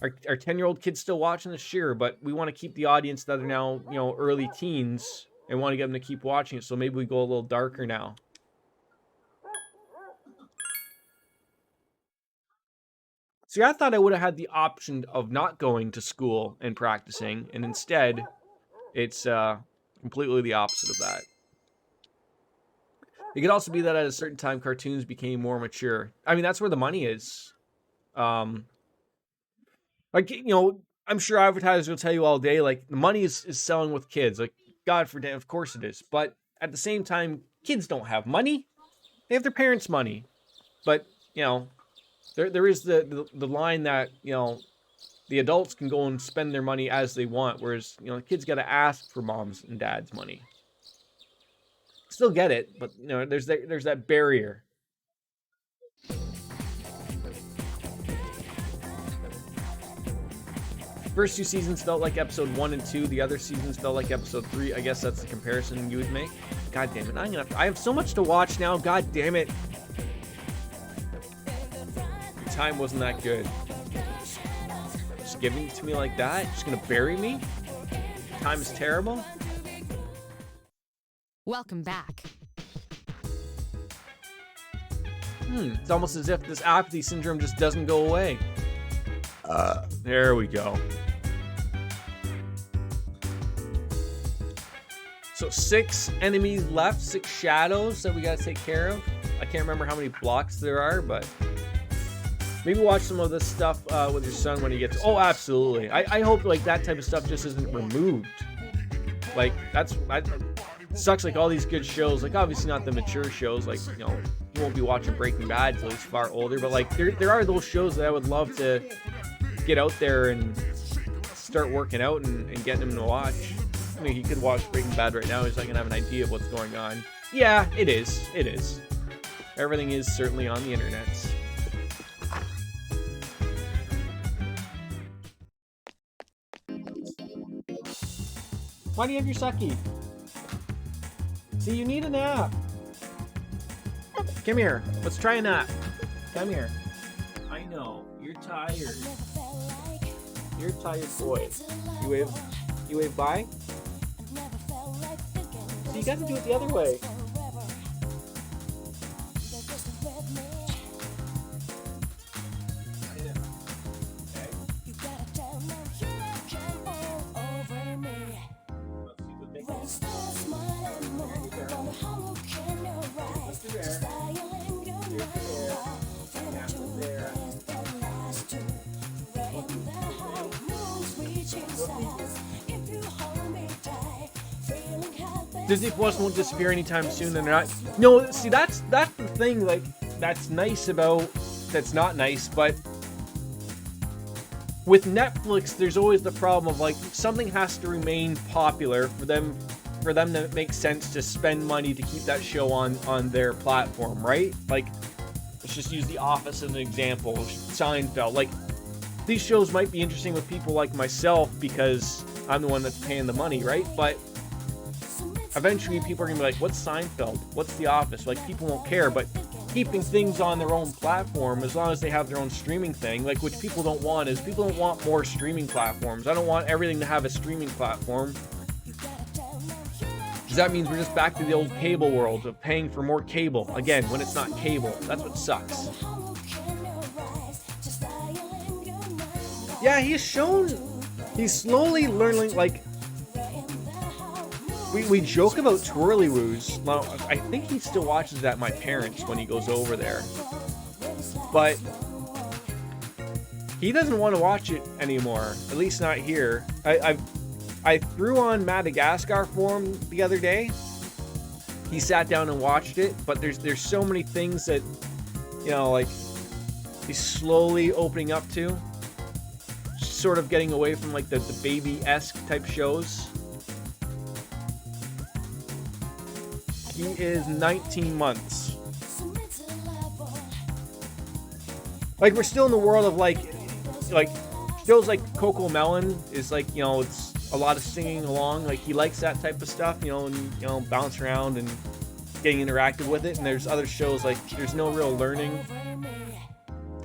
are 10-year-old kids still watching this? Sure, but we want to keep the audience that are now, you know, early teens and want to get them to keep watching it, so maybe we go a little darker now. See, I thought I would have had the option of not going to school and practicing, and instead, it's completely the opposite of that. It could also be that at a certain time, cartoons became more mature. I mean, that's where the money is. Like, you know, I'm sure advertisers will tell you all day, like, the money is selling with kids. Like, God for damn, of course it is. But at the same time, kids don't have money. They have their parents' money. But, you know... There is the line that, you know, the adults can go and spend their money as they want, whereas, you know, the kids got to ask for mom's and dad's money. Still get it, but, you know, there's that barrier. First 2 seasons felt like episode 1 and 2. The other seasons felt like episode 3. I guess that's the comparison you would make. God damn it! I have so much to watch now. God damn it! Time wasn't that good. Just giving it to me like that? Just gonna bury me? Time is terrible? Welcome back. It's almost as if this apathy syndrome just doesn't go away. There we go. So 6 enemies left, 6 shadows that we gotta take care of. I can't remember how many blocks there are, but maybe watch some of this stuff with your son when he gets. Oh, absolutely. I hope like that type of stuff just isn't removed. Like sucks. Like all these good shows, like obviously not the mature shows. Like you know, you won't be watching Breaking Bad until he's far older. But like there are those shows that I would love to get out there and start working out and getting him to watch. I mean, he could watch Breaking Bad right now. He's not gonna have an idea of what's going on. Yeah, it is. It is. Everything is certainly on the internet. Why do you have your sucky? See, you need a nap. Come here. Let's try a nap. Come here. I know. You're tired. You're a tired boy. You wave bye? So you gotta do it the other way. Disney Plus won't disappear anytime soon. They're not. No, see, that's the thing. Like, that's nice about. That's not nice, but with Netflix, there's always the problem of like something has to remain popular for them to make sense to spend money to keep that show on their platform, right? Like, let's just use The Office as an example. Seinfeld. Like, these shows might be interesting with people like myself because I'm the one that's paying the money, right? But eventually people are gonna be like, what's Seinfeld? What's The Office? Like, people won't care, but keeping things on their own platform, as long as they have their own streaming thing, like, which people don't want, is people don't want more streaming platforms. I don't want everything to have a streaming platform. Because that means we're just back to the old cable world of paying for more cable. Again, when it's not cable. That's what sucks. Yeah, he's slowly learning, like, we joke about twirly-woos. Now, I think he still watches it at my parents' when he goes over there. But he doesn't want to watch it anymore. At least not here. I threw on Madagascar for him the other day. He sat down and watched it, but there's so many things that, you know, like, he's slowly opening up to. Sort of getting away from like the baby-esque type shows. He is 19 months. Like, we're still in the world of like shows like Coco Melon is like, you know, it's a lot of singing along. Like, he likes that type of stuff, you know, and, you know, bounce around and getting interactive with it. And there's other shows like there's no real learning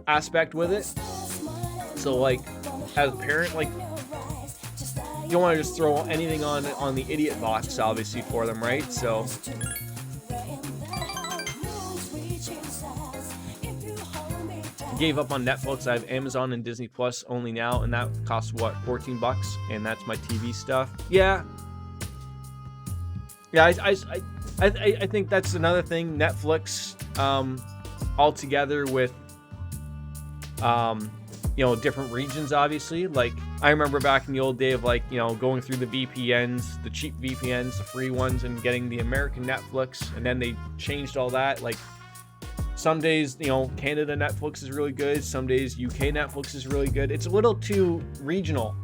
aspect with it. So like, as a parent, like, you don't want to just throw anything on the idiot box, obviously, for them, right? So I gave up on Netflix. I have Amazon and Disney Plus only now, and that costs what, $14, and that's my TV stuff. Yeah, I think that's another thing. Netflix, all together with you know, different regions, obviously. Like, I remember back in the old day of, like, you know, going through the VPNs, the cheap VPNs, the free ones, and getting the American Netflix, and then they changed all that. Like, some days, you know, Canada Netflix is really good, some days UK Netflix is really good. It's a little too regional.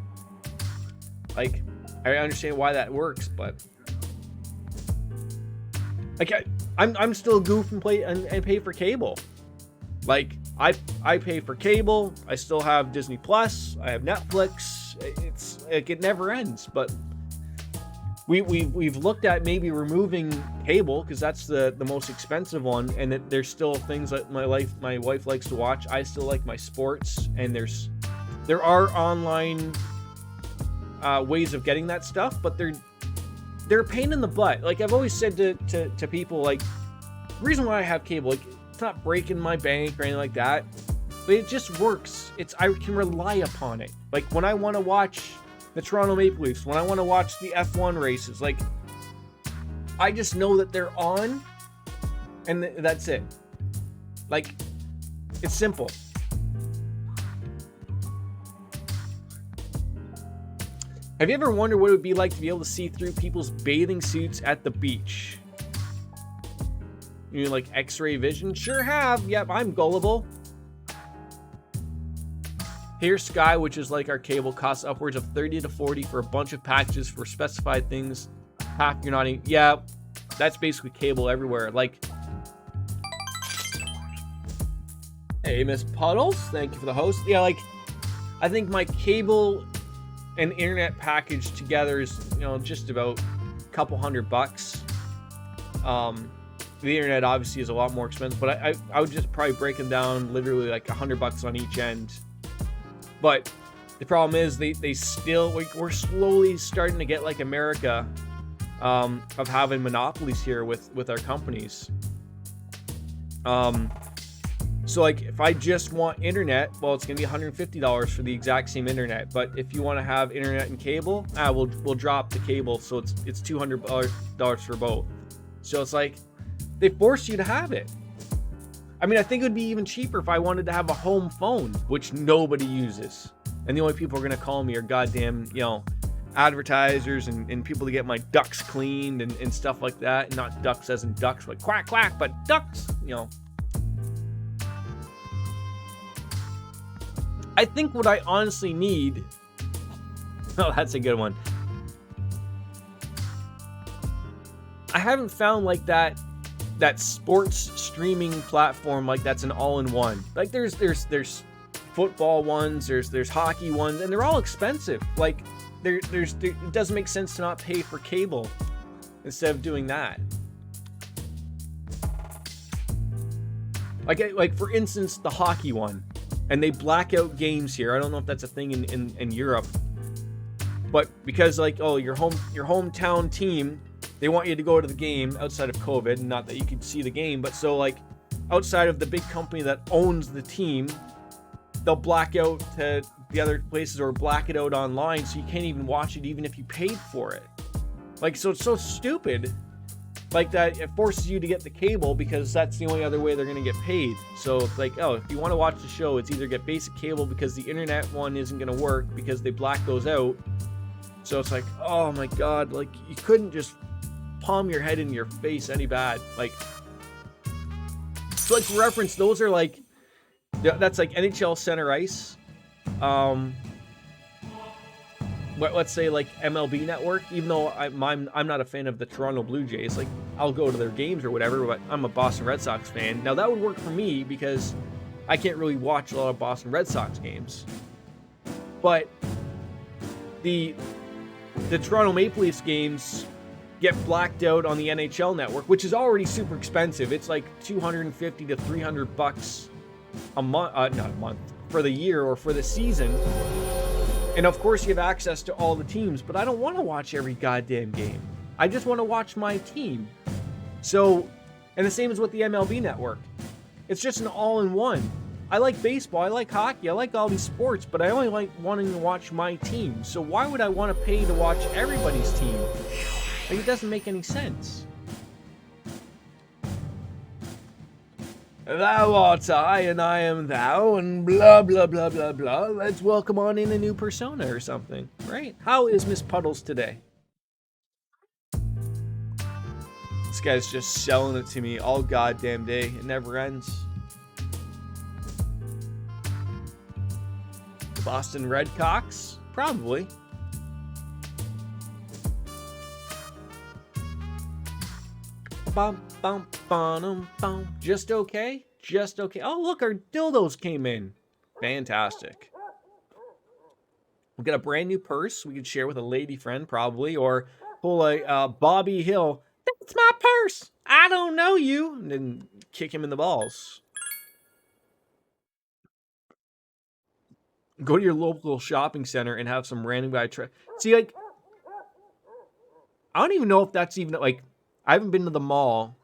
Like, I understand why that works, but like, I'm still a goof and pay for cable. Like, I pay for cable. I still have Disney Plus. I have Netflix. It's like, it never ends. But we've looked at maybe removing cable because that's the most expensive one. And there's still things that my wife likes to watch. I still like my sports, and there are online ways of getting that stuff, but they're a pain in the butt. Like I've always said to people, like, the reason why I have cable, like, it's not breaking my bank or anything like that, but it just works. I can rely upon it. Like when I want to watch the Toronto Maple Leafs, when I want to watch the F1 races, like, I just know that they're on, and that's it. Like, it's simple. Have you ever wondered what it would be like to be able to see through people's bathing suits at the beach? You mean like X-ray vision? Sure have. Yep, I'm gullible. Here, Sky, which is like our cable, costs upwards of 30 to 40 for a bunch of packages for specified things. Half you're not even... Yeah, that's basically cable everywhere. Like... Hey, Miss Puddles. Thank you for the host. Yeah, like, I think my cable and internet package together is, you know, just about a couple $100. The internet obviously is a lot more expensive, but I would just probably break them down literally like $100 on each end. But the problem is they still, we're slowly starting to get like America, of having monopolies here with our companies. So like if I just want internet, well, it's gonna be $150 for the exact same internet. But if you want to have internet and cable, we'll drop the cable, so it's $200 for both. So it's like they force you to have it. I mean, I think it would be even cheaper if I wanted to have a home phone, which nobody uses. And the only people who are going to call me are goddamn, you know, advertisers and people to get my ducks cleaned and stuff like that. And not ducks as in ducks, like quack, quack, but ducks, you know. I think what I honestly need... Oh, that's a good one. I haven't found like that sports streaming platform like that's an all-in-one. Like there's football ones, there's hockey ones, and they're all expensive. Like it doesn't make sense to not pay for cable instead of doing that. Like for instance, the hockey one, and they black out games here. I don't know if that's a thing in Europe, but because like, oh, your hometown team, they want you to go to the game outside of COVID, not that you could see the game, but so like outside of the big company that owns the team, they'll black out to the other places or black it out online, so you can't even watch it even if you paid for it. Like, so it's so stupid like that. It forces you to get the cable because that's the only other way they're going to get paid. So it's like, oh, if you want to watch the show, it's either get basic cable because the internet one isn't going to work because they black those out. So it's like, oh my God, like you couldn't just palm your head in your face any bad. Like, so like for reference, those are like, that's like NHL Center Ice. Let's say like MLB Network, even though I'm not a fan of the Toronto Blue Jays. Like, I'll go to their games or whatever, but I'm a Boston Red Sox fan. Now that would work for me because I can't really watch a lot of Boston Red Sox games. But the Toronto Maple Leafs games get blacked out on the NHL Network, which is already super expensive. It's like $250 to $300 a month, not a month, for the year or for the season. And of course you have access to all the teams, but I don't want to watch every goddamn game. I just want to watch my team. So, and the same as with the MLB Network. It's just an all-in-one. I like baseball, I like hockey, I like all these sports, but I only like wanting to watch my team. So why would I want to pay to watch everybody's team? Like, it doesn't make any sense. Thou art I, and I am thou, and blah, blah, blah, blah, blah. Let's welcome on in a new persona or something, right? How is Miss Puddles today? This guy's just selling it to me all goddamn day. It never ends. The Boston Red Sox? Probably. Bum, bum, bum, bum. Just okay? Just okay. Oh, look, our dildos came in. Fantastic. We'll get a brand new purse we could share with a lady friend, probably, or pull a Bobby Hill. That's my purse. I don't know you. And then kick him in the balls. Go to your local shopping center and have some random guy try. See, like, I don't even know if that's even like, I haven't been to the mall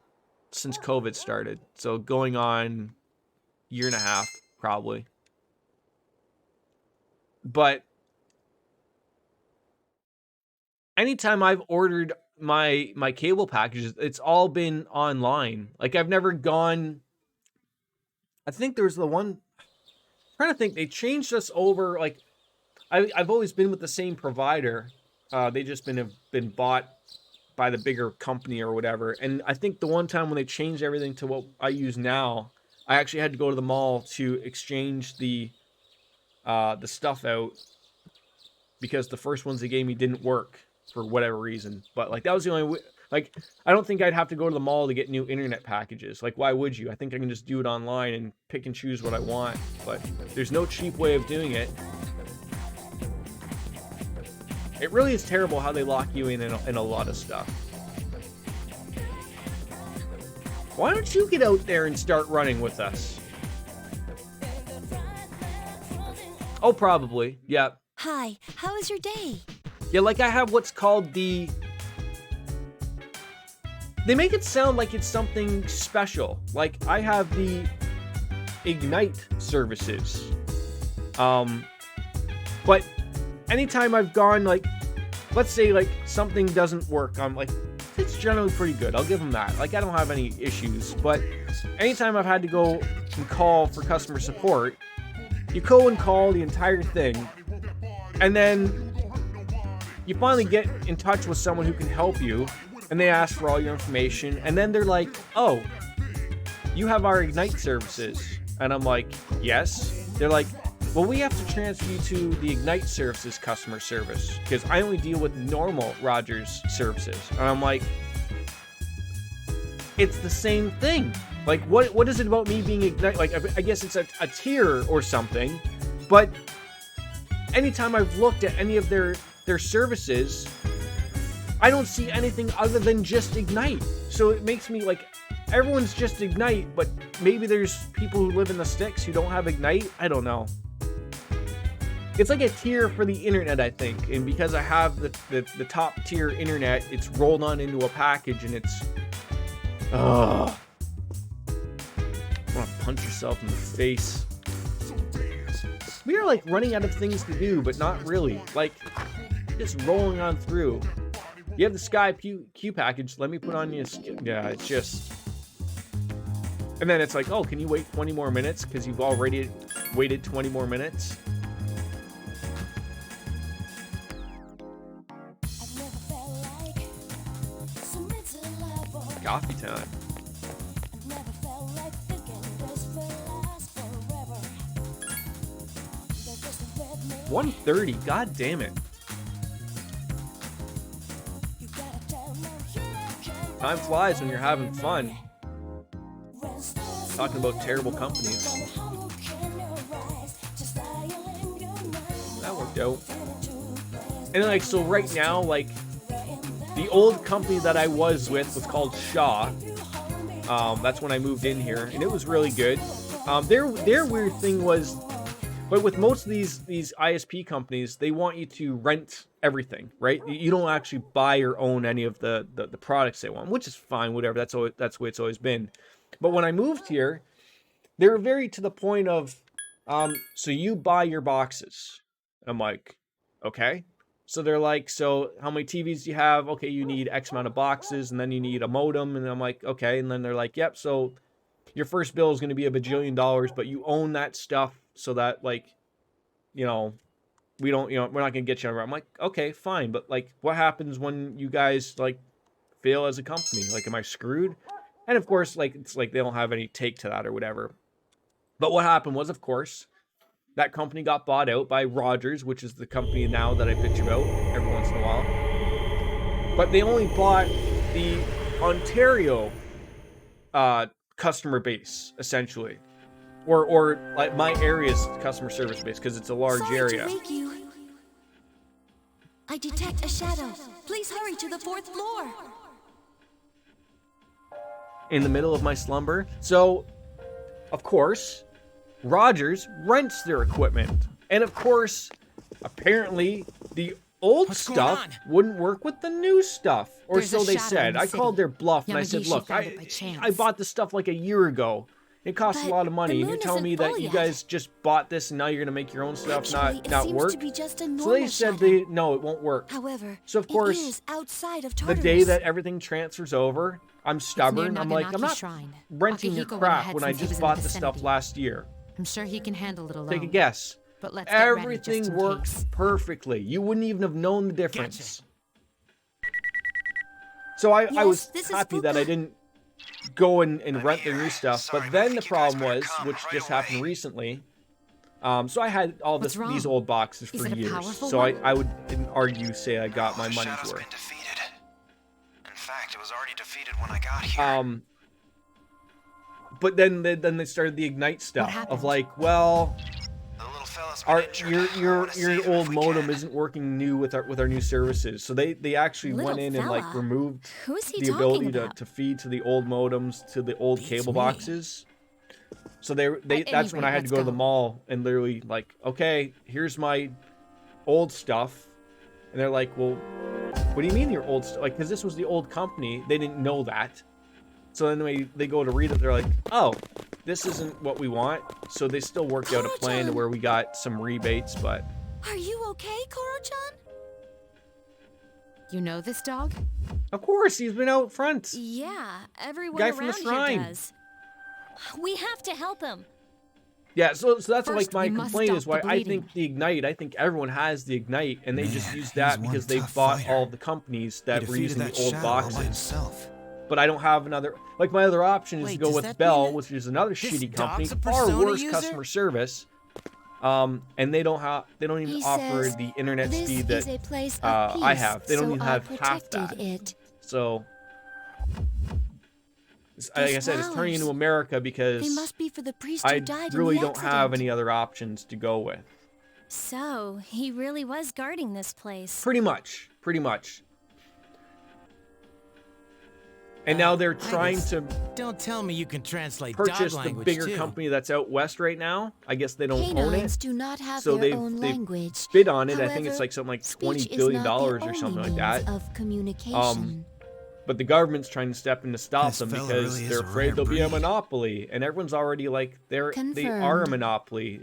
since COVID started. So going on year and a half, probably. But anytime I've ordered my cable packages, it's all been online. Like I've never gone. I think there's the one. I'm trying to think, they changed us over. Like I've always been with the same provider. They just have been bought by the bigger company or whatever. And I think the one time when they changed everything to what I use now, I actually had to go to the mall to exchange the stuff out because the first ones they gave me didn't work for whatever reason. But like that was the only way. Like I don't think I'd have to go to the mall to get new internet packages. Like why would you? I think I can just do it online and pick and choose what I want. But there's no cheap way of doing it. It really is terrible how they lock you in a lot of stuff. Why don't you get out there and start running with us? Oh, probably. Yeah. Hi, how was your day? Yeah, like I have what's called the... They make it sound like it's something special. Like I have the Ignite services. But anytime I've gone, like, let's say like something doesn't work, I'm like, it's generally pretty good. I'll give them that. Like I don't have any issues. But anytime I've had to go and call for customer support, you go and call the entire thing, and then you finally get in touch with someone who can help you, and they ask for all your information, and then they're like, oh, you have our Ignite services. And I'm like, yes. They're like, well, we have to transfer you to the Ignite services customer service because I only deal with normal Rogers services. And I'm like, it's the same thing. Like, what is it about me being Ignite? Like, I guess it's a tier or something, but anytime I've looked at any of their services, I don't see anything other than just Ignite. So it makes me like, everyone's just Ignite, but maybe there's people who live in the sticks who don't have Ignite. I don't know. It's like a tier for the internet, I think. And because I have the top tier internet, it's rolled on into a package and it's... Ugh. I want to punch yourself in the face. We are like running out of things to do, but not really. Like, just rolling on through. You have the Sky Q package. Let me put on you. Yeah, it's just... And then it's like, oh, can you wait 20 more minutes? Because you've already waited 20 more minutes. Coffee time. 1:30. God damn it. Time flies when you're having fun. Talking about terrible companies. That worked out. And like, so right now, like, the old company that I was with was called Shaw. That's when I moved in here, and it was really good. Their weird thing was, but with most of these ISP companies, they want you to rent everything, right? You don't actually buy or own any of the products they want, which is fine, whatever. That's the way it's always been. But when I moved here, they were very to the point of, so you buy your boxes. I'm like, okay. So they're like, so how many TVs do you have? Okay, you need X amount of boxes, and then you need a modem. And I'm like, okay. And then they're like, yep, so your first bill is going to be $1 bajillion, but you own that stuff so that, like, you know, we don't, you know, we're not going to get you on. I'm like, okay, fine. But, like, what happens when you guys, like, fail as a company? Like, am I screwed? And, of course, like, it's like they don't have any take to that or whatever. But what happened was, of course, that company got bought out by Rogers, which is the company now that I bitch about every once in a while. But they only bought the Ontario customer base, essentially. Or like my area's customer service base, because it's a large area. Sorry to wake you. I detect a shadow. Please hurry to the 4th floor. In the middle of my slumber. So, of course, Rogers rents their equipment. And of course, apparently, the old What's going stuff on? wouldn't work with the new stuff, or There's a so they shadow in said. the I city. called their bluff and I said, Yamagishi look, found it by chance. I bought this stuff like a year ago. It costs a But lot of money, the and you're moon telling me isn't that full you yet. guys just bought this and now you're gonna make your own stuff Actually, not it seems work. to be just a So normal they said shadow. no, it won't work. However, So of course, it is outside of the Tartarus. day that everything transfers over, I'm It's near stubborn. I'm like, I'm Naganaki not Shrine. renting your Akihiko went crap ahead when I since he just was in bought the this stuff vicinity. last year. I'm sure he can handle it alone. Take a guess. But let's get ready Everything just in works case. perfectly. You wouldn't even have known the difference. So I Yes, was this is happy that I Fuka. didn't go and rent their new stuff. But then the problem was, which just happened recently, so I had all What's these wrong? old boxes Is for it a years. powerful So one? I would, in argue, say I got my The money's shadow's worth. been defeated. In fact, it was already defeated when I got here. But then they started the Ignite stuff of happened? like, well, The little fella's been injured. I your wanna save him old if we modem can. isn't working new with our new services. So they actually Little went in and like fella? removed Who's he the talking ability about? to feed to the old modems to the old Beats cable me. boxes. So they At any that's when I rate, had to let's go to the go. mall and literally like, okay, here's my old stuff. And they're like, well, what do you mean your old stuff? Like, because this was the old company. They didn't know that. So then they go to read it. They're like, oh, this isn't what we want. So they still worked out a plan to Koro-chan. where we got some rebates, but Are you okay, Koro-chan? You know this dog? of course he's been out front. Yeah, everyone Guy from the around shrine. here does. We have to help him. Yeah, so that's First, like my we must complaint is stop why the I bleeding. think the Ignite, I think everyone has the Ignite, and they just Man, use that he's one because they tough bought fighter. all of the companies that He were using defeated the that old shadow all by boxes. himself. But I don't have another, like my other option is Wait, to go does with that Bell, mean that which is another this shitty company, dog's a far Persona worse user? customer service. And they don't even He offer says, the internet this speed is that a place of I peace, have. They don't so even I have half protected that. it. So, like I Those said, it's turning into flowers. America because They must be for the priest who I died in really the don't have accident. any other options to go with. So, he really was guarding this place. Pretty much. And now they're trying to Don't tell me you can translate dog purchase the language bigger too. company that's out west right now. I guess they don't own Canines it. do not have So their they've own language. bid on it. I think it's However, like something like speech $20 is billion not the or only something like means that. of communication. But the government's trying to step in to stop This them fella because really is they're a afraid rare there'll be a breed. monopoly, and everyone's already like they are a Confirmed. monopoly.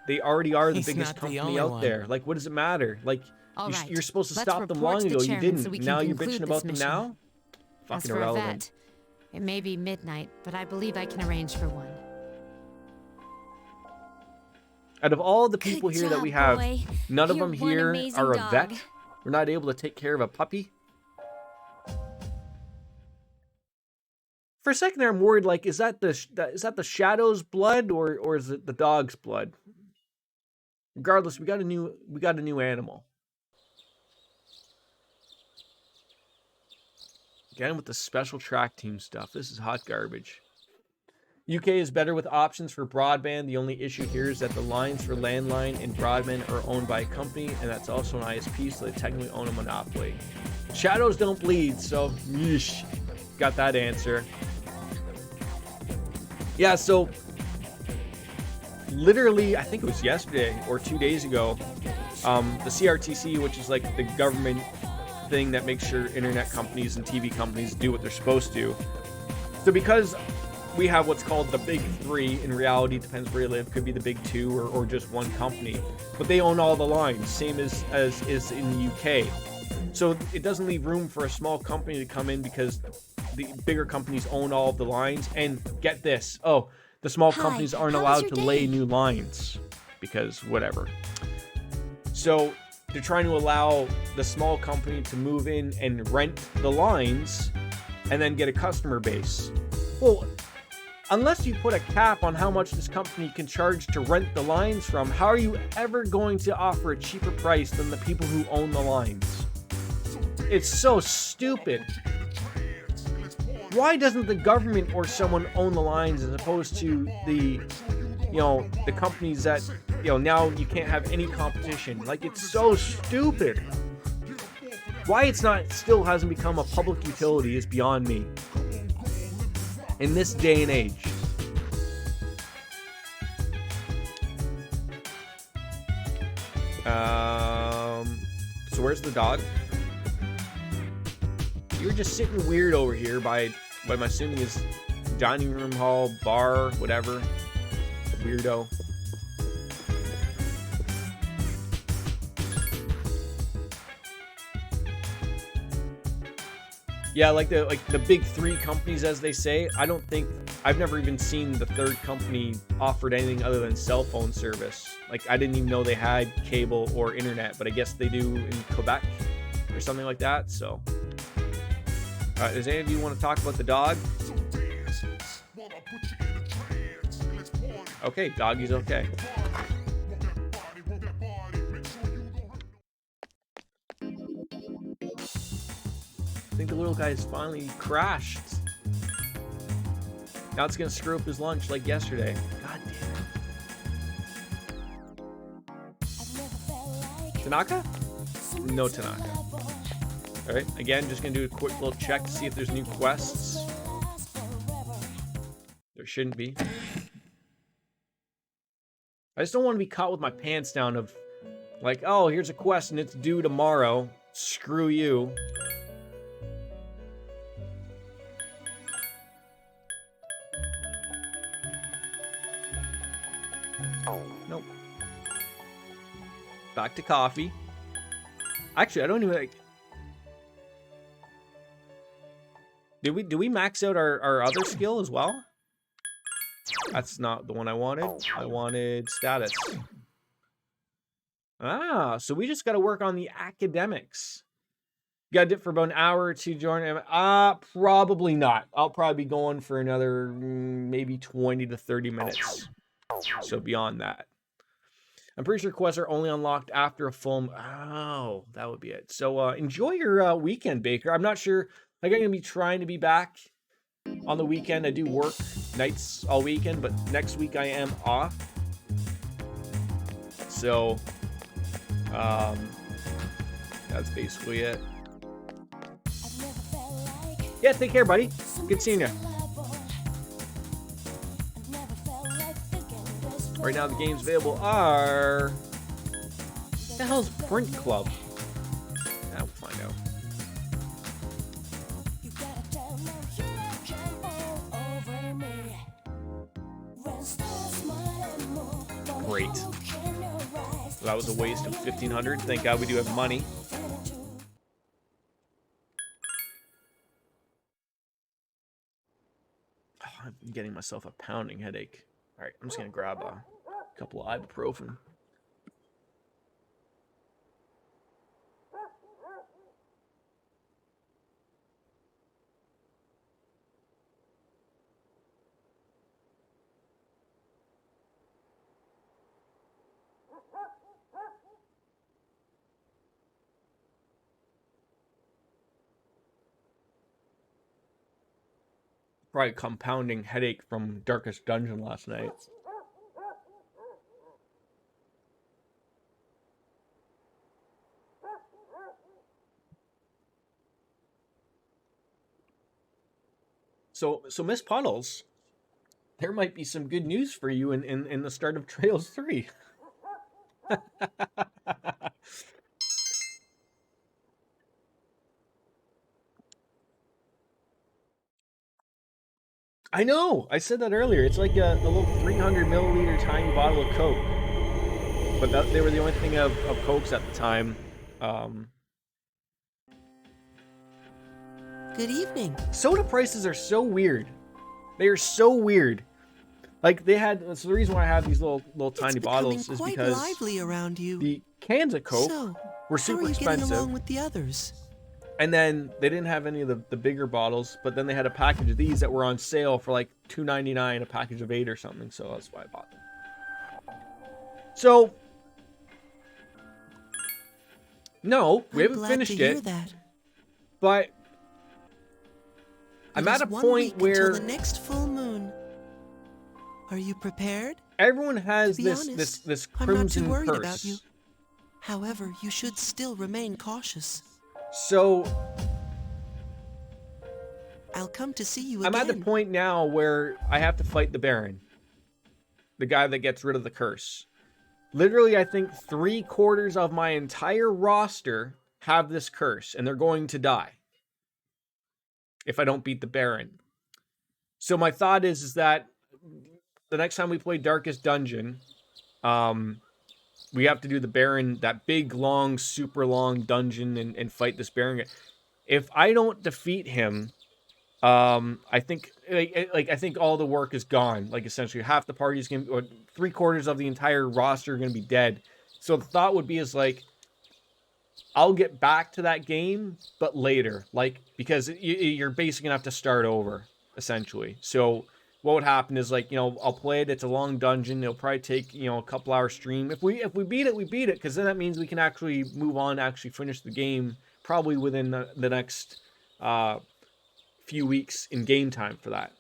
They already are the He's biggest not the company only out one. there. Like, what does it matter? Like, All right, you're supposed to let's stop them report long to the ago. You chairman didn't. so we can Now you're conclude bitching this about them mission. now. As Fucking for a irrelevant. vet, it may be midnight, but I believe I can arrange for one. Out of all the people Good here that we job, have, boy. none of You're them one here amazing are a dog. vet. We're not able to take care of a puppy. For a second there, I'm worried. Like, is that the shadow's blood or is it the dog's blood? Regardless, we got a new animal. Again with the special track team stuff. This is hot garbage. UK is better with options for broadband. The only issue here is that the lines for landline and broadband are owned by a company, and that's also an ISP, so they technically own a monopoly. Shadows don't bleed, so yeesh. Got that answer. Yeah, so literally, I think it was yesterday or 2 days ago, the CRTC, which is like the government thing that makes sure internet companies and TV companies do what they're supposed to. So because we have what's called the big three, in reality, it depends where you live, could be the big two or just one company, but they own all the lines, same as is in the UK. So it doesn't leave room for a small company to come in because the bigger companies own all of the lines. And get this, the small Hi, companies aren't how was allowed your to lay day? new lines because whatever. So they're trying to allow the small company to move in and rent the lines and then get a customer base. Well, unless you put a cap on how much this company can charge to rent the lines from, how are you ever going to offer a cheaper price than the people who own the lines? It's so stupid. Why doesn't the government or someone own the lines as opposed to the companies that, now you can't have any competition? Like, it's so stupid. Why it's not, still hasn't become a public utility is beyond me. In this day and age. So So where's the dog? You're just sitting weird over here by what I'm assuming is dining room, hall, bar, whatever. Weirdo. Yeah, like the big three companies, as they say. I've never even seen the third company offered anything other than cell phone service. Like, I didn't even know they had cable or internet, but I guess they do in Quebec or something like that. So, does any of you want to talk about the dog? Okay, doggy's okay. I think the little guy's finally crashed. Now it's gonna screw up his lunch like yesterday. God damn it. Tanaka? No Tanaka. Alright, again, just gonna do a quick little check to see if there's new quests. There shouldn't be. I just don't want to be caught with my pants down of, like, oh, here's a quest and it's due tomorrow. Screw you. Nope. Back to coffee. Actually, I don't even like. Did we max out our other skill as well? That's not the one I wanted. I wanted status. Ah, so we just got to work on the academics. Got to dip for about an hour or two, Jordan. Probably not. I'll probably be going for another maybe 20 to 30 minutes. So beyond that. I'm pretty sure quests are only unlocked after a full... Oh, that would be it. So enjoy your weekend, Baker. I'm not sure. Like, I'm going to be trying to be back on the weekend. I do work nights all weekend, but next week I am off. So, that's basically it. Yeah, take care, buddy. Good seeing you. Right now, the games available are... What the hell's Print Club? We'll find out. Great. So that was a waste of 1,500. Thank God we do have money. Oh, I'm getting myself a pounding headache. All right, I'm just gonna grab a couple of ibuprofen. Probably compounding headache from Darkest Dungeon last night. So Miss Puddles, there might be some good news for you in the start of Trails 3. I know. I said that earlier. It's like a little 300 milliliter tiny bottle of Coke. But they were the only thing of Cokes at the time. Good evening. Soda prices are so weird. They are so weird. Like they had. So the reason why I have these little tiny bottles is quite because lively around you. the cans of Coke So, were how super are you expensive. getting along with the others? And then they didn't have any of the bigger bottles, but then they had a package of these that were on sale for like $2.99, a package of 8 or something. So that's why I bought them. So, no, we haven't finished it. That. But I'm at a point where until the next full moon. Are you prepared? everyone has To be this honest, this I'm not crimson too worried purse. about you. However, you should still remain cautious. So I'll come to see you I'm again. at the point now where I have to fight the Baron, the guy that gets rid of the curse. Literally, I think 3/4 of my entire roster have this curse, and they're going to die if I don't beat the Baron. So my thought is that the next time we play Darkest Dungeon, we have to do the Baron, that big, long, super long dungeon, and fight this Baron. If I don't defeat him, I think I think all the work is gone. Like, essentially, half the party's gonna, or 3/4 of the entire roster are gonna be dead. So the thought would be is like, I'll get back to that game, but later, like, because you're basically gonna have to start over, essentially. So what would happen is, like, I'll play it. It's a long dungeon. It'll probably take, a couple hour stream. If we beat it, we beat it, because then that means we can actually move on, actually finish the game, probably within the next few weeks in game time for that.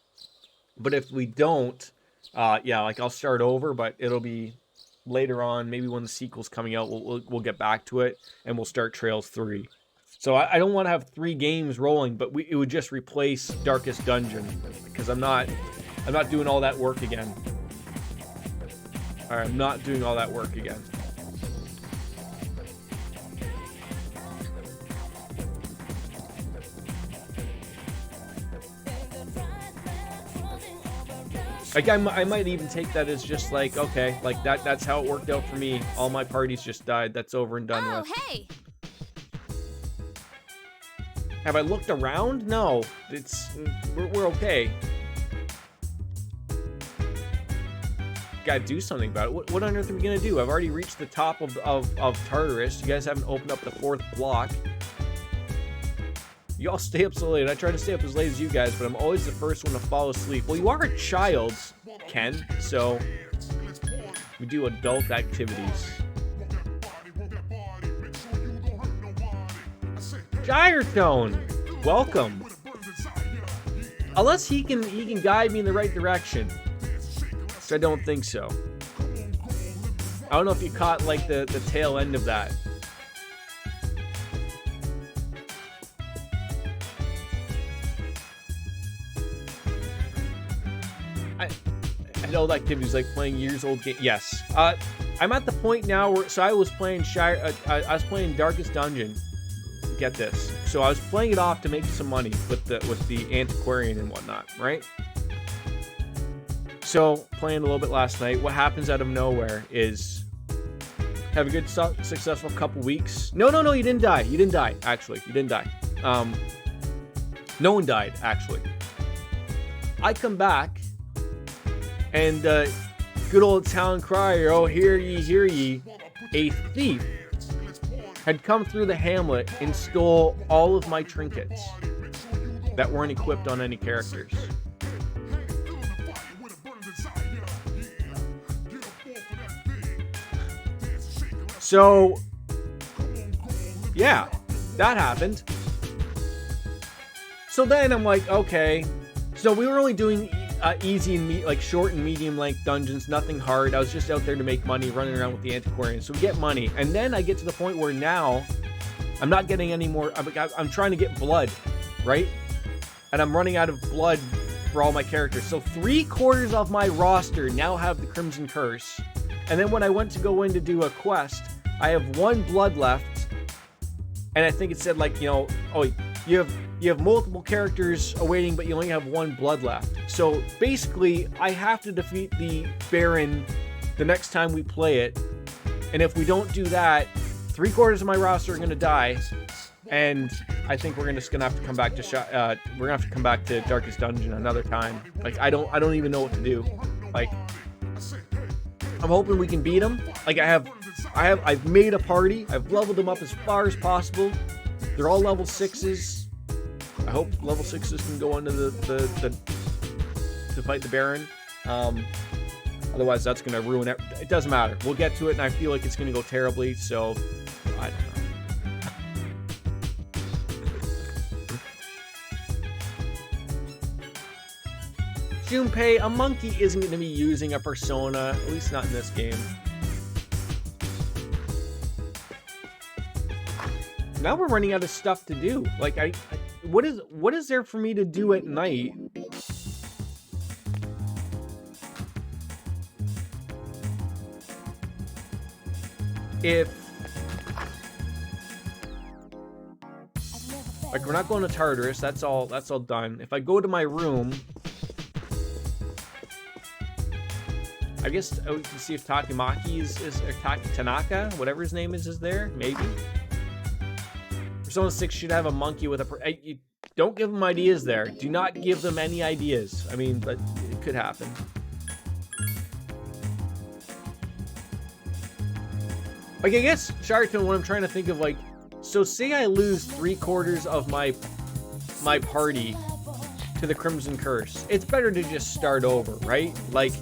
But if we don't, yeah, like, I'll start over, but it'll be later on, maybe when the sequel's coming out, we'll get back to it, and we'll start Trails 3. So I don't want to have 3 games rolling, but it would just replace Darkest Dungeon, because I'm not doing all that work again. All right, I'm not doing all that work again. Like, I might even take that as just like, okay, like that's how it worked out for me. All my parties just died. That's over and done with. Hey! Have I looked around? No, we're okay. Gotta do something about it. What on earth are we gonna do? I've already reached the top of Tartarus. You guys haven't opened up the 4th block. You all stay up so late. I try to stay up as late as you guys, but I'm always the first one to fall asleep. Well, you are a child, Ken, so we do adult activities. Gyretone, welcome. Unless he can guide me in the right direction. So I don't think so. I don't know if you caught like the tail end of that. Adult activities like playing years-old game. Yes, I'm at the point now where I was playing I was playing Darkest Dungeon. Get this. So I was playing it off to make some money with the antiquarian and whatnot, right? So playing a little bit last night. What happens out of nowhere is have a good successful couple weeks. No, you didn't die. You didn't die. Actually, you didn't die. No one died. Actually, I come back. And good old town crier, oh, hear ye, a thief had come through the hamlet and stole all of my trinkets that weren't equipped on any characters. So, yeah, that happened. So then I'm like, okay, so we were only doing easy and like short and medium length dungeons, nothing hard. I was just out there to make money, running around with the antiquarian. So we get money, and then I get to the point where now I'm not getting any more. I'm trying to get blood, right? And I'm running out of blood for all my characters. So 3/4 of my roster now have the Crimson Curse. And then when I went to go in to do a quest, I have 1 blood left, and I think it said like, oh, you have multiple characters awaiting, but you only have 1 blood left. So basically, I have to defeat the Baron the next time we play it. And if we don't do that, 3/4 of my roster are going to die. And I think we're just going to have to come back to we're going to have to come back to Darkest Dungeon another time. Like, I don't even know what to do. Like, I'm hoping we can beat him. Like, I've made a party. I've leveled them up as far as possible. They're all level 6s. I hope level 6s can go into the to fight the Baron. Otherwise, that's going to ruin it. It doesn't matter. We'll get to it, and I feel like it's going to go terribly, so I don't know. Junpei, a monkey isn't going to be using a persona, at least not in this game. Now we're running out of stuff to do. Like, what is there for me to do at night? If Like, we're not going to Tartarus. That's all done. If I go to my room, I guess we can see if Takimaki is or Tanaka, whatever his name is there. Maybe. Persona 6 should have a monkey with a... You don't give them ideas there. Do not give them any ideas. I mean, but it could happen. Like, I guess, Sharkton, what I'm trying to think of, like, so say I lose 3/4 of my party to the Crimson Curse. It's better to just start over, right? Like,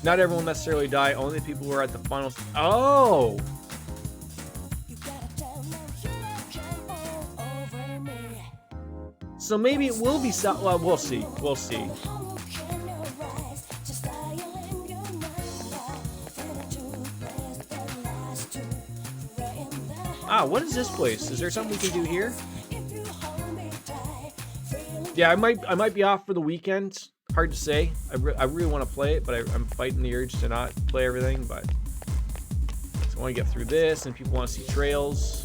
not everyone necessarily die, only people who are at the final... Oh! So maybe it will be... Well, we'll see. We'll see. Ah, what is this place? Is there something we can do here? Yeah, I might be off for the weekend. Hard to say. I really want to play it, but I'm fighting the urge to not play everything. But so I want to get through this, and people want to see trails.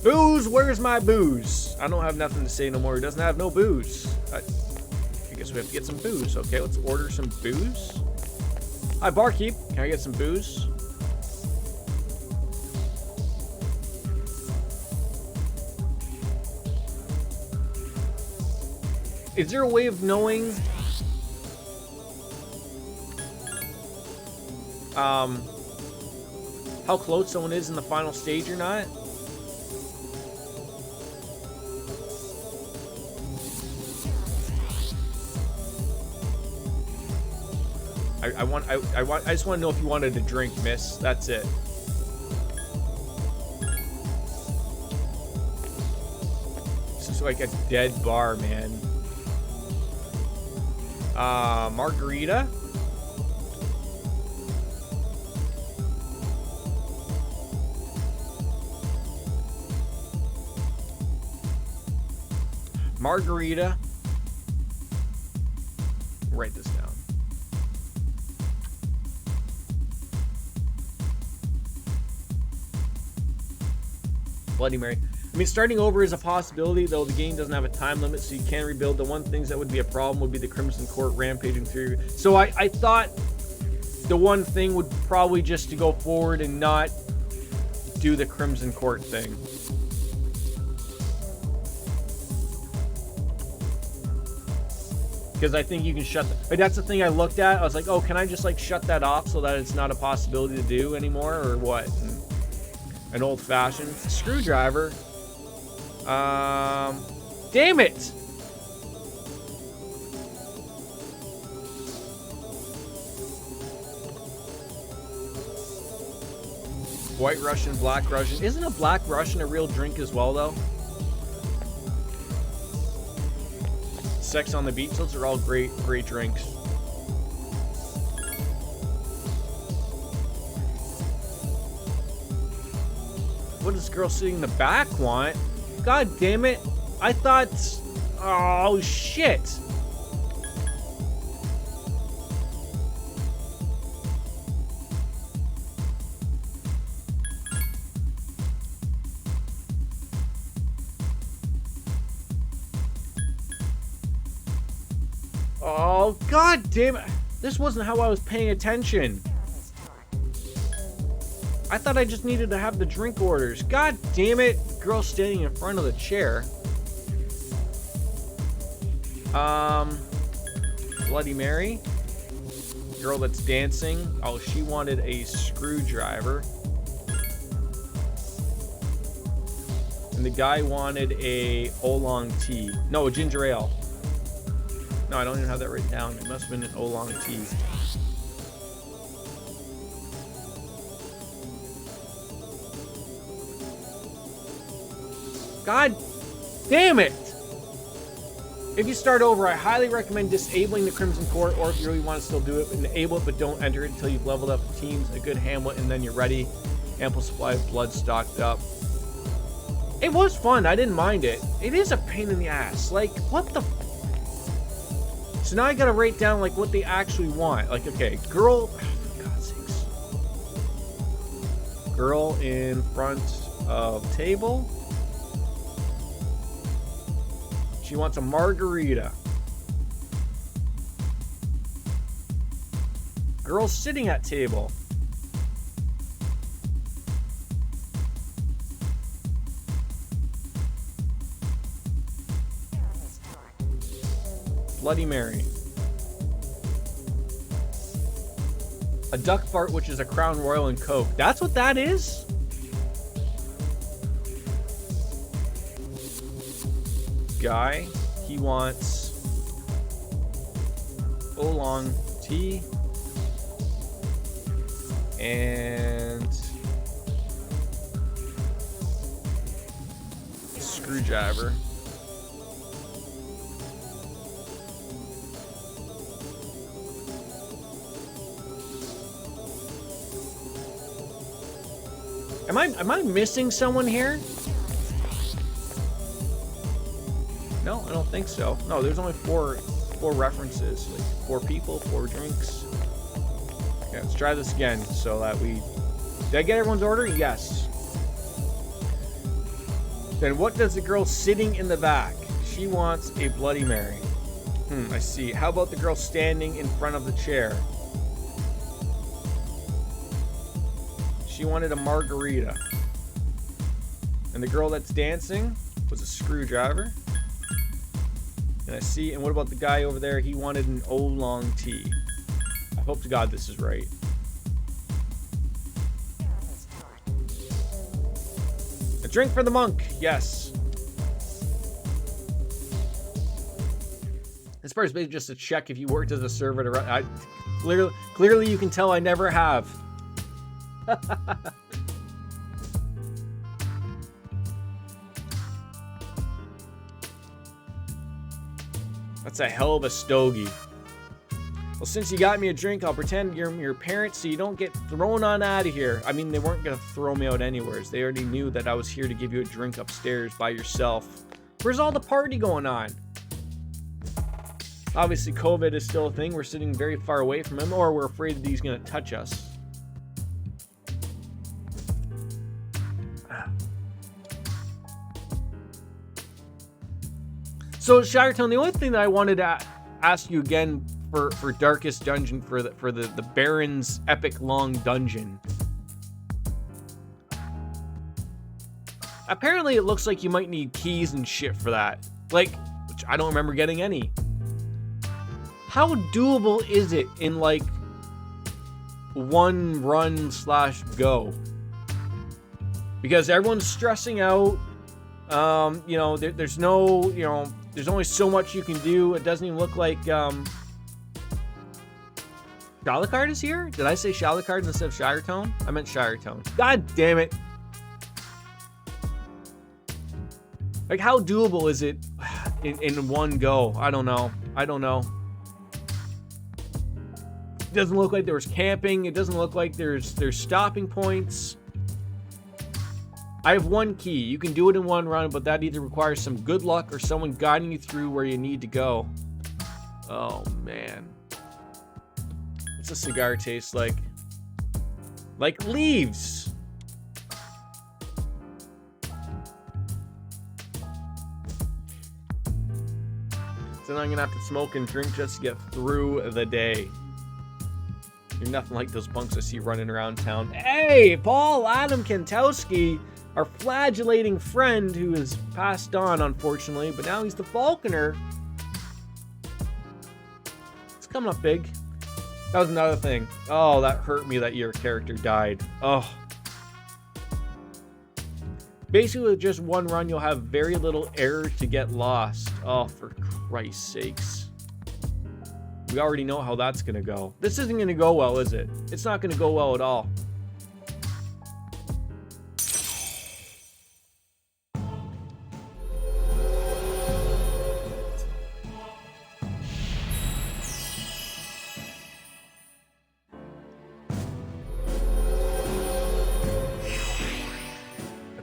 Booze, where's my booze? I don't have nothing to say no more. He doesn't have no booze. I guess we have to get some booze. Okay, let's order some booze. Hi, barkeep. Can I get some booze? Is there a way of knowing how close someone is in the final stage or not? I just want to know if you wanted a drink, miss. That's it. This is like a dead bar, man. Margarita? Margarita. Write this down. Bloody Mary. I mean, starting over is a possibility, though the game doesn't have a time limit, so you can rebuild. The one things that would be a problem would be the Crimson Court rampaging through. So I thought the one thing would probably just to go forward and not do the Crimson Court thing. Because I think you can shut that's the thing I looked at. I was like, oh, can I just like shut that off so that it's not a possibility to do anymore, or what? And an old-fashioned screwdriver. Damn it! White Russian, Black Russian. Isn't a Black Russian a real drink as well, though? Sex on the Beach. Those are all great drinks. What does this girl sitting in the back want? God damn it. I thought... Oh, shit. Oh, god damn it. This wasn't how I was paying attention. I thought I just needed to have the drink orders. God damn it. Girl standing in front of the chair. Bloody Mary. Girl that's dancing. Oh, she wanted a screwdriver. And the guy wanted a oolong tea. No, a ginger ale. No, I don't even have that written down. It must have been an oolong tea. God damn it! If you start over, I highly recommend disabling the Crimson Court, or if you really want to still do it, enable it, but don't enter it until you've leveled up the teams, a good Hamlet, and then you're ready. Ample supply of blood stocked up. It was fun. I didn't mind it. It is a pain in the ass. Like, what the... So now I gotta write down like what they actually want. Like, okay, girl, for God's sakes. Girl in front of table. She wants a margarita. Girl sitting at table. Bloody Mary. A duck fart, which is a Crown Royal and Coke. That's what that is? Guy, he wants oolong tea and a screwdriver. Am I missing someone here? No, I don't think so. No, there's only four references. Like 4 people, 4 drinks. Okay, let's try this again so that we... Did I get everyone's order? Yes. Then what does the girl sitting in the back? She wants a Bloody Mary. I see. How about the girl standing in front of the chair? She wanted a margarita. And the girl that's dancing was a screwdriver. And I see, and what about the guy over there? He wanted an oolong tea. I hope to God this is right. A drink for the monk, yes. This part is basically just a check if you worked as a server to run. Clearly you can tell I never have. That's a hell of a stogie. Well, since you got me a drink, I'll pretend you're your parents so you don't get thrown on out of here. I mean, they weren't going to throw me out anyways. They already knew that I was here to give you a drink upstairs by yourself. Where's all the party going on? Obviously, COVID is still a thing. We're sitting very far away from him, or we're afraid that he's going to touch us. So, Shiretone, the only thing that I wanted to ask you again for Darkest Dungeon, for the Baron's epic long dungeon. Apparently, it looks like you might need keys and shit for that. Like, which I don't remember getting any. How doable is it in, like, one run/go? Because everyone's stressing out. You know, there's no, you know, there's only so much you can do. It doesn't even look like, Shalakard is here? Did I say Shalakard instead of Shiretone? I meant Shiretone. God damn it. Like, how doable is it in one go? I don't know. It doesn't look like there was camping. It doesn't look like there's stopping points. I have 1 key. You can do it in 1 run, but that either requires some good luck or someone guiding you through where you need to go. Oh, man. What's a cigar taste like? Like leaves. So now I'm gonna have to smoke and drink just to get through the day. You're nothing like those punks I see running around town. Hey, Paul Adam Kentowski, our flagellating friend who has passed on, unfortunately, but now he's the Falconer. It's coming up big. That was another thing. Oh, that hurt me that your character died. Oh. Basically, with just 1 run, you'll have very little error to get lost. Oh, for Christ's sakes. We already know how that's going to go. This isn't going to go well, is it? It's not going to go well at all.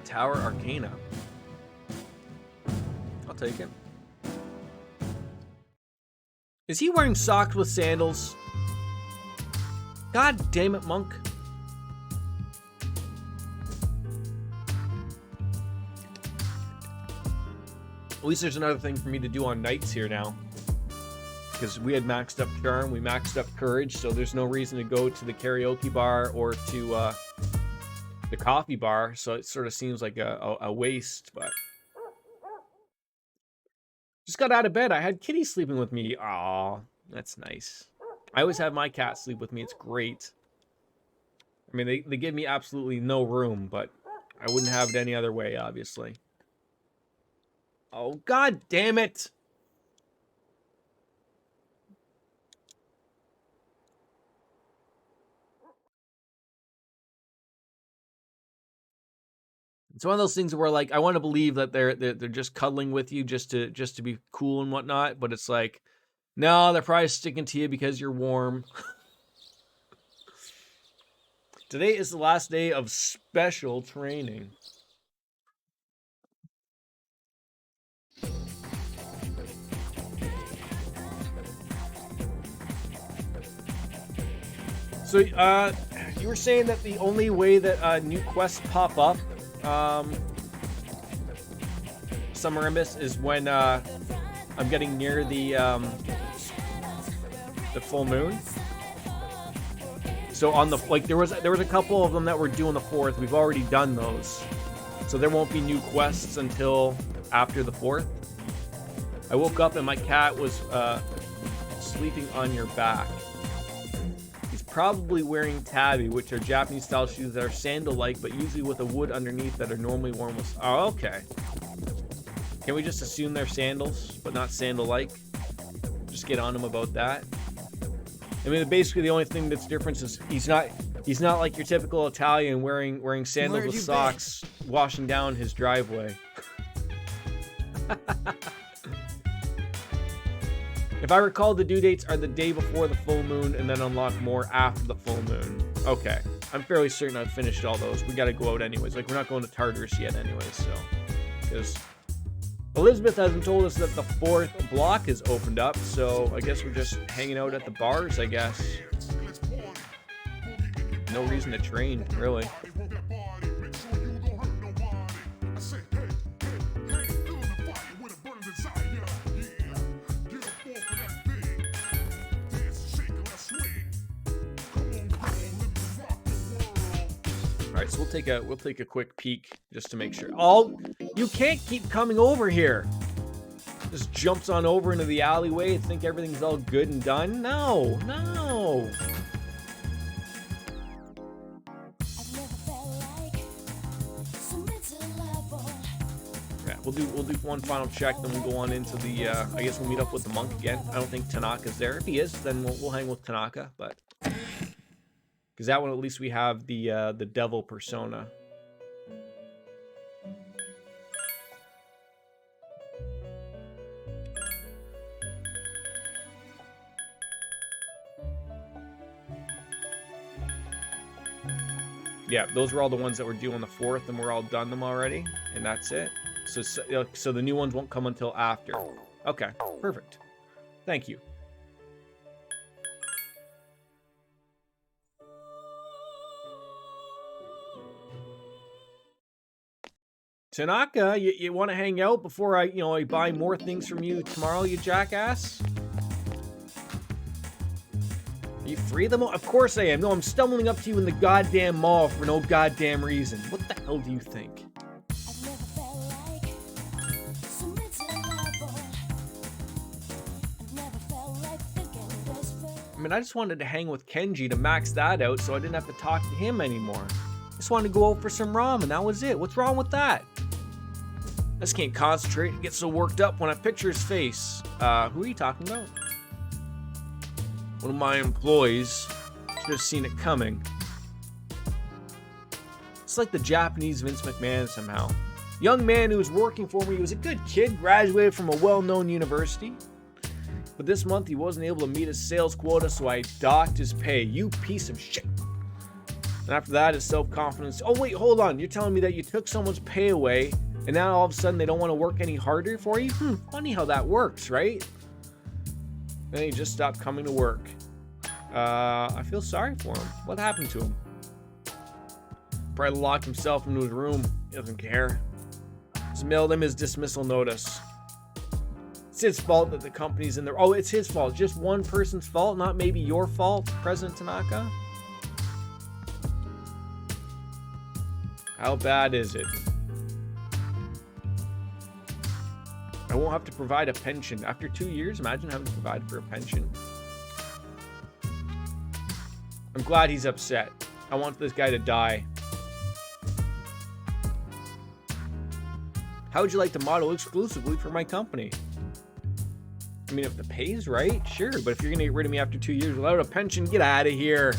Tower Arcana. I'll take it. Is he wearing socks with sandals? God damn it, Monk. At least there's another thing for me to do on nights here now. Because we had maxed up Charm, we maxed up Courage, so there's no reason to go to the karaoke bar or to the coffee bar, so it sort of seems like a waste, but... Just got out of bed. I had Kitty sleeping with me. Aw, that's nice. I always have my cat sleep with me. It's great. I mean, they give me absolutely no room, but I wouldn't have it any other way, obviously. Oh, god damn it! It's one of those things where, like, I want to believe that they're just cuddling with you just to be cool and whatnot, but it's like, no, they're probably sticking to you because you're warm. Today is the last day of special training. So, you were saying that the only way that new quests pop up, Summer Abyss, is when I'm getting near the full moon. So on the, like, there was a couple of them that were due on the 4th. We've already done those, so there won't be new quests until after the 4th. I woke up and my cat was sleeping on your back. He's probably wearing tabi, which are Japanese style shoes that are sandal-like, but usually with a wood underneath that are normally worn with... Oh, okay. Can we just assume they're sandals, but not sandal-like? Just get on him about that. I mean, basically the only thing that's different is he's not like your typical Italian wearing sandals with socks, washing down his driveway. If I recall, the due dates are the day before the full moon and then unlock more after the full moon. Okay. I'm fairly certain I've finished all those. We gotta go out anyways. Like, we're not going to Tartarus yet anyways, so. Because Elizabeth hasn't told us that the 4th block is opened up, so I guess we're just hanging out at the bars, I guess. No reason to train, really. Alright, so we'll take a quick peek just to make sure. Oh, you can't keep coming over here. Just jumps on over into the alleyway and think everything's all good and done. No, no. Yeah, we'll do one final check, then we'll go on into the I guess we'll meet up with the monk again. I don't think Tanaka's there. If he is, then we'll hang with Tanaka, but because that one, at least we have the devil persona. Yeah, those were all the ones that were due on the 4th, and we're all done them already, and that's it. So the new ones won't come until after. Okay, perfect. Thank you. Tanaka, you want to hang out before I buy more things from you tomorrow, you jackass? Are you free at the moment? Of course I am. No, I'm stumbling up to you in the goddamn mall for no goddamn reason. What the hell do you think? I mean, I just wanted to hang with Kenji to max that out so I didn't have to talk to him anymore. I just wanted to go out for some ramen. That was it. What's wrong with that? I just can't concentrate and get so worked up when I picture his face. Who are you talking about? One of my employees. Should have seen it coming. It's like the Japanese Vince McMahon somehow. Young man who was working for me, he was a good kid, graduated from a well-known university. But this month he wasn't able to meet his sales quota, so I docked his pay. You piece of shit. And after that, his self-confidence. Oh wait, hold on. You're telling me that you took someone's pay away, and now all of a sudden they don't want to work any harder for you? Funny how that works, right? Then he just stopped coming to work. I feel sorry for him. What happened to him? Probably locked himself into his room. He doesn't care. Just mailed him his dismissal notice. It's his fault that the company's in there. Oh, it's his fault. Just one person's fault, not maybe your fault, President Tanaka? How bad is it? I won't have to provide a pension. After 2 years, imagine having to provide for a pension. I'm glad he's upset. I want this guy to die. How would you like to model exclusively for my company? I mean, if the pay's right, sure. But if you're going to get rid of me after 2 years without a pension, get out of here.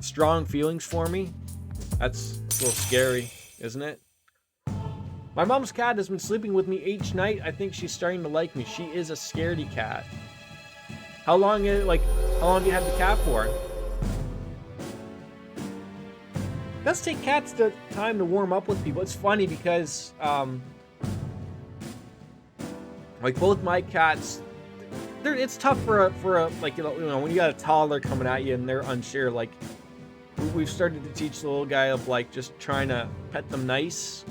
Strong feelings for me? That's a little scary, isn't it? My mom's cat has been sleeping with me each night. I think she's starting to like me. She is a scaredy cat. How long have you had the cat for? Let's take cats the time to warm up with people. It's funny because, like both my cats, it's tough for a like, you know, when you got a toddler coming at you and they're unsure, like, we've started to teach the little guy of like just trying to pet them nice.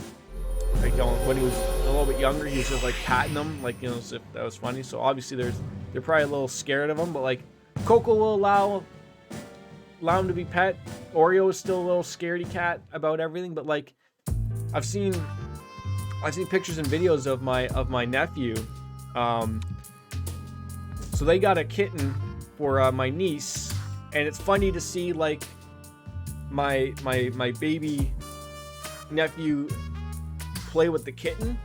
Like, you know, when he was a little bit younger, he was just like patting them, like, you know, as if that was funny. So obviously they're probably a little scared of him, but like Coco will allow him to be pet. Oreo is still a little scaredy cat about everything, but like I've seen pictures and videos of my nephew. So they got a kitten for my niece, and it's funny to see like my baby nephew play with the kitten,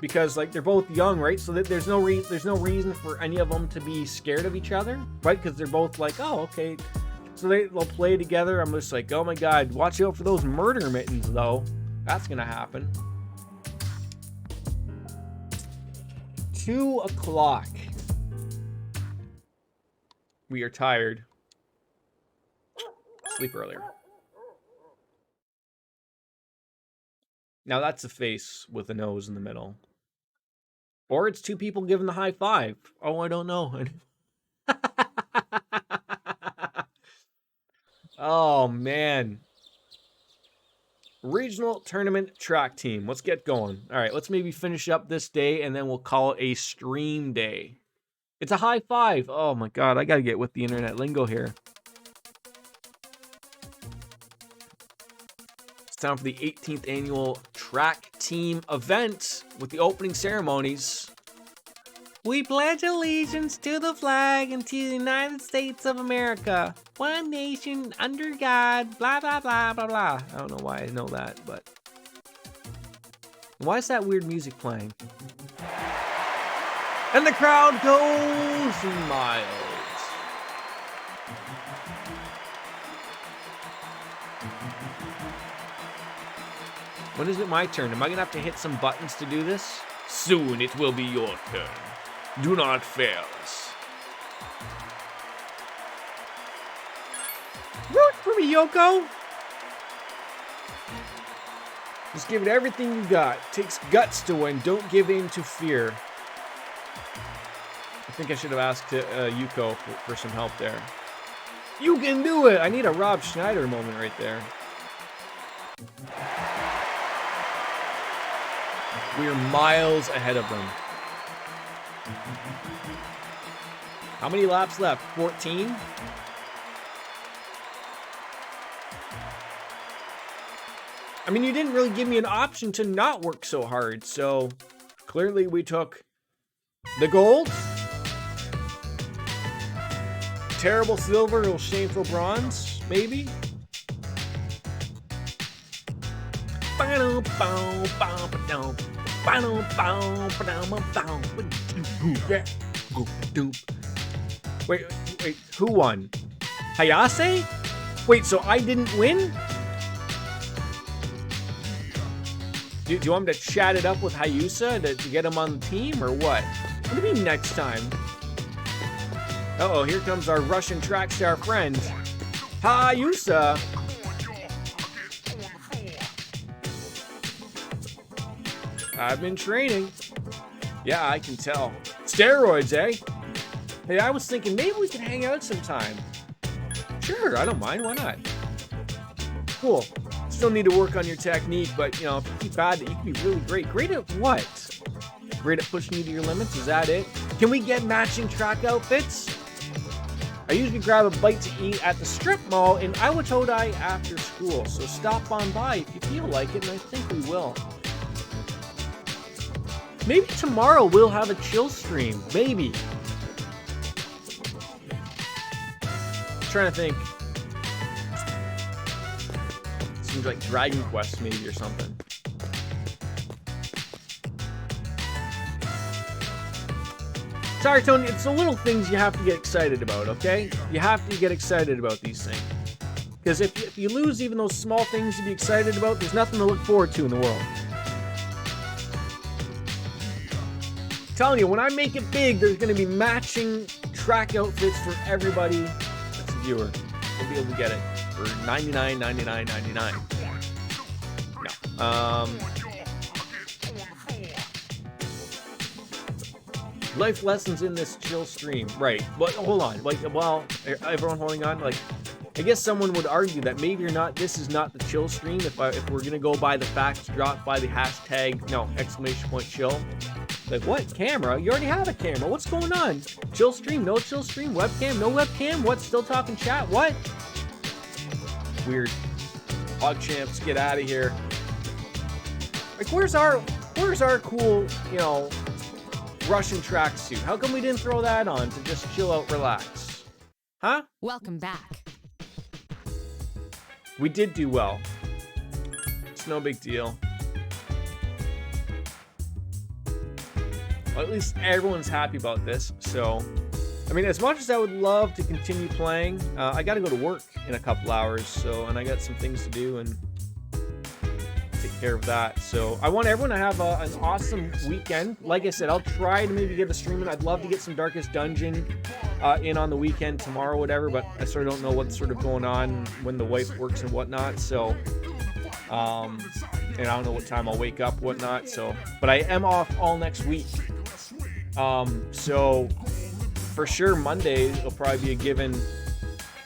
because like they're both young, right? So that there's no reason for any of them to be scared of each other, right? Because they're both like, oh, okay. So they'll play together. I'm just like, oh my god, watch out for those murder mittens though. That's gonna happen. 2 o'clock. We are tired. Sleep earlier. Now that's a face with a nose in the middle. Or it's 2 people giving the high five. Oh, I don't know. Oh, man. Regional tournament track team. Let's get going. All right, let's maybe finish up this day, and then we'll call it a stream day. It's a high five. Oh, my God. I got to get with the internet lingo here. It's time for the 18th annual track team event with the opening ceremonies. We pledge allegiance to the flag and to the United States of America, one nation under God, blah, blah, blah, blah, blah. I don't know why I know that, but... Why is that weird music playing? And the crowd goes miles. When is it my turn? Am I gonna have to hit some buttons to do this? Soon it will be your turn. Do not fail us. Root for me, Yoko! Just give it everything you got. Takes guts to win. Don't give in to fear. I think I should have asked Yuko for some help there. You can do it! I need a Rob Schneider moment right there. We are miles ahead of them. How many laps left? 14? I mean, you didn't really give me an option to not work so hard, so clearly we took the gold, terrible silver, or shameful bronze, maybe? Wait, who won? Hayase? Wait, so I didn't win? Do you want me to chat it up with Hayusa to get him on the team, or what? What do you mean next time? Uh-oh, here comes our Russian track star friend, Hayusa. I've been training. Yeah, I can tell. It's steroids, eh? Hey, I was thinking maybe we could hang out sometime. Sure, I don't mind. Why not? Cool. Still need to work on your technique, but, you know, if you keep at it, you can be really great. Great at what? Great at pushing you to your limits? Is that it? Can we get matching track outfits? I usually grab a bite to eat at the strip mall in Iwatodai after school, so stop on by if you feel like it, and I think we will. Maybe tomorrow we'll have a chill stream. Maybe. I'm trying to think. Seems like Dragon Quest maybe or something. Sorry, Tony, it's the little things you have to get excited about, okay? You have to get excited about these things. Because if you lose even those small things to be excited about, there's nothing to look forward to in the world. I'm telling you, when I make it big, there's going to be matching track outfits for everybody that's a viewer. We'll be able to get it for $99.99.99. No. Life lessons in this chill stream. Right. But hold on. Like, well, everyone holding on? Like, I guess someone would argue that maybe this is not the chill stream if we're going to go by the facts dropped by the hashtag, no, !chill. Like, what? Camera? You already have a camera. What's going on? Chill stream? No chill stream? Webcam? No webcam? What? Still talking chat? What? Weird. PogChamps, get out of here. Like, where's our cool, you know, Russian tracksuit? How come we didn't throw that on to just chill out, relax? Huh? Welcome back. We did do well. It's no big deal. Well, at least everyone's happy about this. So, I mean, as much as I would love to continue playing, I got to go to work in a couple hours. So, and I got some things to do and take care of that. So I want everyone to have an awesome weekend. Like I said, I'll try to maybe get a stream in. I'd love to get some Darkest Dungeon in on the weekend tomorrow, whatever, but I sort of don't know what's sort of going on when the wife works and whatnot. So, and I don't know what time I'll wake up, whatnot. So, but I am off all next week. So for sure Monday will probably be a given.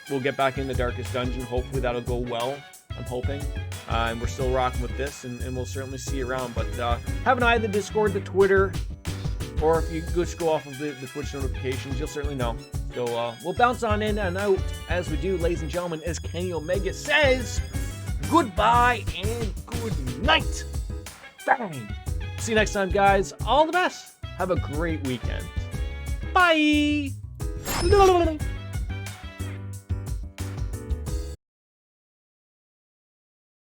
We'll get back in the Darkest Dungeon. Hopefully that'll go well. I'm hoping. And we're still rocking with this, and we'll certainly see you around. But have an eye on the Discord, the Twitter, or if you just go off of the Twitch notifications, you'll certainly know. So we'll bounce on in and out as we do, ladies and gentlemen, as Kenny Omega says, goodbye and good night. Bang. See you next time, guys. All the best. Have a great weekend. Bye.